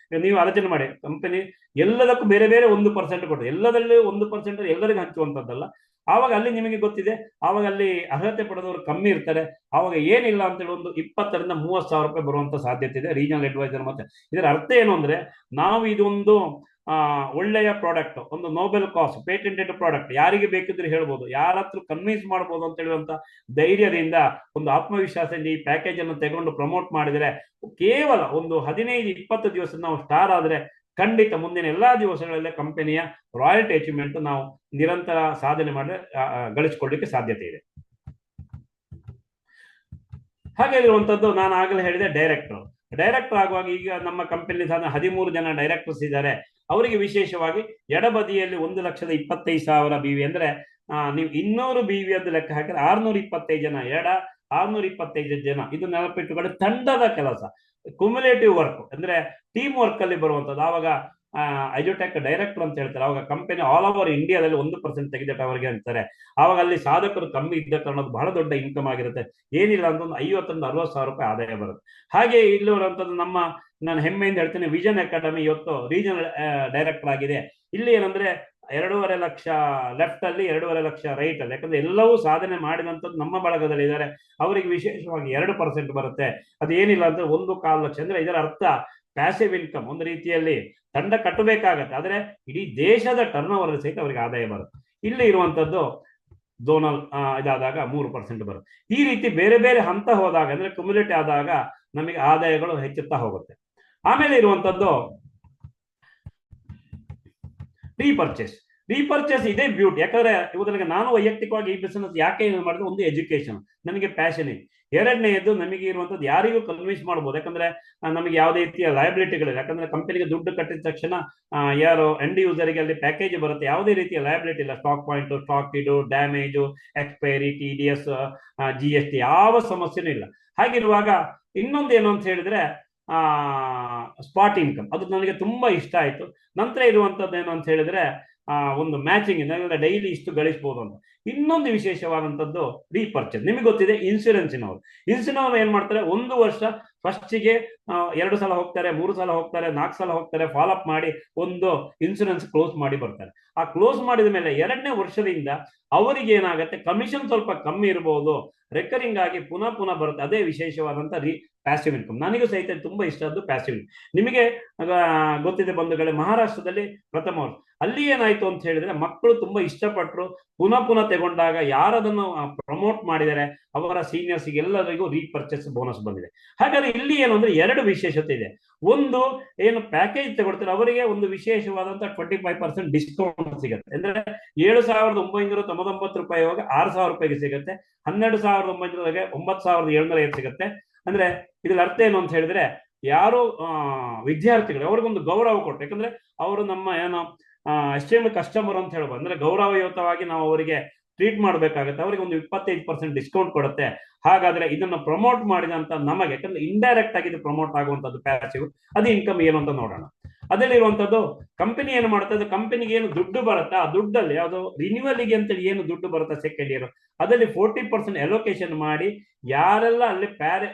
ನೀವು ಆಲೋಚನೆ ಮಾಡಿ, ಕಂಪನಿ ಎಲ್ಲದಕ್ಕೂ ಬೇರೆ ಬೇರೆ 1% ಕೊಡುತ್ತೆ, ಎಲ್ಲದಲ್ಲೂ 1% ಎಲ್ಲರಿಗೂ ಹಂಚುವಂತದ್ದಲ್ಲ. ಆವಾಗ ಅಲ್ಲಿ ನಿಮಗೆ ಗೊತ್ತಿದೆ, ಆವಾಗ ಅಲ್ಲಿ ಅರ್ಹತೆ ಪಡೆದವರು ಕಮ್ಮಿ ಇರ್ತಾರೆ. ಆವಾಗ ಏನಿಲ್ಲ ಅಂತೇಳಿ ಒಂದು 20,000-30,000 ರೂಪಾಯಿ ಬರುವಂತ ಸಾಧ್ಯತೆ ಇದೆ ರೀಜನಲ್ ಅಡ್ವೈಸರ್. ಮತ್ತೆ ಇದರ ಅರ್ಥ ಏನು ಅಂದ್ರೆ, ನಾವು ಇದೊಂದು ಒಳ್ಳೆಯ ಪ್ರಾಡಕ್ಟ್, ಒಂದು ನೋಬೆಲ್ ಕಾಸ್ ಪೇಟೆಂಟೆಡ್ ಪ್ರಾಡಕ್ಟ್, ಯಾರಿಗೆ ಬೇಕಿದ್ರೆ ಹೇಳ್ಬೋದು, ಯಾರ ಹತ್ರ ಕನ್ವಿನ್ಸ್ ಮಾಡ್ಬೋದು ಅಂತ ಹೇಳುವಂತ ಧೈರ್ಯದಿಂದ, ಒಂದು ಆತ್ಮವಿಶ್ವಾಸದಿಂದ ಈ ಪ್ಯಾಕೇಜ್ ಅನ್ನು ತಗೊಂಡು ಪ್ರಮೋಟ್ ಮಾಡಿದ್ರೆ ಕೇವಲ ಒಂದು 15-20 ದಿವಸ ನಾವು ಸ್ಟಾರ್ ಆದ್ರೆ ಖಂಡಿತ ಮುಂದಿನ ಎಲ್ಲಾ ದಿವಸಗಳಲ್ಲೇ ಕಂಪನಿಯ ರಾಯಲ್ಟಿ ಅಚೀವ್ಮೆಂಟ್ ನಾವು ನಿರಂತರ ಸಾಧನೆ ಮಾಡಿದ್ರೆ ಗಳಿಸಿಕೊಳ್ಳಿಕ್ಕೆ ಸಾಧ್ಯತೆ ಇದೆ. ಹಾಗೆ ಇರುವಂತದ್ದು ನಾನು ಆಗಲೇ ಹೇಳಿದೆ ಡೈರೆಕ್ಟರ್ ಆಗುವಾಗ ಈಗ ನಮ್ಮ ಕಂಪನಿ 13 ಜನ ಡೈರೆಕ್ಟರ್ಸ್ ಇದ್ದಾರೆ. ಅವರಿಗೆ ವಿಶೇಷವಾಗಿ ಎಡಬದಿಯಲ್ಲಿ 1,25,000 BV ಅಂದ್ರೆ ನೀವು 200 BV ಅಂತ ಲೆಕ್ಕ ಹಾಕಿದ್ರೆ 625 ಜನ ಎಡ, 625 ಜನ. ಇದು ನೆನಪಿಟ್ಟುಕೊಂಡು ತಂಡದ ಕೆಲಸ, ಕ್ಯುಮ್ಯುಲೇಟಿವ್ ವರ್ಕ್ ಅಂದ್ರೆ ಟೀಮ್ ವರ್ಕ್ ಅಲ್ಲಿ ಬರುವಂತದ್ದು. ಆವಾಗ ಐಜೋಟೆಕ್ ಡೈರೆಕ್ಟರ್ ಅಂತ ಹೇಳ್ತಾರೆ. ಅವಾಗ ಕಂಪನಿ ಆಲ್ ಓವರ್ ಇಂಡಿಯಾದಲ್ಲಿ 1% ತೆಗೆದಿಟ್ಟು ಅವರಿಗೆ ಅಂತಾರೆ. ಆವಾಗ ಅಲ್ಲಿ ಸಾಧಕರು ಕಮ್ಮಿ ಇದ್ದ ಕಾರಣ ಅದು ಬಹಳ ದೊಡ್ಡ ಇನ್ಕಮ್ ಆಗಿರುತ್ತೆ. ಏನಿಲ್ಲ ಅಂತ ಒಂದು 50,000-60,000 ರೂಪಾಯಿ ಆದಾಯ ಬರುತ್ತೆ. ಹಾಗೆ ಇಲ್ಲಿ ಬರುವಂತದ್ದು ನಾನು ಹೆಮ್ಮೆಯಿಂದ ಹೇಳ್ತೇನೆ, ವಿಷನ್ ಅಕಾಡೆಮಿ ಇವತ್ತು ರೀಜನಲ್ ಡೈರೆಕ್ಟರ್ ಆಗಿದೆ. ಇಲ್ಲಿ ಏನಂದ್ರೆ 2.5 ಲಕ್ಷ ಲೆಫ್ಟ್ ಅಲ್ಲಿ, 2.5 ಲಕ್ಷ ರೈಟ್ ಅಲ್ಲಿ. ಯಾಕಂದ್ರೆ ಎಲ್ಲವೂ ಸಾಧನೆ ಮಾಡಿದಂಥದ್ದು ನಮ್ಮ ಬಳಗದಲ್ಲಿ ಇದ್ದಾರೆ. ಅವರಿಗೆ ವಿಶೇಷವಾಗಿ 2% ಬರುತ್ತೆ. ಅದು ಏನಿಲ್ಲ ಅಂದ್ರೆ 1.25 ಲಕ್ಷ. ಅಂದ್ರೆ ಇದರ ಅರ್ಥ ಪ್ಯಾಸಿವ್ ಇನ್ಕಮ್ ಒಂದು ರೀತಿಯಲ್ಲಿ ತಂಡ ಕಟ್ಟಬೇಕಾಗತ್ತೆ, ಆದ್ರೆ ಇಡೀ ದೇಶದ ಟರ್ನ್ ಓವರ್ ಸಹಿತ ಅವರಿಗೆ ಆದಾಯ ಬರುತ್ತೆ. ಇಲ್ಲಿ ಇರುವಂತದ್ದು ಝೋನಲ್ ಇದಾದಾಗ 3% ಬರುತ್ತೆ. ಈ ರೀತಿ ಬೇರೆ ಬೇರೆ ಹಂತ ಹೋದಾಗ ಅಂದ್ರೆ ಕ್ಯುಮುಲೇಟಿವ್ ಆದಾಗ ನಮಗೆ ಆದಾಯಗಳು ಹೆಚ್ಚುತ್ತಾ ಹೋಗುತ್ತೆ. ಆಮೇಲೆ ಇರುವಂತದ್ದು ರೀಪರ್ಚೇಸ್ ಇದೇ ಬ್ಯೂಟಿ. ಯಾಕಂದ್ರೆ ಇವತ್ತಿಗೆ ನಾನು ವೈಯಕ್ತಿಕವಾಗಿ ಈ ಬಿಸಿನೆಸ್ ಯಾಕೆ ಮಾಡಿದ್ರೆ, ಒಂದು ಎಜುಕೇಶನ್, ನನಗೆ ಪ್ಯಾಷನ್ ಇದೆ. ಎರಡನೆಯದು ನಮಗೆ ಇರುವಂತದ್ದು ಯಾರಿಗೂ ಕನ್ವಿನ್ಸ್ ಮಾಡ್ಬೋದು. ಯಾಕಂದ್ರೆ ನಮಗೆ ಯಾವುದೇ ರೀತಿಯ ಲಯಬಿಲಿಟಿಗಳಿಲ್ಲ. ಯಾಕಂದ್ರೆ ಕಂಪನಿಗೆ ದುಡ್ಡು ಕಟ್ಟಿದ ತಕ್ಷಣ ಯಾರು ಎಂಡ್ ಯೂಸರ್ಗೆ ಅಲ್ಲಿ ಪ್ಯಾಕೇಜ್ ಬರುತ್ತೆ, ಯಾವುದೇ ರೀತಿಯ ಲಯಬಿಲಿಟಿ ಇಲ್ಲ. ಸ್ಟಾಕ್ ಪಾಯಿಂಟ್, ಸ್ಟಾಕ್ ಇಡು, ಡ್ಯಾಮೇಜು, ಎಕ್ಸ್ಪೈರಿ, TDS, GST ಯಾವ ಸಮಸ್ಯೆನೂ ಇಲ್ಲ. ಹಾಗಿರುವಾಗ ಇನ್ನೊಂದು ಏನು ಅಂತ ಹೇಳಿದ್ರೆ ಸ್ಪಾಟ್ ಇನ್ಕಮ್, ಅದು ನನಗೆ ತುಂಬಾ ಇಷ್ಟ ಆಯ್ತು. ನಂತರ ಇರುವಂತದ್ದು ಏನು ಅಂತ ಹೇಳಿದ್ರೆ ಒಂದು ಮ್ಯಾಚಿಂಗ್, ಡೈಲಿ ಇಷ್ಟು ಗಳಿಸಬಹುದು ಅಂತ. ಇನ್ನೊಂದು ವಿಶೇಷವಾದಂತದ್ದು ರೀಪರ್ಚೇಸ್. ನಿಮಗೆ ಗೊತ್ತಿದೆ ಇನ್ಸೂರೆನ್ಸಿನವರು ಏನ್ ಮಾಡ್ತಾರೆ, 1 ವರ್ಷ ಫಸ್ಟಿಗೆ 2 ಸಲ ಹೋಗ್ತಾರೆ, 3 ಸಲ ಹೋಗ್ತಾರೆ, 4 ಸಲ ಹೋಗ್ತಾರೆ, ಫಾಲೋ ಅಪ್ ಮಾಡಿ ಒಂದು ಇನ್ಸೂರೆನ್ಸ್ ಕ್ಲೋಸ್ ಮಾಡಿ ಬರ್ತಾರೆ. ಆ ಕ್ಲೋಸ್ ಮಾಡಿದ ಮೇಲೆ 2ನೇ ವರ್ಷದಿಂದ ಅವರಿಗೆ ಏನಾಗುತ್ತೆ, ಕಮಿಷನ್ ಸ್ವಲ್ಪ ಕಮ್ಮಿ ಇರಬಹುದು, ರೆಕರಿಂಗ್ ಆಗಿ ಪುನಃ ಬರುತ್ತೆ. ಅದೇ ವಿಶೇಷವಾದಂತ ಪ್ಯಾಸಿವ್ ಇನ್ಕಮ್. ನನಗೂ ಸಹಿತ ತುಂಬಾ ಇಷ್ಟ ಆದ್ದು ಪ್ಯಾಸಿವ್ ಇನ್ಕಮ್. ನಿಮಗೆ ಗೊತ್ತಿದೆ ಬಂಧುಗಳೇ, ಮಹಾರಾಷ್ಟ್ರದಲ್ಲಿ ಪ್ರಥಮ ವರ್ಷ ಅಲ್ಲಿ ಏನಾಯ್ತು ಅಂತ ಹೇಳಿದ್ರೆ, ಮಕ್ಕಳು ತುಂಬಾ ಇಷ್ಟಪಟ್ಟರು, ಪುನಃ ತಗೊಂಡಾಗ ಯಾರದನ್ನು ಪ್ರಮೋಟ್ ಮಾಡಿದರೆ ಅವರ ಸೀನಿಯರ್ಸ್ಗೆ ಎಲ್ಲರಿಗೂ ರೀಪರ್ಚೇಸ್ ಬೋನಸ್ ಬಂದಿದೆ. ಹಾಗಾದ್ರೆ ಇಲ್ಲಿ ಏನು ಅಂದ್ರೆ 2 ವಿಶೇಷತೆ ಇದೆ. ಒಂದು ಏನು ಪ್ಯಾಕೇಜ್ ತಗೊಳ್ತಾರೆ ಅವರಿಗೆ ಒಂದು ವಿಶೇಷವಾದಂತ 25% ಡಿಸ್ಕೌಂಟ್ ಸಿಗುತ್ತೆ. ಅಂದ್ರೆ 7,999 ರೂಪಾಯಿ ಹೋಗಿ 6,000 ರೂಪಾಯಿಗೆ ಸಿಗುತ್ತೆ. 12,900 9,750 ಸಿಗುತ್ತೆ. ಅಂದ್ರೆ ಇದ್ರ ಅರ್ಥ ಏನು ಅಂತ ಹೇಳಿದ್ರೆ, ಯಾರು ವಿದ್ಯಾರ್ಥಿಗಳು ಅವ್ರಿಗೊಂದು ಗೌರವ ಕೊಟ್ಟು, ಯಾಕಂದ್ರೆ ಅವರು ನಮ್ಮ ಏನೋ ಎಸ್ಟೀಮ್ಡ್ ಕಸ್ಟಮರ್ ಅಂತ ಹೇಳ್ಬೋದು. ಅಂದ್ರೆ ಗೌರವಯುತವಾಗಿ ನಾವು ಅವರಿಗೆ ಟ್ರೀಟ್ ಮಾಡ್ಬೇಕಾಗತ್ತೆ. ಅವರಿಗೆ ಒಂದು 25% ಡಿಸ್ಕೌಂಟ್ ಕೊಡುತ್ತೆ. ಹಾಗಾದ್ರೆ ಇದನ್ನ ಪ್ರಮೋಟ್ ಮಾಡಿದಂತ ನಮಗೆ, ಯಾಕಂದ್ರೆ ಇಂಡೈರೆಕ್ಟ್ ಆಗಿ ಇದು ಪ್ರಮೋಟ್ ಆಗುವಂತದ್ದು ಪ್ಯಾಸಿವ್, ಅದು ಇನ್ಕಮ್ ಏನು ಅಂತ ನೋಡೋಣ. ಅದಲ್ಲಿರುವಂತದ್ದು ಕಂಪನಿ ಏನು ಮಾಡುತ್ತದೆ, ಕಂಪನಿಗೆ ಏನು ದುಡ್ಡು ಬರುತ್ತೆ, ಆ ದುಡ್ಡಲ್ಲಿ ಯಾವುದು ರಿನ್ಯೂವಲ್ಗೆ ಅಂತೇಳಿ ಏನು ದುಡ್ಡು ಬರುತ್ತೆ ಸೆಕೆಂಡ್ ಇಯರ್, ಅದರಲ್ಲಿ 40% ಅಲೋಕೇಶನ್ ಮಾಡಿ ಯಾರೆಲ್ಲ ಅಲ್ಲಿ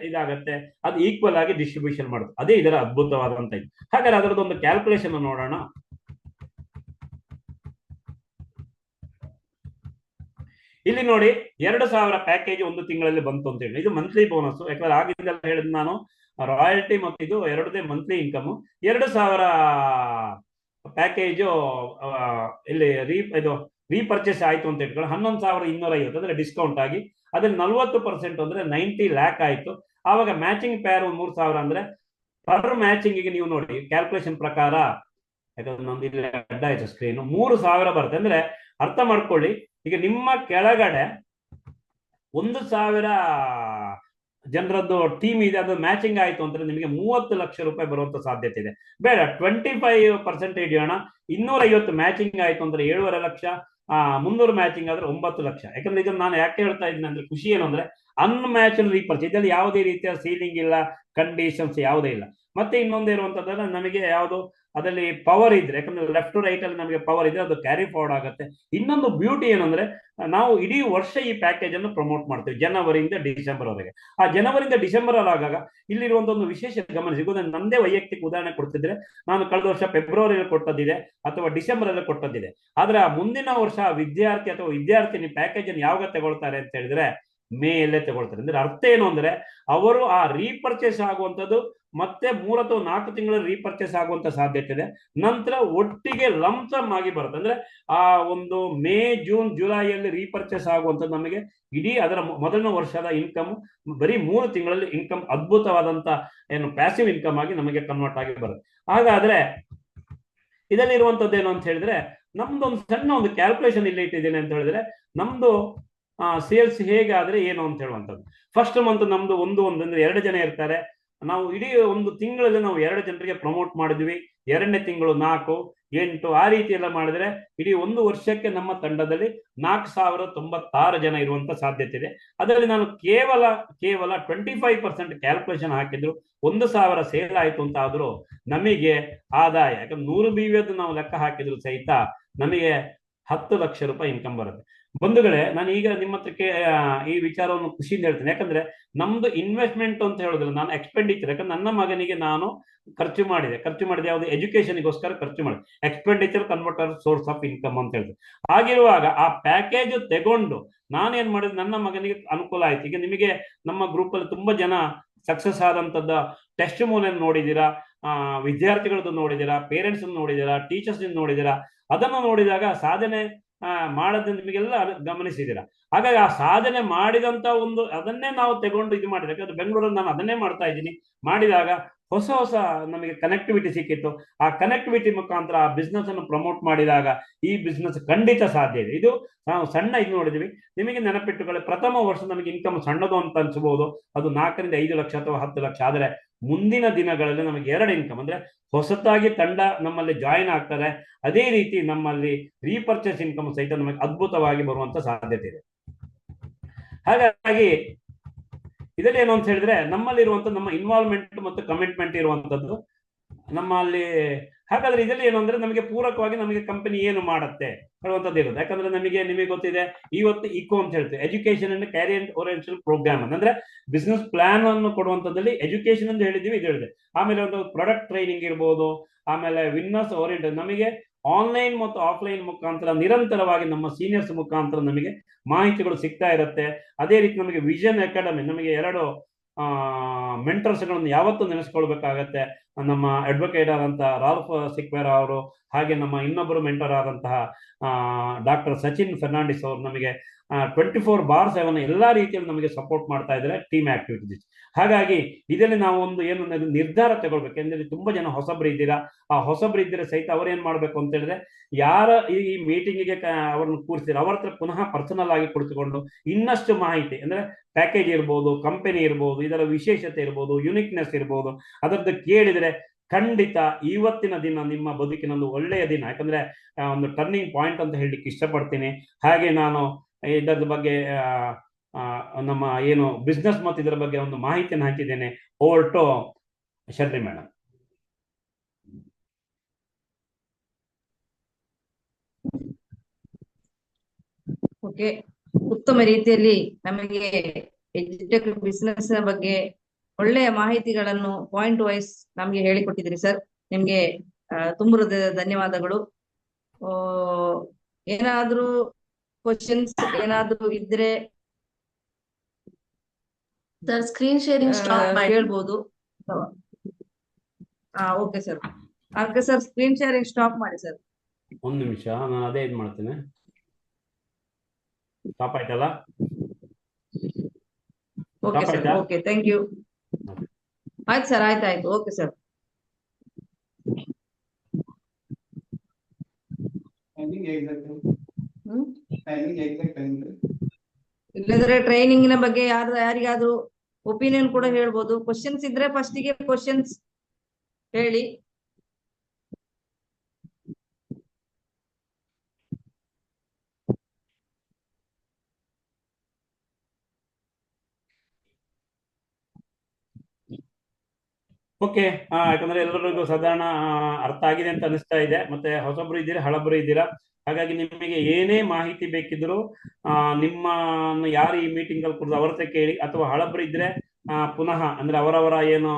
ಇದಾಗತ್ತೆ ಅದು ಈಕ್ವಲ್ ಆಗಿ ಡಿಸ್ಟ್ರಿಬ್ಯೂಷನ್ ಮಾಡುತ್ತೆ. ಅದೇ ಇದರ ಅದ್ಭುತವಾದಂತ ಇದು. ಹಾಗಾದ್ರೆ ಅದರದೊಂದು ಕ್ಯಾಲ್ಕುಲೇಷನ್ ನೋಡೋಣ. ಇಲ್ಲಿ ನೋಡಿ, 2,000 ಪ್ಯಾಕೇಜ್ ಒಂದು ತಿಂಗಳಲ್ಲಿ ಬಂತು ಅಂತ ಹೇಳಿ, ಇದು ಮಂತ್ಲಿ ಬೋನಸ್. ಯಾಕಂದ್ರೆ ಆಗಿದ್ದೆಲ್ಲ ಹೇಳಿದ್ ನಾನು, ರಾಯಲ್ಟಿ ಮತ್ತು ಇದು ಎರಡದೇ ಮಂತ್ಲಿ ಇನ್ಕಮ್. 2,000 ಪ್ಯಾಕೇಜು ಇಲ್ಲಿ ಇದು ರೀಪರ್ಚೇಸ್ ಆಯ್ತು ಅಂತ ಇಟ್ಕೊಂಡು 11,250 ಅಂದ್ರೆ ಡಿಸ್ಕೌಂಟ್ ಆಗಿ, ಅದ್ರಲ್ಲಿ 40% ಅಂದ್ರೆ 90 ಲ್ಯಾಕ್ ಆಯ್ತು. ಆವಾಗ ಮ್ಯಾಚಿಂಗ್ ಪೇರ್ 3,000 ಅಂದ್ರೆ ಪರ್ ಮ್ಯಾಚಿಂಗ್ ನೀವು ನೋಡಿ ಕ್ಯಾಲ್ಕುಲೇಷನ್ ಪ್ರಕಾರ, ಯಾಕಂದ್ರೆ ನಮ್ದು ಇಲ್ಲಿ ಅಡ್ಡ ಆಯ್ತು ಸ್ಕ್ರೀನ್, 3,000 ಬರುತ್ತೆ. ಅಂದ್ರೆ ಅರ್ಥ ಮಾಡ್ಕೊಳ್ಳಿ, ಈಗ ನಿಮ್ಮ ಕೆಳಗಡೆ 1,000 ಜನರದ್ದು ಟೀಮ್ ಇದೆ, ಅದು ಮ್ಯಾಚಿಂಗ್ ಆಯ್ತು ಅಂದ್ರೆ ನಿಮಗೆ 30 ಲಕ್ಷ ರೂಪಾಯಿ ಬರುವಂತ ಸಾಧ್ಯತೆ ಇದೆ. ಬೇಡ 25% ಇಡೋಣ, 250 ಮ್ಯಾಚಿಂಗ್ ಆಯ್ತು ಅಂದ್ರೆ 7.5 ಲಕ್ಷ, 300 ಮ್ಯಾಚಿಂಗ್ ಆದ್ರೆ 9 ಲಕ್ಷ. ಯಾಕಂದ್ರೆ ಇದನ್ನ ನಾನು ಯಾಕೆ ಹೇಳ್ತಾ ಇದ್ದೀನಿ ಅಂದ್ರೆ, ಖುಷಿ ಏನು ಅಂದ್ರೆ ಅನ್ಮ್ಯಾಚ್ಡ್ ರೀಪರ್ಚೇಸ್, ಇದರಲ್ಲಿ ಯಾವುದೇ ರೀತಿಯ ಸೀಲಿಂಗ್ ಇಲ್ಲ, ಕಂಡೀಷನ್ಸ್ ಯಾವುದೇ ಇಲ್ಲ. ಮತ್ತೆ ಇನ್ನೊಂದು ಇರುವಂತದ್ದು, ನಮಗೆ ಯಾವುದು ಅದರಲ್ಲಿ ಪವರ್ ಇದ್ರೆ, ಯಾಕಂದ್ರೆ ಲೆಫ್ಟ್ ರೈಟ್ ಅಲ್ಲಿ ನಮಗೆ ಪವರ್ ಇದ್ರೆ ಅದು ಕ್ಯಾರಿ ಫಾರ್ವರ್ಡ್ ಆಗುತ್ತೆ. ಇನ್ನೊಂದು ಬ್ಯೂಟಿ ಏನಂದ್ರೆ, ನಾವು ಇಡೀ ವರ್ಷ ಈ ಪ್ಯಾಕೇಜ್ ಅನ್ನು ಪ್ರಮೋಟ್ ಮಾಡ್ತೀವಿ ಜನವರಿಯಿಂದ ಡಿಸೆಂಬರ್ ವರೆಗೆ. ಆ ಜನವರಿಯಿಂದ ಡಿಸೆಂಬರ್ ಆಗಾಗ ಇಲ್ಲಿರುವಂತ ಒಂದು ವಿಶೇಷ ಗಮನಿಸಿ. ನಂದೇ ವೈಯಕ್ತಿಕ ಉದಾಹರಣೆ ಕೊಡ್ತಿದ್ರೆ, ನಾನು ಕಳೆದ ವರ್ಷ ಫೆಬ್ರವರಿಯಲ್ಲಿ ಕೊಟ್ಟದ್ದಿದೆ ಅಥವಾ ಡಿಸೆಂಬರ್ ಅಲ್ಲಿ ಕೊಟ್ಟದ್ದಿದೆ. ಆದ್ರೆ ಆ ಮುಂದಿನ ವರ್ಷ ವಿದ್ಯಾರ್ಥಿ ಅಥವಾ ವಿದ್ಯಾರ್ಥಿನಿ ಪ್ಯಾಕೇಜ್ ಅನ್ನು ಯಾವಾಗ ತಗೊಳ್ತಾರೆ ಅಂತ ಹೇಳಿದ್ರೆ, ಮೇಯಲ್ಲೇ ತಗೊಳ್ತಾರೆ. ಅಂದ್ರೆ ಅರ್ಥ ಏನು ಅಂದ್ರೆ, ಅವರು ಆ ರೀಪರ್ಚೇಸ್ ಆಗುವಂಥದ್ದು ಮತ್ತೆ 3 ಅಥವಾ 4 ತಿಂಗಳ ರೀಪರ್ಚೇಸ್ ಆಗುವಂತ ಸಾಧ್ಯತೆ ಇದೆ. ನಂತರ ಒಟ್ಟಿಗೆ ಲಂಸಮ್ ಆಗಿ ಬರುತ್ತೆ. ಅಂದ್ರೆ ಆ ಒಂದು ಮೇ, ಜೂನ್, ಜುಲೈಯಲ್ಲಿ ರೀಪರ್ಚೇಸ್ ಆಗುವಂಥದ್ದು ನಮಗೆ ಇಡೀ ಅದರ ಮೊದಲನೇ ವರ್ಷದ ಇನ್ಕಮ್ ಬರೀ 3 ತಿಂಗಳಲ್ಲಿ ಇನ್ಕಮ್ ಅದ್ಭುತವಾದಂತ ಏನು ಪ್ಯಾಸಿವ್ ಇನ್ಕಮ್ ಆಗಿ ನಮಗೆ ಕನ್ವರ್ಟ್ ಆಗಿ ಬರುತ್ತೆ. ಹಾಗಾದ್ರೆ ಇದರಲ್ಲಿ ಇರುವಂತದ್ದು ಏನು ಅಂತ ಹೇಳಿದ್ರೆ, ನಮ್ದು ಒಂದು ಸಣ್ಣ ಒಂದು ಕ್ಯಾಲ್ಕುಲೇಷನ್ ಇಲ್ಲಿ ಇಟ್ಟಿದ್ದೇನೆ ಅಂತ ಹೇಳಿದ್ರೆ, ನಮ್ದು ಸೇಲ್ಸ್ ಹೇಗಾದ್ರೆ ಏನು ಅಂತ ಹೇಳುವಂಥದ್ದು. ಫಸ್ಟ್ ಮಂತ್ ನಮ್ದು ಒಂದು ಅಂದ್ರೆ 2 ಜನ ಇರ್ತಾರೆ. ನಾವು ಇಡೀ ಒಂದು ತಿಂಗಳಲ್ಲಿ ನಾವು 2 ಜನರಿಗೆ ಪ್ರಮೋಟ್ ಮಾಡಿದ್ವಿ. 2ನೇ ತಿಂಗಳು 4, 8 ಆ ರೀತಿ ಎಲ್ಲ ಮಾಡಿದ್ರೆ ಇಡೀ ಒಂದು ವರ್ಷಕ್ಕೆ ನಮ್ಮ ತಂಡದಲ್ಲಿ 4096 ಜನ ಇರುವಂತ ಸಾಧ್ಯತೆ ಇದೆ. ಅದರಲ್ಲಿ ನಾನು ಕೇವಲ 25% ಕ್ಯಾಲ್ಕುಲೇಷನ್ ಹಾಕಿದ್ರು 1000 ಸೇಲ್ ಆಯ್ತು ಅಂತ ಆದ್ರೂ ನಮಗೆ ಆದಾಯ, ಯಾಕಂದ್ರೆ 100 BV ನಾವು ಲೆಕ್ಕ ಹಾಕಿದ್ರು ಸಹಿತ ನಮಗೆ 10 ಲಕ್ಷ ರೂಪಾಯಿ ಇನ್ಕಮ್ ಬರುತ್ತೆ. ಬಂಧುಗಳೇ, ನಾನು ಈಗ ನಿಮ್ಮ ಹತ್ರಕ್ಕೆ ಈ ವಿಚಾರವನ್ನು ಖುಷಿಯಿಂದ ಹೇಳ್ತೇನೆ. ಯಾಕಂದ್ರೆ ನಮ್ದು ಇನ್ವೆಸ್ಟ್ಮೆಂಟ್ ಅಂತ ಹೇಳೋದಿಲ್ಲ, ನಾನು ಎಕ್ಸ್ಪೆಂಡಿಚರ್. ಯಾಕಂದ್ರೆ ನನ್ನ ಮಗನಿಗೆ ನಾನು ಖರ್ಚು ಮಾಡಿದೆ ಯಾವುದು ಎಜುಕೇಶನ್ಗೋಸ್ಕರ ಖರ್ಚು ಮಾಡಿದೆ. Expenditure converter source of income ಅಂತ ಹೇಳ್ತೇವೆ. ಆಗಿರುವಾಗ ಆ ಪ್ಯಾಕೇಜ್ ತಗೊಂಡು ನಾನೇನ್ ಮಾಡಿದೆ, ನನ್ನ ಮಗನಿಗೆ ಅನುಕೂಲ ಆಯ್ತು. ಈಗ ನಿಮಗೆ ನಮ್ಮ ಗ್ರೂಪ್ ಅಲ್ಲಿ ತುಂಬಾ ಜನ ಸಕ್ಸಸ್ ಆದಂತದ್ದ ಟೆಸ್ಟ್ ಮೋನ್ ನೋಡಿದೀರಾ, ವಿದ್ಯಾರ್ಥಿಗಳದ್ದು ನೋಡಿದೀರಾ, ಪೇರೆಂಟ್ಸ್ ನೋಡಿದೀರಾ, ಟೀಚರ್ಸ್ ನೋಡಿದೀರಾ. ಅದನ್ನು ನೋಡಿದಾಗ ಸಾಧನೆ ಮಾಡೋದನ್ನ ನಿಮಗೆಲ್ಲ ಗಮನಿಸಿದ್ದೀರಾ. ಹಾಗಾಗಿ ಆ ಸಾಧನೆ ಮಾಡಿದಂತ ಒಂದು ಅದನ್ನೇ ನಾವು ತಗೊಂಡು ಇದು ಮಾಡಿದ್ರೆ, ಯಾಕಂದ್ರೆ ಬೆಂಗಳೂರಲ್ಲಿ ನಾನು ಅದನ್ನೇ ಮಾಡ್ತಾ ಇದ್ದೀನಿ. ಮಾಡಿದಾಗ ಹೊಸ ನಮಗೆ ಕನೆಕ್ಟಿವಿಟಿ ಸಿಕ್ಕಿತ್ತು. ಆ ಕನೆಕ್ಟಿವಿಟಿ ಮುಖಾಂತರ ಆ ಬಿಸ್ನೆಸ್ ಅನ್ನು ಪ್ರಮೋಟ್ ಮಾಡಿದಾಗ ಈ ಬಿಸ್ನೆಸ್ ಖಂಡಿತ ಸಾಧ್ಯ ಇದೆ. ಇದು ನಾವು ಸಣ್ಣ ಇದು ನೋಡಿದ್ವಿ. ನಿಮಗೆ ನೆನಪಿಟ್ಟುಕೊಳ್ಳಿ, ಪ್ರಥಮ ವರ್ಷ ನಮಗೆ ಇನ್ಕಮ್ ಸಣ್ಣದು ಅಂತ ಅನ್ಸಬಹುದು, ಅದು 4 ರಿಂದ 5 ಲಕ್ಷ ಅಥವಾ 10 ಲಕ್ಷ. ಆದರೆ ಮುಂದಿನ ದಿನಗಳಲ್ಲಿ ನಮಗೆ 2 ಇನ್ಕಮ್, ಅಂದ್ರೆ ಹೊಸತಾಗಿ ತಂಡ ನಮ್ಮಲ್ಲಿ ಜಾಯಿನ್ ಆಗ್ತಾರೆ, ಅದೇ ರೀತಿ ನಮ್ಮಲ್ಲಿ ರೀಪರ್ಚೇಸ್ ಇನ್ಕಮ್ ಸಹಿತ ನಮಗೆ ಅದ್ಭುತವಾಗಿ ಬರುವಂತ ಸಾಧ್ಯತೆ ಇದೆ. ಹಾಗಾಗಿ ಇದರಲ್ಲಿ ಏನು ಅಂತ ಹೇಳಿದ್ರೆ, ನಮ್ಮಲ್ಲಿರುವಂತ ನಮ್ಮ ಇನ್ವಾಲ್ವ್ಮೆಂಟ್ ಮತ್ತು ಕಮಿಟ್ಮೆಂಟ್ ಇರುವಂತದ್ದು ನಮ್ಮಲ್ಲಿ. ಹಾಗಾದ್ರೆ ಇದರಲ್ಲಿ ಏನು ಅಂದ್ರೆ, ನಮಗೆ ಪೂರಕವಾಗಿ ನಮಗೆ ಕಂಪನಿ ಏನು ಮಾಡುತ್ತೆ ಹೇಳುವಂತದ್ದು ಇರುತ್ತೆ. ಯಾಕಂದ್ರೆ ನಿಮಗೆ ಗೊತ್ತಿದೆ, ಇವತ್ತು ಇಕೋ ಅಂತ ಹೇಳ್ತೇವೆ, education and career oriented program ಅಂದ್ರೆ ಬಿಸ್ನೆಸ್ ಪ್ಲಾನ್ ಅನ್ನು ಕೊಡುವಂತದ್ದಲ್ಲಿ ಎಜುಕೇಶನ್ ಅಂತ ಹೇಳಿದೀವಿ, ಇದು ಹೇಳಿದೆ. ಆಮೇಲೆ ಒಂದು ಪ್ರಾಡಕ್ಟ್ ಟ್ರೈನಿಂಗ್ ಇರ್ಬೋದು, ಆಮೇಲೆ ವಿನ್ನರ್ಸ್ ಓರಿಯೆಂಟೆಡ್ ನಮಗೆ ಆನ್ಲೈನ್ ಮತ್ತು ಆಫ್ಲೈನ್ ಮುಖಾಂತರ ನಿರಂತರವಾಗಿ ನಮ್ಮ ಸೀನಿಯರ್ಸ್ ಮುಖಾಂತರ ನಮಗೆ ಮಾಹಿತಿಗಳು ಸಿಗ್ತಾ ಇರುತ್ತೆ. ಅದೇ ರೀತಿ ನಮಗೆ ವಿಷನ್ ಅಕಾಡೆಮಿ, ನಮಗೆ 2 ಮೆಂಟರ್ಸ್ಗಳನ್ನು ಯಾವತ್ತೂ ನೆನೆಸ್ಕೊಳ್ಬೇಕಾಗತ್ತೆ. ನಮ್ಮ ಅಡ್ವೊಕೇಟ್ ಆದಂತಹ ರಾಲ್ಫ್ ಸಿಕ್ವೇರ್ ಅವರು, ಹಾಗೆ ನಮ್ಮ ಇನ್ನೊಬ್ಬರು ಮೆಂಟರ್ ಆದಂತಹ ಡಾಕ್ಟರ್ ಸಚಿನ್ ಫೆರ್ನಾಂಡಿಸ್ ಅವರು ನಮಗೆ 24/7 ಎಲ್ಲಾ ರೀತಿಯಲ್ಲಿ ನಮಗೆ ಸಪೋರ್ಟ್ ಮಾಡ್ತಾ ಇದ್ದಾರೆ ಟೀಮ್ ಆಕ್ಟಿವಿಟೀಸ್. ಹಾಗಾಗಿ ಇದರಲ್ಲಿ ನಾವು ಒಂದು ಏನು ನಿರ್ಧಾರ ತಗೊಳ್ಬೇಕು. ಯಾಕಂದ್ರೆ ತುಂಬಾ ಜನ ಹೊಸಬ್ರು ಇದ್ದೀರಾ, ಆ ಹೊಸಬ್ರು ಇದ್ದರೆ ಸಹಿತ ಅವ್ರು ಏನ್ ಮಾಡ್ಬೇಕು ಅಂತ ಹೇಳಿದ್ರೆ, ಯಾರ ಈ ಮೀಟಿಂಗಿಗೆ ಅವ್ರನ್ನ ಕೂರಿಸ್ತೀರ ಅವ್ರ ಹತ್ರ ಪುನಃ ಪರ್ಸನಲ್ ಆಗಿ ಕುಳಿತುಕೊಂಡು ಇನ್ನಷ್ಟು ಮಾಹಿತಿ, ಅಂದ್ರೆ ಪ್ಯಾಕೇಜ್ ಇರ್ಬೋದು, ಕಂಪನಿ ಇರ್ಬೋದು, ಇದರ ವಿಶೇಷತೆ ಇರ್ಬೋದು, ಯುನಿಕ್ನೆಸ್ ಇರ್ಬೋದು, ಅದರದ್ದು ಕೇಳಿದ್ರೆ ಖಂಡಿತ ಇವತ್ತಿನ ದಿನ ನಿಮ್ಮ ಬದುಕಿನ ಒಂದು ಒಳ್ಳೆಯ ದಿನ. ಯಾಕಂದ್ರೆ ಒಂದು ಟರ್ನಿಂಗ್ ಪಾಯಿಂಟ್ ಅಂತ ಹೇಳಲಿಕ್ಕೆ ಇಷ್ಟಪಡ್ತೀನಿ. ಹಾಗೆ ನಾನು ಇದರ ಬಗ್ಗೆ ನಮ್ಮ ಏನು ಬಿಸ್ನೆಸ್ ಮತ್ತು ಇದರ ಬಗ್ಗೆ ಒಂದು ಮಾಹಿತಿಯನ್ನು ಹಾಕಿದ್ದೇನೆ. Over to Shirley madam. Okay, ಉತ್ತಮ ರೀತಿಯಲ್ಲಿ ನಮಗೆ ಎಜುಟೆಕ್ ಬಿಸ್ನೆಸ್ ನ ಬಗ್ಗೆ ಒಳ್ಳೆಯ ಮಾಹಿತಿಗಳನ್ನು ಪಾಯಿಂಟ್ ವೈಸ್ ನಮ್ಗೆ ಹೇಳಿಕೊಟ್ಟಿದ್ರಿ ಸರ್. ನಿಮ್ಗೆ ತುಂಬ ಹೃದಯದ ಧನ್ಯವಾದಗಳು. ಏನಾದ್ರೂ ಕ್ವಶನ್ಸ್ ಏನಾದ್ರೂ ಇದ್ರೆ ಸರ್ ಸ್ಕ್ರೀನ್ ಶೇರಿಂಗ್ ಸ್ಟಾಪ್ ಮಾಡಿ ಕೇಳ್ಬೋದು. Okay sir. Okay sir, screen sharing stop ಮಾಡಿ ಸರ್. ಒಂದು ನಿಮಿಷ, ನಾನು ಅದೇ ಇದು ಮಾಡ್ತೇನೆ. ಸ್ಟಾಪ್ ಆಯ್ತಲ್ಲ? Okay sir, okay, thank you. ಆಯ್ತು ಸರ್, ಆಯ್ತಾಯ್ತು. Okay sir. ಇಲ್ಲಂದ್ರೆ ಟ್ರೈನಿಂಗ್ ನ ಬಗ್ಗೆ ಯಾರಿಗಾದ್ರೂ ಒಪಿನಿಯನ್ ಕೂಡ ಹೇಳ್ಬೋದು. ಕ್ವಶನ್ಸ್ ಇದ್ರೆ ಫಸ್ಟ್ ಗೆ ಕ್ವಶನ್ಸ್ ಹೇಳಿ. ಓಕೆ, ಯಾಕಂದ್ರೆ ಎಲ್ಲರಿಗೂ ಸಾಧಾರಣ ಅರ್ಥ ಆಗಿದೆ ಅಂತ ಅನಿಸ್ತಾ ಇದೆ. ಮತ್ತೆ ಹೊಸಬ್ರು ಇದ್ದೀರಾ, ಹಳಬ್ರು ಇದ್ದೀರಾ. ಹಾಗಾಗಿ ನಿಮಗೆ ಏನೇ ಮಾಹಿತಿ ಬೇಕಿದ್ರು ನಿಮ್ಮನ್ನು ಯಾರು ಈ ಮೀಟಿಂಗ್ ಅಲ್ಲಿ ಕುರಿತು ಅವ್ರ ಹತ್ರ ಕೇಳಿ, ಅಥವಾ ಹಳಬ್ರು ಇದ್ರೆ ಪುನಃ ಅಂದ್ರೆ ಅವರವರ ಏನು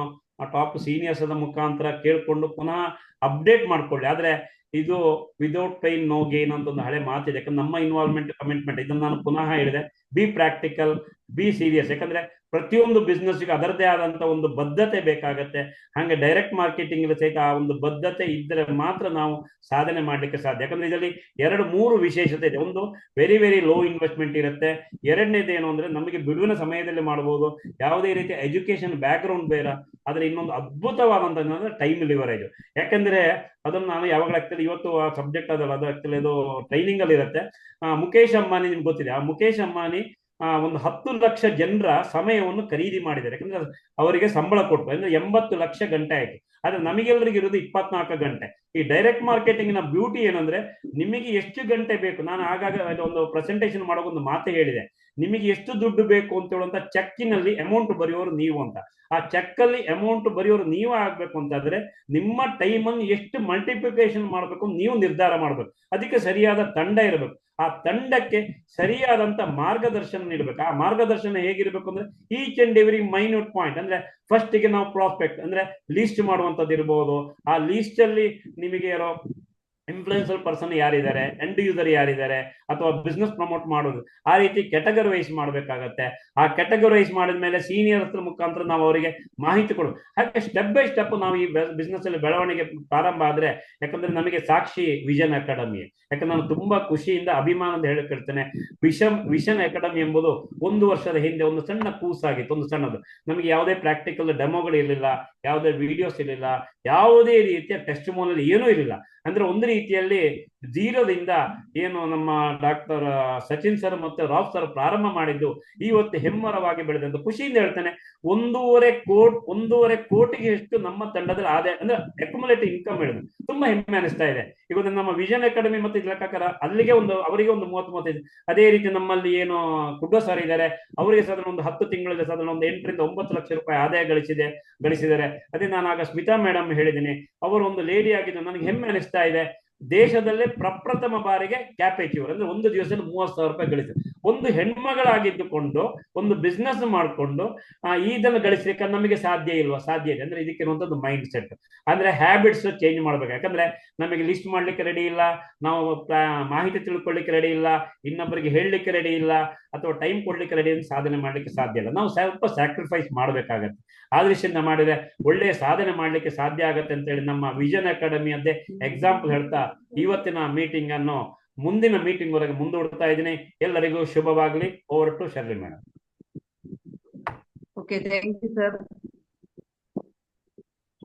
ಟಾಪ್ ಸೀನಿಯರ್ಸ್ ಅದ ಮುಖಾಂತರ ಕೇಳ್ಕೊಂಡು ಪುನಃ ಅಪ್ಡೇಟ್ ಮಾಡ್ಕೊಳ್ಳಿ. ಆದ್ರೆ ಇದು ವಿದೌಟ್ ಪೈನ್ ನೋ ಗೇನ್ ಅಂತ ಒಂದು ಹಳೆ ಮಾತಿದೆ. ಯಾಕಂದ್ರೆ ನಮ್ಮ ಇನ್ವಾಲ್ವ್ಮೆಂಟ್ ಕಮಿಟ್ಮೆಂಟ್ ಇದನ್ನು ನಾನು ಪುನಃ ಹೇಳಿದೆ, ಬಿ ಪ್ರಾಕ್ಟಿಕಲ್, ಬಿ ಸೀರಿಯಸ್. ಯಾಕಂದ್ರೆ ಪ್ರತಿಯೊಂದು ಬಿಸ್ನೆಸ್ಗೆ ಅದರದೇ ಆದಂತ ಒಂದು ಬದ್ಧತೆ ಬೇಕಾಗತ್ತೆ. ಹಾಗೆ ಡೈರೆಕ್ಟ್ ಮಾರ್ಕೆಟಿಂಗ್ ಸಹಿತ ಆ ಒಂದು ಬದ್ಧತೆ ಇದ್ದರೆ ಮಾತ್ರ ನಾವು ಸಾಧನೆ ಮಾಡ್ಲಿಕ್ಕೆ ಸಾಧ್ಯ. ಯಾಕಂದ್ರೆ ಇದರಲ್ಲಿ 2-3 ವಿಶೇಷತೆ ಇದೆ. ಒಂದು ವೆರಿ ವೆರಿ ಲೋ ಇನ್ವೆಸ್ಟ್ಮೆಂಟ್ ಇರುತ್ತೆ. ಎರಡನೇದು ಏನು ಅಂದ್ರೆ ನಮಗೆ ಬಿಡುವಿನ ಸಮಯದಲ್ಲಿ ಮಾಡಬಹುದು, ಯಾವುದೇ ರೀತಿಯ ಎಜುಕೇಶನ್ ಬ್ಯಾಕ್ ಗ್ರೌಂಡ್ ಬೇಡ. ಆದ್ರೆ ಇನ್ನೊಂದು ಅದ್ಭುತವಾದಂತ ಟೈಮ್ ಲಿವರೇಜ್. ಯಾಕಂದ್ರೆ ಅದನ್ನು ನಾನು ಯಾವಾಗಲೂ ಆಗ್ತದೆ, ಇವತ್ತು ಆ ಸಬ್ಜೆಕ್ಟ್ ಅದಲ್ಲ, ಅದು ಆಗ್ತದೆ, ಅದು ಟ್ರೈನಿಂಗ್ ಅಲ್ಲಿ ಇರುತ್ತೆ. ಮುಖೇಶ್ ಅಂಬಾನಿ ನಿಮ್ಗೆ ಗೊತ್ತಿದೆ. ಆ ಮುಖೇಶ್ ಅಂಬಾನಿ ಒಂದು 10 ಲಕ್ಷ ಜನರ ಸಮಯವನ್ನು ಖರೀದಿ ಮಾಡಿದ್ದಾರೆ. ಯಾಕಂದ್ರೆ ಅವರಿಗೆ ಸಂಬಳ ಕೊಟ್ಟು ಅಂದ್ರೆ 80 ಲಕ್ಷ ಗಂಟೆ ಆಯ್ತು. ಆದ್ರೆ ನಮಗೆಲ್ಲರಿಗೂ ಇರೋದು 24 ಗಂಟೆ. ಈ ಡೈರೆಕ್ಟ್ ಮಾರ್ಕೆಟಿಂಗ್ ನ ಬ್ಯೂಟಿ ಏನಂದ್ರೆ ನಿಮಗೆ ಎಷ್ಟು ಗಂಟೆ ಬೇಕು, ನಾನು ಆಗಾಗ ಒಂದು ಪ್ರೆಸೆಂಟೇಷನ್ ಮಾಡೋ ಒಂದು ಮಾತು ಹೇಳಿದೆ, ನಿಮಗೆ ಎಷ್ಟು ದುಡ್ಡು ಬೇಕು ಅಂತ ಹೇಳುವಂತ ಚೆಕ್ಕಿನಲ್ಲಿ ಅಮೌಂಟ್ ಬರೆಯೋರು ನೀವು ಅಂತ. ಆ ಚೆಕ್ ಅಲ್ಲಿ ಅಮೌಂಟ್ ಬರೆಯೋರು ನೀವು ಆಗ್ಬೇಕು ಅಂತಾದ್ರೆ ನಿಮ್ಮ ಟೈಮ್ ಅನ್ನು ಎಷ್ಟು ಮಲ್ಟಿಪ್ಲಿಕೇಶನ್ ಮಾಡ್ಬೇಕು ನೀವು ನಿರ್ಧಾರ ಮಾಡ್ಬೇಕು. ಅದಕ್ಕೆ ಸರಿಯಾದ ತಂಡ ಇರಬೇಕು. ಆ ತಂಡಕ್ಕೆ ಸರಿಯಾದಂತ ಮಾರ್ಗದರ್ಶನ ನೀಡಬೇಕು. ಆ ಮಾರ್ಗದರ್ಶನ ಹೇಗಿರ್ಬೇಕು ಅಂದ್ರೆ each and every minute point, ಅಂದ್ರೆ ಫಸ್ಟ್ ಗೆ ನಾವು ಪ್ರಾಸ್ಪೆಕ್ಟ್ ಅಂದ್ರೆ ಲೀಸ್ಟ್ ಮಾಡುವಂತದ್ದು ಇರಬಹುದು. ಆ ಲೀಸ್ಟ್ ಅಲ್ಲಿ ನಿಮಗೆ ಇರೋ ಇನ್ಫ್ಲೂಯೆನ್ಸಲ್ ಪರ್ಸನ್ ಯಾರಿದ್ದಾರೆ, ಎಂಡ್ ಯೂಸರ್ ಯಾರಿದ್ದಾರೆ, ಅಥವಾ ಬಿಸ್ನೆಸ್ ಪ್ರಮೋಟ್ ಮಾಡೋದು, ಆ ರೀತಿ ಕ್ಯಾಟಗರೈಸ್ ಮಾಡ್ಬೇಕಾಗತ್ತೆ. ಆ ಕ್ಯಾಟಗರೈಸ್ ಮಾಡಿದ್ಮೇಲೆ ಸೀನಿಯರ್ಸ್ ಮುಖಾಂತರ ನಾವು ಅವರಿಗೆ ಮಾಹಿತಿ ಕೊಡೋದು. ಹಾಗೆ ಸ್ಟೆಪ್ ಬೈ ಸ್ಟೆಪ್ ನಾವು ಈ ಬಿಸ್ನೆಸ್ ಅಲ್ಲಿ ಬೆಳವಣಿಗೆ ಪ್ರಾರಂಭ ಆದ್ರೆ, ಯಾಕಂದ್ರೆ ನಮಗೆ ಸಾಕ್ಷಿ ವಿಷನ್ ಅಕಾಡೆಮಿ, ಯಾಕಂದ್ರೆ ನಾನು ತುಂಬಾ ಖುಷಿಯಿಂದ ಅಭಿಮಾನದ ಹೇಳಿರ್ತೇನೆ, ವಿಷನ್ ಅಕಾಡೆಮಿ ಎಂಬುದು 1 ವರ್ಷದ ಹಿಂದೆ ಒಂದು ಸಣ್ಣ ಕೂಸಾಗಿತ್ತು, ಒಂದು ಸಣ್ಣದು. ನಮಗೆ ಯಾವುದೇ ಪ್ರಾಕ್ಟಿಕಲ್ ಡೆಮೋಗಳು ಇರಲಿಲ್ಲ, ಯಾವುದೇ ವಿಡಿಯೋಸ್ ಇರಲಿಲ್ಲ, ಯಾವುದೇ ರೀತಿಯ ಟೆಸ್ಟ್ ಮೋನಲ್ಲಿ ಏನೂ ಇರಲಿಲ್ಲ. ಅಂದ್ರೆ ಒಂದು ರೀತಿಯಲ್ಲಿ ಜೀರೋದಿಂದ ಏನು ನಮ್ಮ ಡಾಕ್ಟರ್ ಸಚಿನ್ ಸರ್ ಮತ್ತೆ ರಾವ್ ಸರ್ ಪ್ರಾರಂಭ ಮಾಡಿದ್ದು ಇವತ್ತು ಹೆಮ್ಮರವಾಗಿ ಬೆಳೆದಂತ ಖುಷಿಯಿಂದ ಹೇಳ್ತೇನೆ. 1.5 ಕೋಟಿಗೆ ಎಷ್ಟು ನಮ್ಮ ತಂಡದಲ್ಲಿ ಆದಾಯ ಅಂದ್ರೆ ಅಕ್ಯುಮುಲೇಟಿವ್ ಇನ್ಕಮ್ ಹೇಳಿದ್ರು. ತುಂಬಾ ಹೆಮ್ಮೆ ಅನಿಸ್ತಾ ಇದೆ. ಈಗ ನಮ್ಮ ವಿಷನ್ ಅಕಾಡೆಮಿ ಮತ್ತೆ ಲೆಕ್ಕಾಚಾರ ಅಲ್ಲಿಗೆ ಅವರಿಗೆ ಒಂದು 30-35, ಅದೇ ರೀತಿ ನಮ್ಮಲ್ಲಿ ಏನು ಕುಡ್ಡ ಸರ್ ಇದ್ದಾರೆ, ಅವರಿಗೆ ಸಾಧಾರಣ ಒಂದು 10 ತಿಂಗಳಲ್ಲಿ ಸಾಧಾರಣ ಒಂದು 8 ರಿಂದ 9 ಲಕ್ಷ ರೂಪಾಯಿ ಆದಾಯ ಗಳಿಸಿದ್ದಾರೆ. ಅದೇ ನಾನು ಆಗ ಸ್ಮಿತಾ ಮೇಡಮ್ ಹೇಳಿದ್ದೀನಿ, ಅವರು ಒಂದು ಲೇಡಿ ಆಗಿದ್ದು ನನಗೆ ಹೆಮ್ಮೆ ಅನಿಸ್ತಾ ಇದೆ. ದೇಶದಲ್ಲೇ ಪ್ರಪ್ರಥಮ ಬಾರಿಗೆ ಕ್ಯಾಪೆಚ್ಯೂರ್ ಅಂದ್ರೆ ಒಂದು ದಿವಸದಲ್ಲಿ 30,000 ರೂಪಾಯಿ ಗಳಿಸಿದೆ. ಒಂದು ಹೆಣ್ಮಗಳಾಗಿದ್ದುಕೊಂಡು ಒಂದು ಬಿಸ್ನೆಸ್ ಮಾಡಿಕೊಂಡು ಇದನ್ನು ಗಳಿಸ್ಲಿಕ್ಕೆ ನಮಗೆ ಸಾಧ್ಯ ಇಲ್ವಾ? ಸಾಧ್ಯ ಇದೆ. ಅಂದ್ರೆ ಇದಕ್ಕಿರುವಂತದ್ದು ಮೈಂಡ್ ಸೆಟ್, ಅಂದ್ರೆ ಹ್ಯಾಬಿಟ್ಸ್ ಚೇಂಜ್ ಮಾಡ್ಬೇಕು. ಯಾಕಂದ್ರೆ ನಮಗೆ ಲಿಸ್ಟ್ ಮಾಡ್ಲಿಕ್ಕೆ ರೆಡಿ ಇಲ್ಲ, ನಾವು ಮಾಹಿತಿ ತಿಳ್ಕೊಳ್ಳಿಕ್ಕೆ ರೆಡಿ ಇಲ್ಲ, ಇನ್ನೊಬ್ಬರಿಗೆ ಹೇಳಲಿಕ್ಕೆ ರೆಡಿ ಇಲ್ಲ, ಅಥವಾ ಟೈಮ್ ಕೊಡ್ಲಿಕ್ಕೆ ರೆಡಿ ಸಾಧನೆ ಮಾಡ್ಲಿಕ್ಕೆ ಸಾಧ್ಯ ಇಲ್ಲ. ನಾವು ಸ್ವಲ್ಪ ಸ್ಯಾಕ್ರಿಫೈಸ್ ಮಾಡ್ಬೇಕಾಗತ್ತೆ. ಆ ದೃಷ್ಟಿಯಿಂದ ಮಾಡಿದ್ರೆ ಒಳ್ಳೆಯ ಸಾಧನೆ ಮಾಡ್ಲಿಕ್ಕೆ ಸಾಧ್ಯ ಆಗತ್ತೆ ಅಂತ ಹೇಳಿ ನಮ್ಮ ವಿಷನ್ ಅಕಾಡೆಮಿಯದ್ದೇ ಎಕ್ಸಾಂಪಲ್ ಹೇಳ್ತಾ ಇವತ್ತಿನ ಮೀಟಿಂಗ್ ಅನ್ನು ಮುಂದಿನ ಮೀಟಿಂಗ್ ವರೆಗೆ ಮುಂದೂಡ್ತಾ ಇದ್ದೀನಿ. ಎಲ್ಲರಿಗೂ ಶುಭವಾಗ್ಲಿ. Over to Shirley madam. Okay, thank you sir.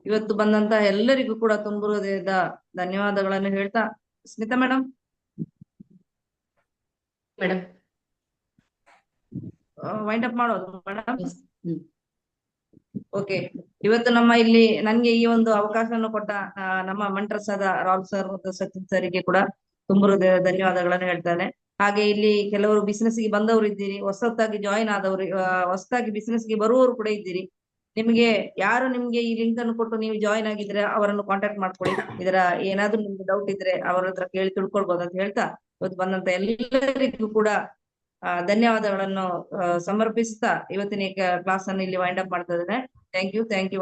ಇವತ್ತು ಬಂದಂತ ಎಲ್ಲರಿಗೂ ಕೂಡ ತುಂಬ ಹೃದಯದ ಧನ್ಯವಾದಗಳನ್ನು ಹೇಳ್ತಾ, Smita madam madam wind up ಮಾಡೋದು ಮೇಡಮ್. ಹ್ಮ್. ಓಕೆ, ಇವತ್ತು ನಮ್ಮ ಇಲ್ಲಿ ನನ್ಗೆ ಈ ಒಂದು ಅವಕಾಶವನ್ನು ಕೊಟ್ಟ ನಮ್ಮ ಮಂಟ್ರಸಾದ ರಾವ್ ಸರ್ ಮತ್ತು ಸಚಿನ್ ಸರ್ಗೆ ಕೂಡ ತುಂಬ ಹೃದಯದ ಧನ್ಯವಾದಗಳನ್ನು ಹೇಳ್ತಾನೆ. ಹಾಗೆ ಇಲ್ಲಿ ಕೆಲವರು ಬಿಸ್ನೆಸ್ ಗೆ ಬಂದವರು ಇದ್ದೀರಿ, ಹೊಸತಾಗಿ ಜಾಯಿನ್ ಆದವರು, ಹೊಸದಾಗಿ ಬಿಸ್ನೆಸ್ ಗೆ ಬರುವವರು ಕೂಡ ಇದ್ದೀರಿ. ನಿಮ್ಗೆ ಯಾರು ನಿಮ್ಗೆ ಈ ಲಿಂಕ್ ಅನ್ನು ಕೊಟ್ಟು ನೀವು ಜಾಯಿನ್ ಆಗಿದ್ರೆ ಅವರನ್ನು ಕಾಂಟ್ಯಾಕ್ಟ್ ಮಾಡ್ಕೊಳ್ಳಿ. ಇದರ ಏನಾದ್ರೂ ನಿಮ್ಗೆ ಡೌಟ್ ಇದ್ರೆ ಅವರ ಹತ್ರ ಕೇಳಿ ತಿಳ್ಕೊಳ್ಬಹುದು ಅಂತ ಹೇಳ್ತಾ ಇವತ್ತು ಬಂದಂತ ಎಲ್ಲರಿಗೂ ಕೂಡ ಧನ್ಯವಾದಗಳನ್ನು ಸಮರ್ಪಿಸ್ತಾ ಇವತ್ತಿನ ಕ್ಲಾಸ್ ಅನ್ನು ಇಲ್ಲಿ ವೈಂಡ್ ಅಪ್ ಮಾಡ್ತಾ ಇದ್ದೇನೆ. Thank you.